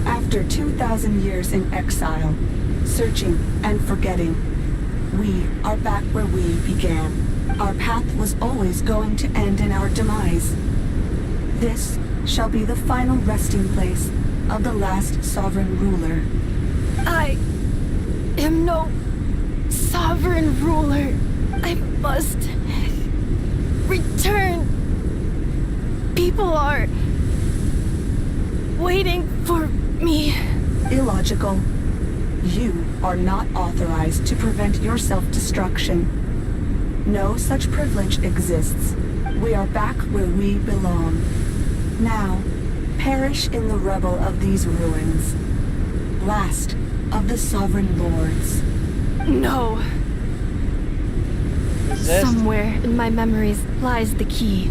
After 2,000 years in exile, searching and forgetting, we are back where we began. Our path was always going to end in our demise. This shall be the final resting place of the last sovereign ruler. I am no sovereign ruler. I must return. People are waiting for me. Illogical. You are not authorized to prevent your self-destruction. No such privilege exists. We are back where we belong. Now, perish in the rubble of these ruins. Last of the sovereign lords. No. Somewhere in my memories lies the key.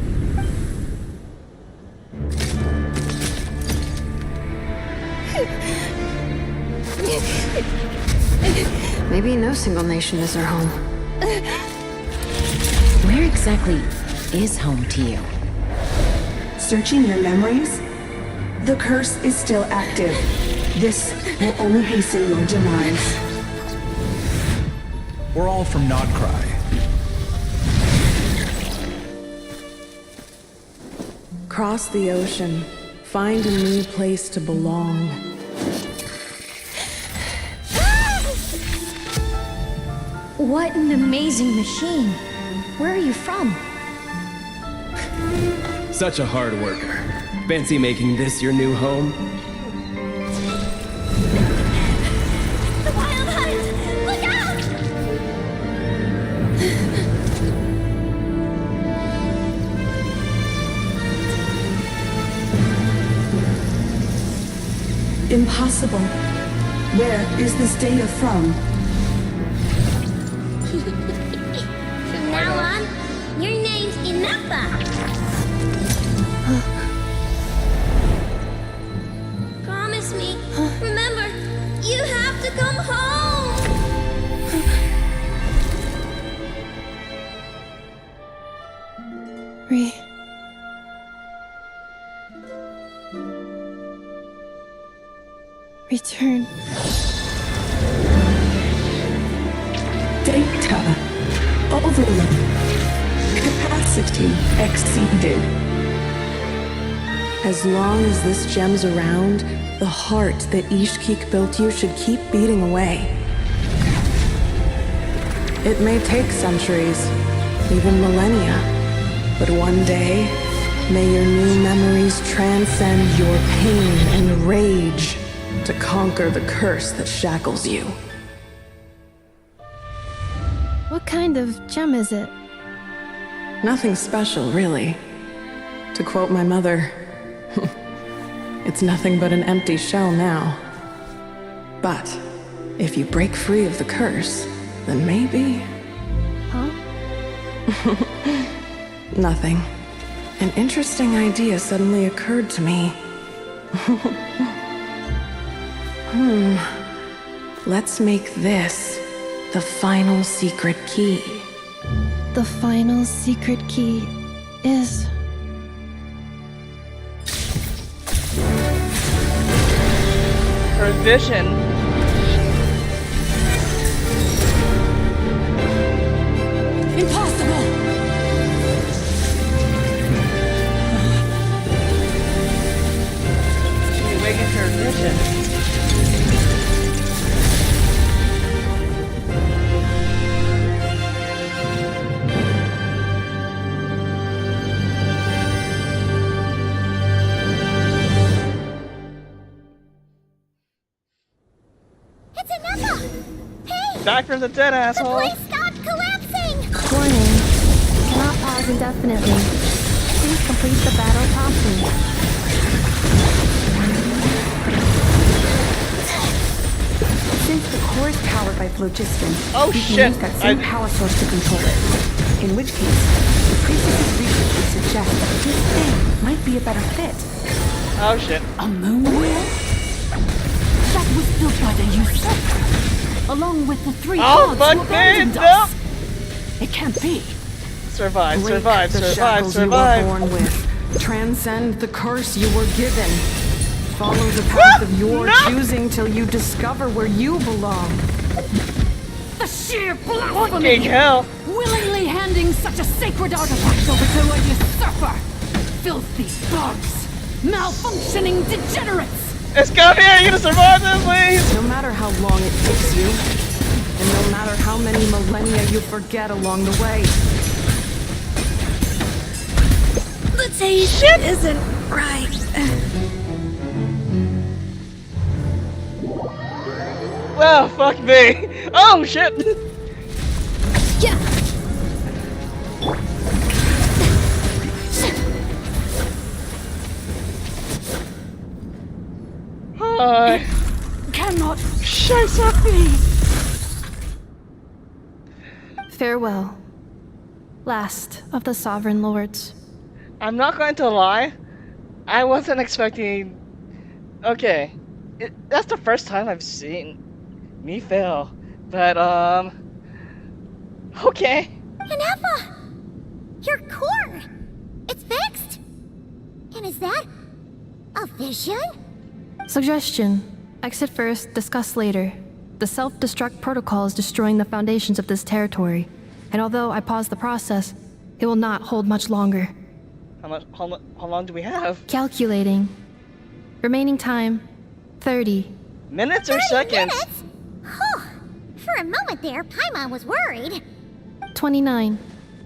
Maybe no single nation is our home. Where exactly is home to you? Searching your memories? The curse is still active. This will only hasten your demise. We're all from Nod Karai. Cross the ocean. Find a new place to belong. What an amazing machine. Where are you from? Such a hard worker. Fancy making this your new home? The Wild Hunt! Look out! Impossible. Where is this data from? From now on, your name's Inappa. Promise me. Remember, you have to come home. Return. Data. overload. Capacity exceeded. As long as this gem's around, the heart that Ishkik built you should keep beating away. It may take centuries, even millennia, but one day, may your new memories transcend your pain and rage to conquer the curse that shackles you. What kind of gem is it? Nothing special, really. To quote my mother, it's nothing but an empty shell now. But if you break free of the curse, then maybe... Huh? Nothing. An interesting idea suddenly occurred to me. Let's make this the final secret key. The final secret key is... Her vision. Impossible! She awakens her vision. It's Inepa! Hey! Back from the dead, asshole. The place stopped collapsing! Warning. Cannot pause indefinitely. Please complete the battle promptly. Since the core is powered by phlogiston, Oh, we shit. can use that same power source to control it. In which case, the priestess's research would suggest that this thing might be a better fit. Oh shit. A moon wheel? That was built by the usurper, along with the three Oh, gods fuck who me, abandoned no. us. It can't be. Survive, Break survive, the survive, shackles survive. you were born with. Transcend the curse you were given. Follow the path of your No! choosing till you discover where you belong. The sheer Fucking blasphemy! hell. Willingly handing such a sacred artifact over to a usurper! Filthy thugs! Malfunctioning degenerates! Let's go here. You gonna survive this, please? No matter how long it takes you, and no matter how many millennia you forget along the way. The taste isn't right. Well, fuck me. Oh shit. Yeah. Hi. Cannot Scheiße. be. Farewell. Last of the Sovereign Lords. I'm not going to lie. I wasn't expecting. Okay, that's the first time I've seen me fail. But okay. Inepa! Your core! It's fixed! And is that a vision? Suggestion. Exit first, discuss later. The self-destruct protocol is destroying the foundations of this territory. And although I paused the process, it will not hold much longer. How long do we have? Calculating. Remaining time, 30. Minutes or 30 seconds? minutes? Huh. For a moment there, Paimon was worried. 29.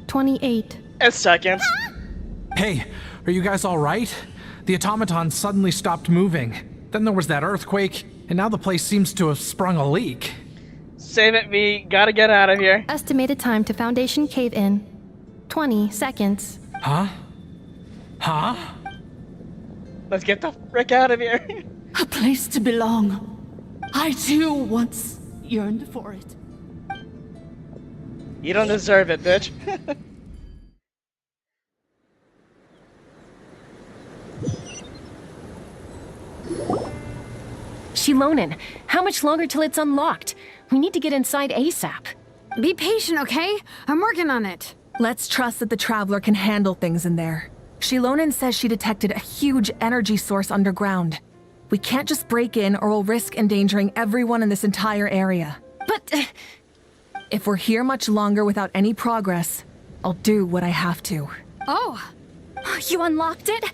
28. It's seconds. Hey, are you guys all right? The automaton suddenly stopped moving. Then there was that earthquake, and now the place seems to have sprung a leak. Save it, V. Gotta get out of here. Estimated time to Foundation cave-in, 20 seconds. Huh? Huh? Let's get the frick out of here. A place to belong. I too once yearned for it. You don't deserve it, bitch. Shilonen, how much longer till it's unlocked? We need to get inside ASAP. Be patient, okay? I'm working on it. Let's trust that the Traveler can handle things in there. Shilonen says she detected a huge energy source underground. We can't just break in or we'll risk endangering everyone in this entire area. But... If we're here much longer without any progress, I'll do what I have to. Oh, you unlocked it?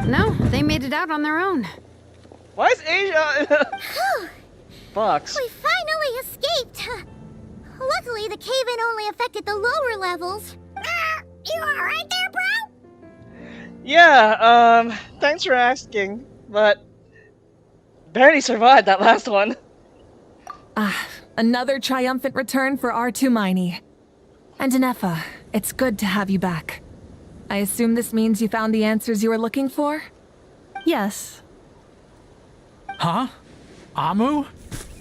No, they made it out on their own. Why is Asia... Fox. We finally escaped. Luckily, the cave-in only affected the lower levels. You alright there, bro? Yeah, thanks for asking, but barely survived that last one. Another triumphant return for R2 Miney. And Nefa, it's good to have you back. I assume this means you found the answers you were looking for? Yes. Huh? Amu?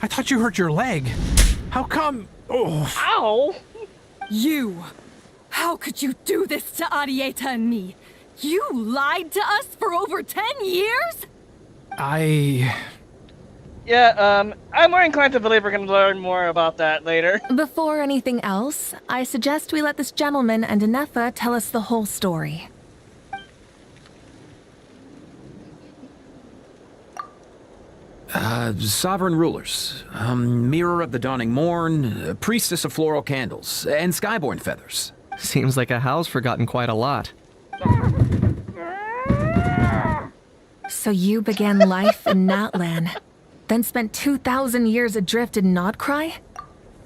I thought you hurt your leg. How come? Oh. Ow! You! How could you do this to Arieta and me? You lied to us for over 10 years? Yeah, I'm more inclined to believe we're gonna learn more about that later. Before anything else, I suggest we let this gentleman and Nefa tell us the whole story. Sovereign rulers, Mirror of the Dawning Morn, Priestess of Floral Candles, and Skyborn Feathers. Seems like a house forgotten quite a lot. So you began life in Natlan, then spent 2,000 years adrift in Nod Karai?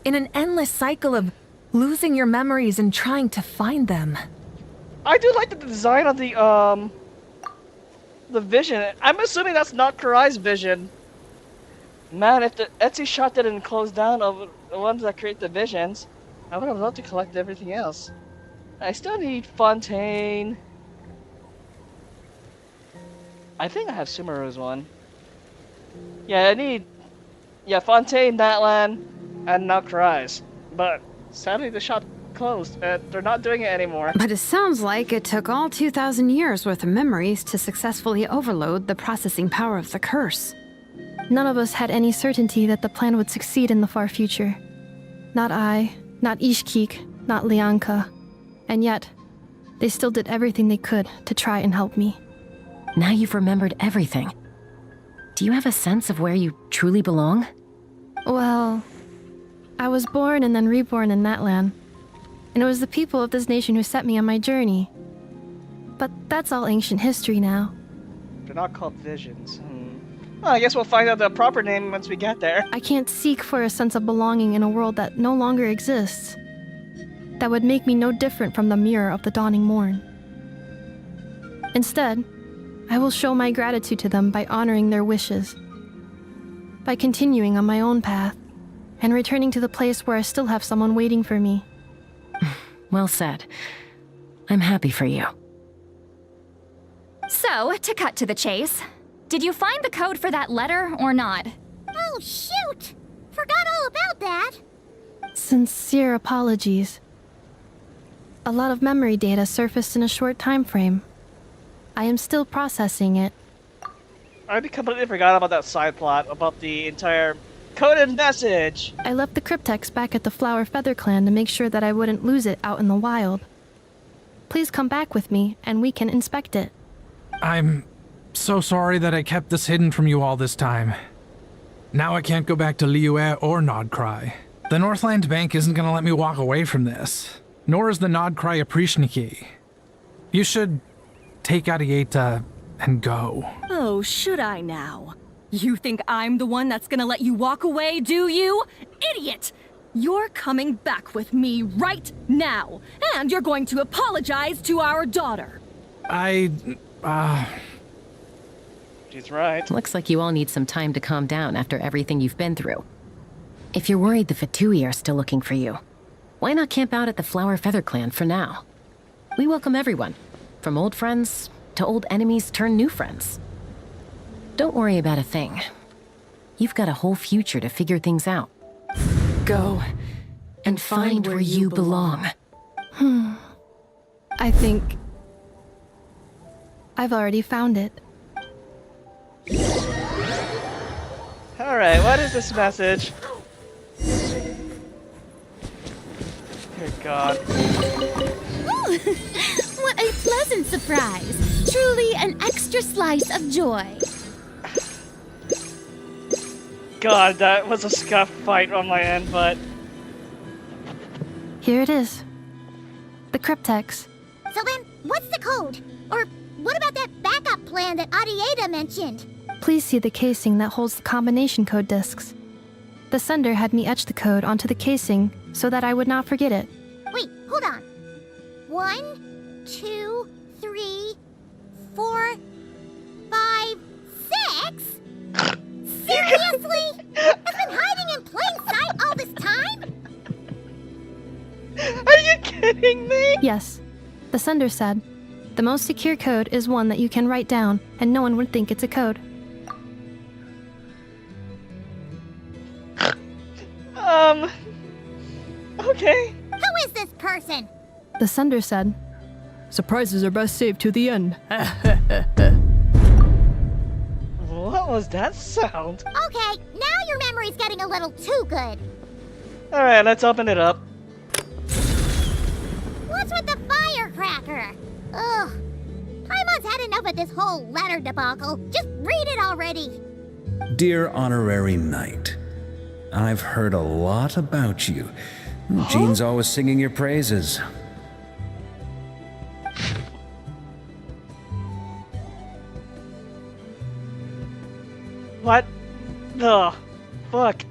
In an endless cycle of losing your memories and trying to find them. I do like the design of the vision. I'm assuming that's not Karai's vision. Man, if the Etsy shop didn't close down of the ones that create the visions, I would have loved to collect everything else. I still need Fontaine. I think I have Sumeru's one. Yeah, I need... Yeah, Fontaine, Natlan, and now Karai's. But sadly the shop closed. They're not doing it anymore. But it sounds like it took all 2,000 years worth of memories to successfully overload the processing power of the curse. None of us had any certainty that the plan would succeed in the far future. Not I, not Ishkik, not Lianka. And yet, they still did everything they could to try and help me. Now you've remembered everything. Do you have a sense of where you truly belong? Well, I was born and then reborn in Natlan. And it was the people of this nation who set me on my journey. But that's all ancient history now. They're not called visions. Well, I guess we'll find out the proper name once we get there. I can't seek for a sense of belonging in a world that no longer exists. That would make me no different from the mirror of the dawning morn. Instead, I will show my gratitude to them by honoring their wishes. By continuing on my own path, and returning to the place where I still have someone waiting for me. Well said. I'm happy for you. So, to cut to the chase, did you find the code for that letter or not? Oh, shoot! Forgot all about that. Sincere apologies. A lot of memory data surfaced in a short time frame. I am still processing it. I completely forgot about that side plot, about the entire coded message. I left the cryptex back at the Flower Feather Clan to make sure that I wouldn't lose it out in the wild. Please come back with me, and we can inspect it. I'm so sorry that I kept this hidden from you all this time. Now I can't go back to Liyue or Nod Karai. The Northland Bank isn't gonna let me walk away from this, nor is the Nod Karai Aprishniki. You should take Arieta and go. Oh, should I now? You think I'm the one that's gonna let you walk away, do you? Idiot! You're coming back with me right now, and you're going to apologize to our daughter. She's right. Looks like you all need some time to calm down after everything you've been through. If you're worried the Fatui are still looking for you, why not camp out at the Flower Feather Clan for now? We welcome everyone, from old friends to old enemies turned new friends. Don't worry about a thing. You've got a whole future to figure things out. Go and find where you belong. I think I've already found it. Alright, what is this message? Good God. Ooh, what a pleasant surprise! Truly an extra slice of joy. God, that was a scuff fight on my end, but... Here it is. The cryptex. So then, what's the code? Or what about that backup plan that Arieta mentioned? Please see the casing that holds the combination code discs. The sender had me etch the code onto the casing so that I would not forget it. Wait, hold on. 1, 2, 3, 4, 5, 6? Seriously? It's been hiding in plain sight all this time? Are you kidding me? Yes. The sender said, the most secure code is one that you can write down and no one would think it's a code. Okay. Who is this person? The sender said, surprises are best saved to the end. What was that sound? Okay, now your memory's getting a little too good. Alright, let's open it up. What's with the firecracker? Ugh. Paimon's had enough of this whole letter debacle. Just read it already. Dear Honorary Knight, I've heard a lot about you. Jean's always singing your praises. What the fuck?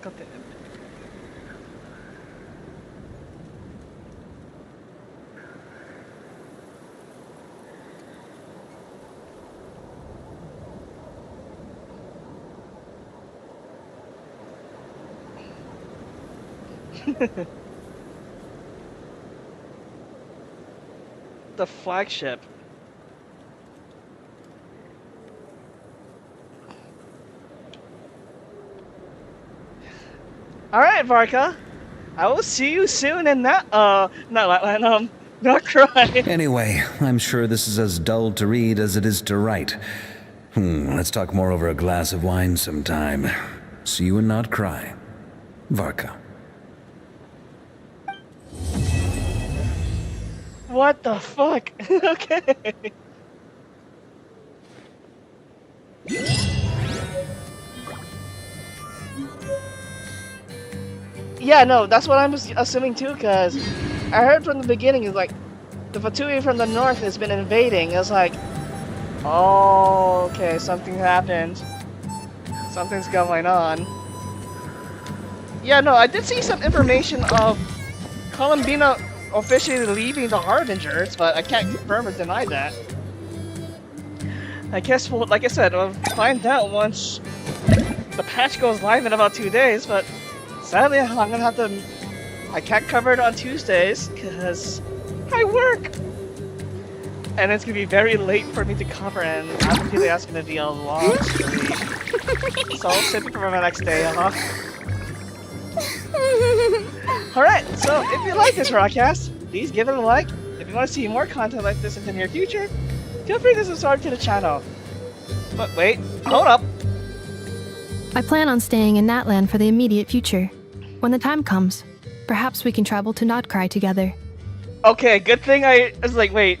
Got the the flagship. Alright, Varka. I will see you soon in that, not Cry. Anyway, I'm sure this is as dull to read as it is to write. Let's talk more over a glass of wine sometime. See you in Nod Karai. Varka. What the fuck? Okay. Yeah, no, that's what I'm assuming too, because I heard from the beginning, is like, the Fatui from the north has been invading. It's like, oh, okay, something happened. Something's going on. Yeah, no, I did see some information of Columbina officially leaving the Harbingers, but I can't confirm or deny that. I guess, well, like I said, we'll find out once the patch goes live in about 2 days, but sadly I'm gonna have to... I can't cover it on Tuesdays, because I work! And it's gonna be very late for me to cover, and I'm really that's gonna be a long stream. So I'll save it for my next day, Alright, so if you like this broadcast, please give it a like. If you want to see more content like this in the near future, feel free to subscribe to the channel. But wait, hold up! I plan on staying in Natlan for the immediate future. When the time comes, perhaps we can travel to Nod Karai together. Okay, good thing I was like, wait.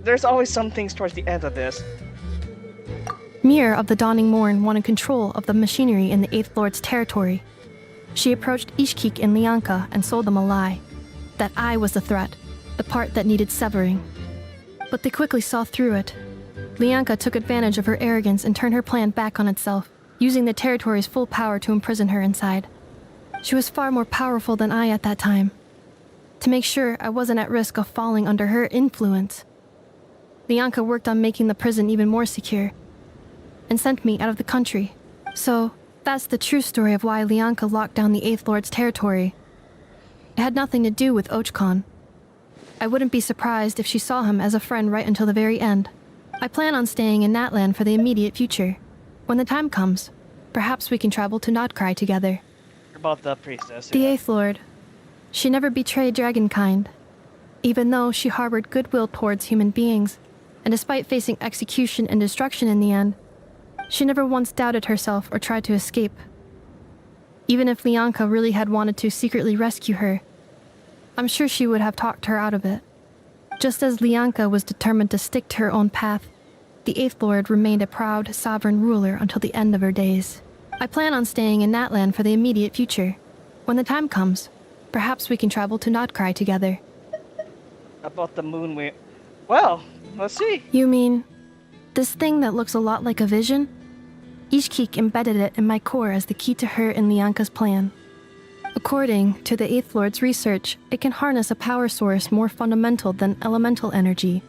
There's always some things towards the end of this. Mir of the Dawning Morn wanted control of the machinery in the 8th Lord's territory. She approached Ishkik and Lianka and sold them a lie. That I was the threat, the part that needed severing. But they quickly saw through it. Lianka took advantage of her arrogance and turned her plan back on itself, using the territory's full power to imprison her inside. She was far more powerful than I at that time. To make sure I wasn't at risk of falling under her influence, Lianka worked on making the prison even more secure, and sent me out of the country. So, that's the true story of why Lianka locked down the 8th Lord's territory. It had nothing to do with Ochkon. I wouldn't be surprised if she saw him as a friend right until the very end. I plan on staying in Natlan for the immediate future. When the time comes, perhaps we can travel to Nod Karai together. About the priestess. The yeah. Eighth Lord. She never betrayed dragonkind, even though she harbored goodwill towards human beings, and despite facing execution and destruction in the end, she never once doubted herself or tried to escape. Even if Lianka really had wanted to secretly rescue her, I'm sure she would have talked her out of it. Just as Lianka was determined to stick to her own path, the Eighth Lord remained a proud, sovereign ruler until the end of her days. I plan on staying in Natlan for the immediate future. When the time comes, perhaps we can travel to Nod Karai together. About the moon we... Well, let's see. You mean this thing that looks a lot like a vision? Ishkik embedded it in my core as the key to her and Lianka's plan. According to the Eighth Lord's research, it can harness a power source more fundamental than elemental energy.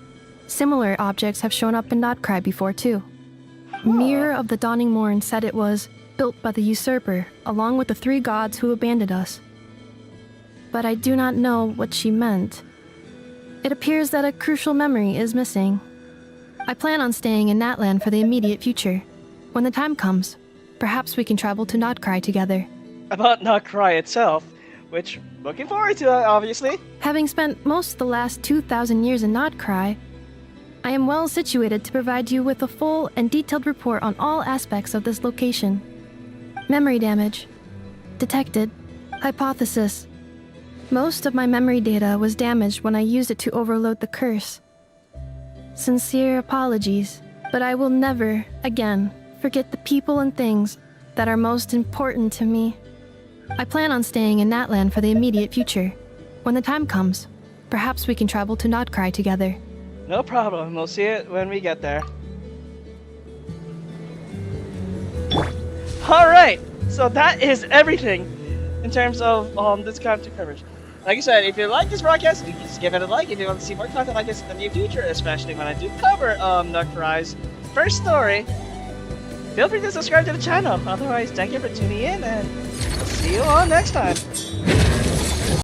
Similar objects have shown up in Nod Karai before too. Mirror of the Dawning Morn said it was built by the usurper, along with the 3 gods who abandoned us. But I do not know what she meant. It appears that a crucial memory is missing. I plan on staying in Natlan for the immediate future. When the time comes, perhaps we can travel to Nod Karai together. About Nod Karai itself, which looking forward to, obviously. Having spent most of the last 2,000 years in Nod Karai, I am well situated to provide you with a full and detailed report on all aspects of this location. Memory damage. Detected. Hypothesis. Most of my memory data was damaged when I used it to overload the curse. Sincere apologies, but I will never, again, forget the people and things that are most important to me. I plan on staying in Natlan for the immediate future. When the time comes, perhaps we can travel to Nod Karai together. No problem, we'll see it when we get there. Alright, so that is everything in terms of this content coverage. Like I said, if you like this broadcast, you can just give it a like if you want to see more content like this in the near future, especially when I do cover Nod Karai's first story. Feel free to subscribe to the channel. Otherwise, thank you for tuning in, and we'll see you all next time.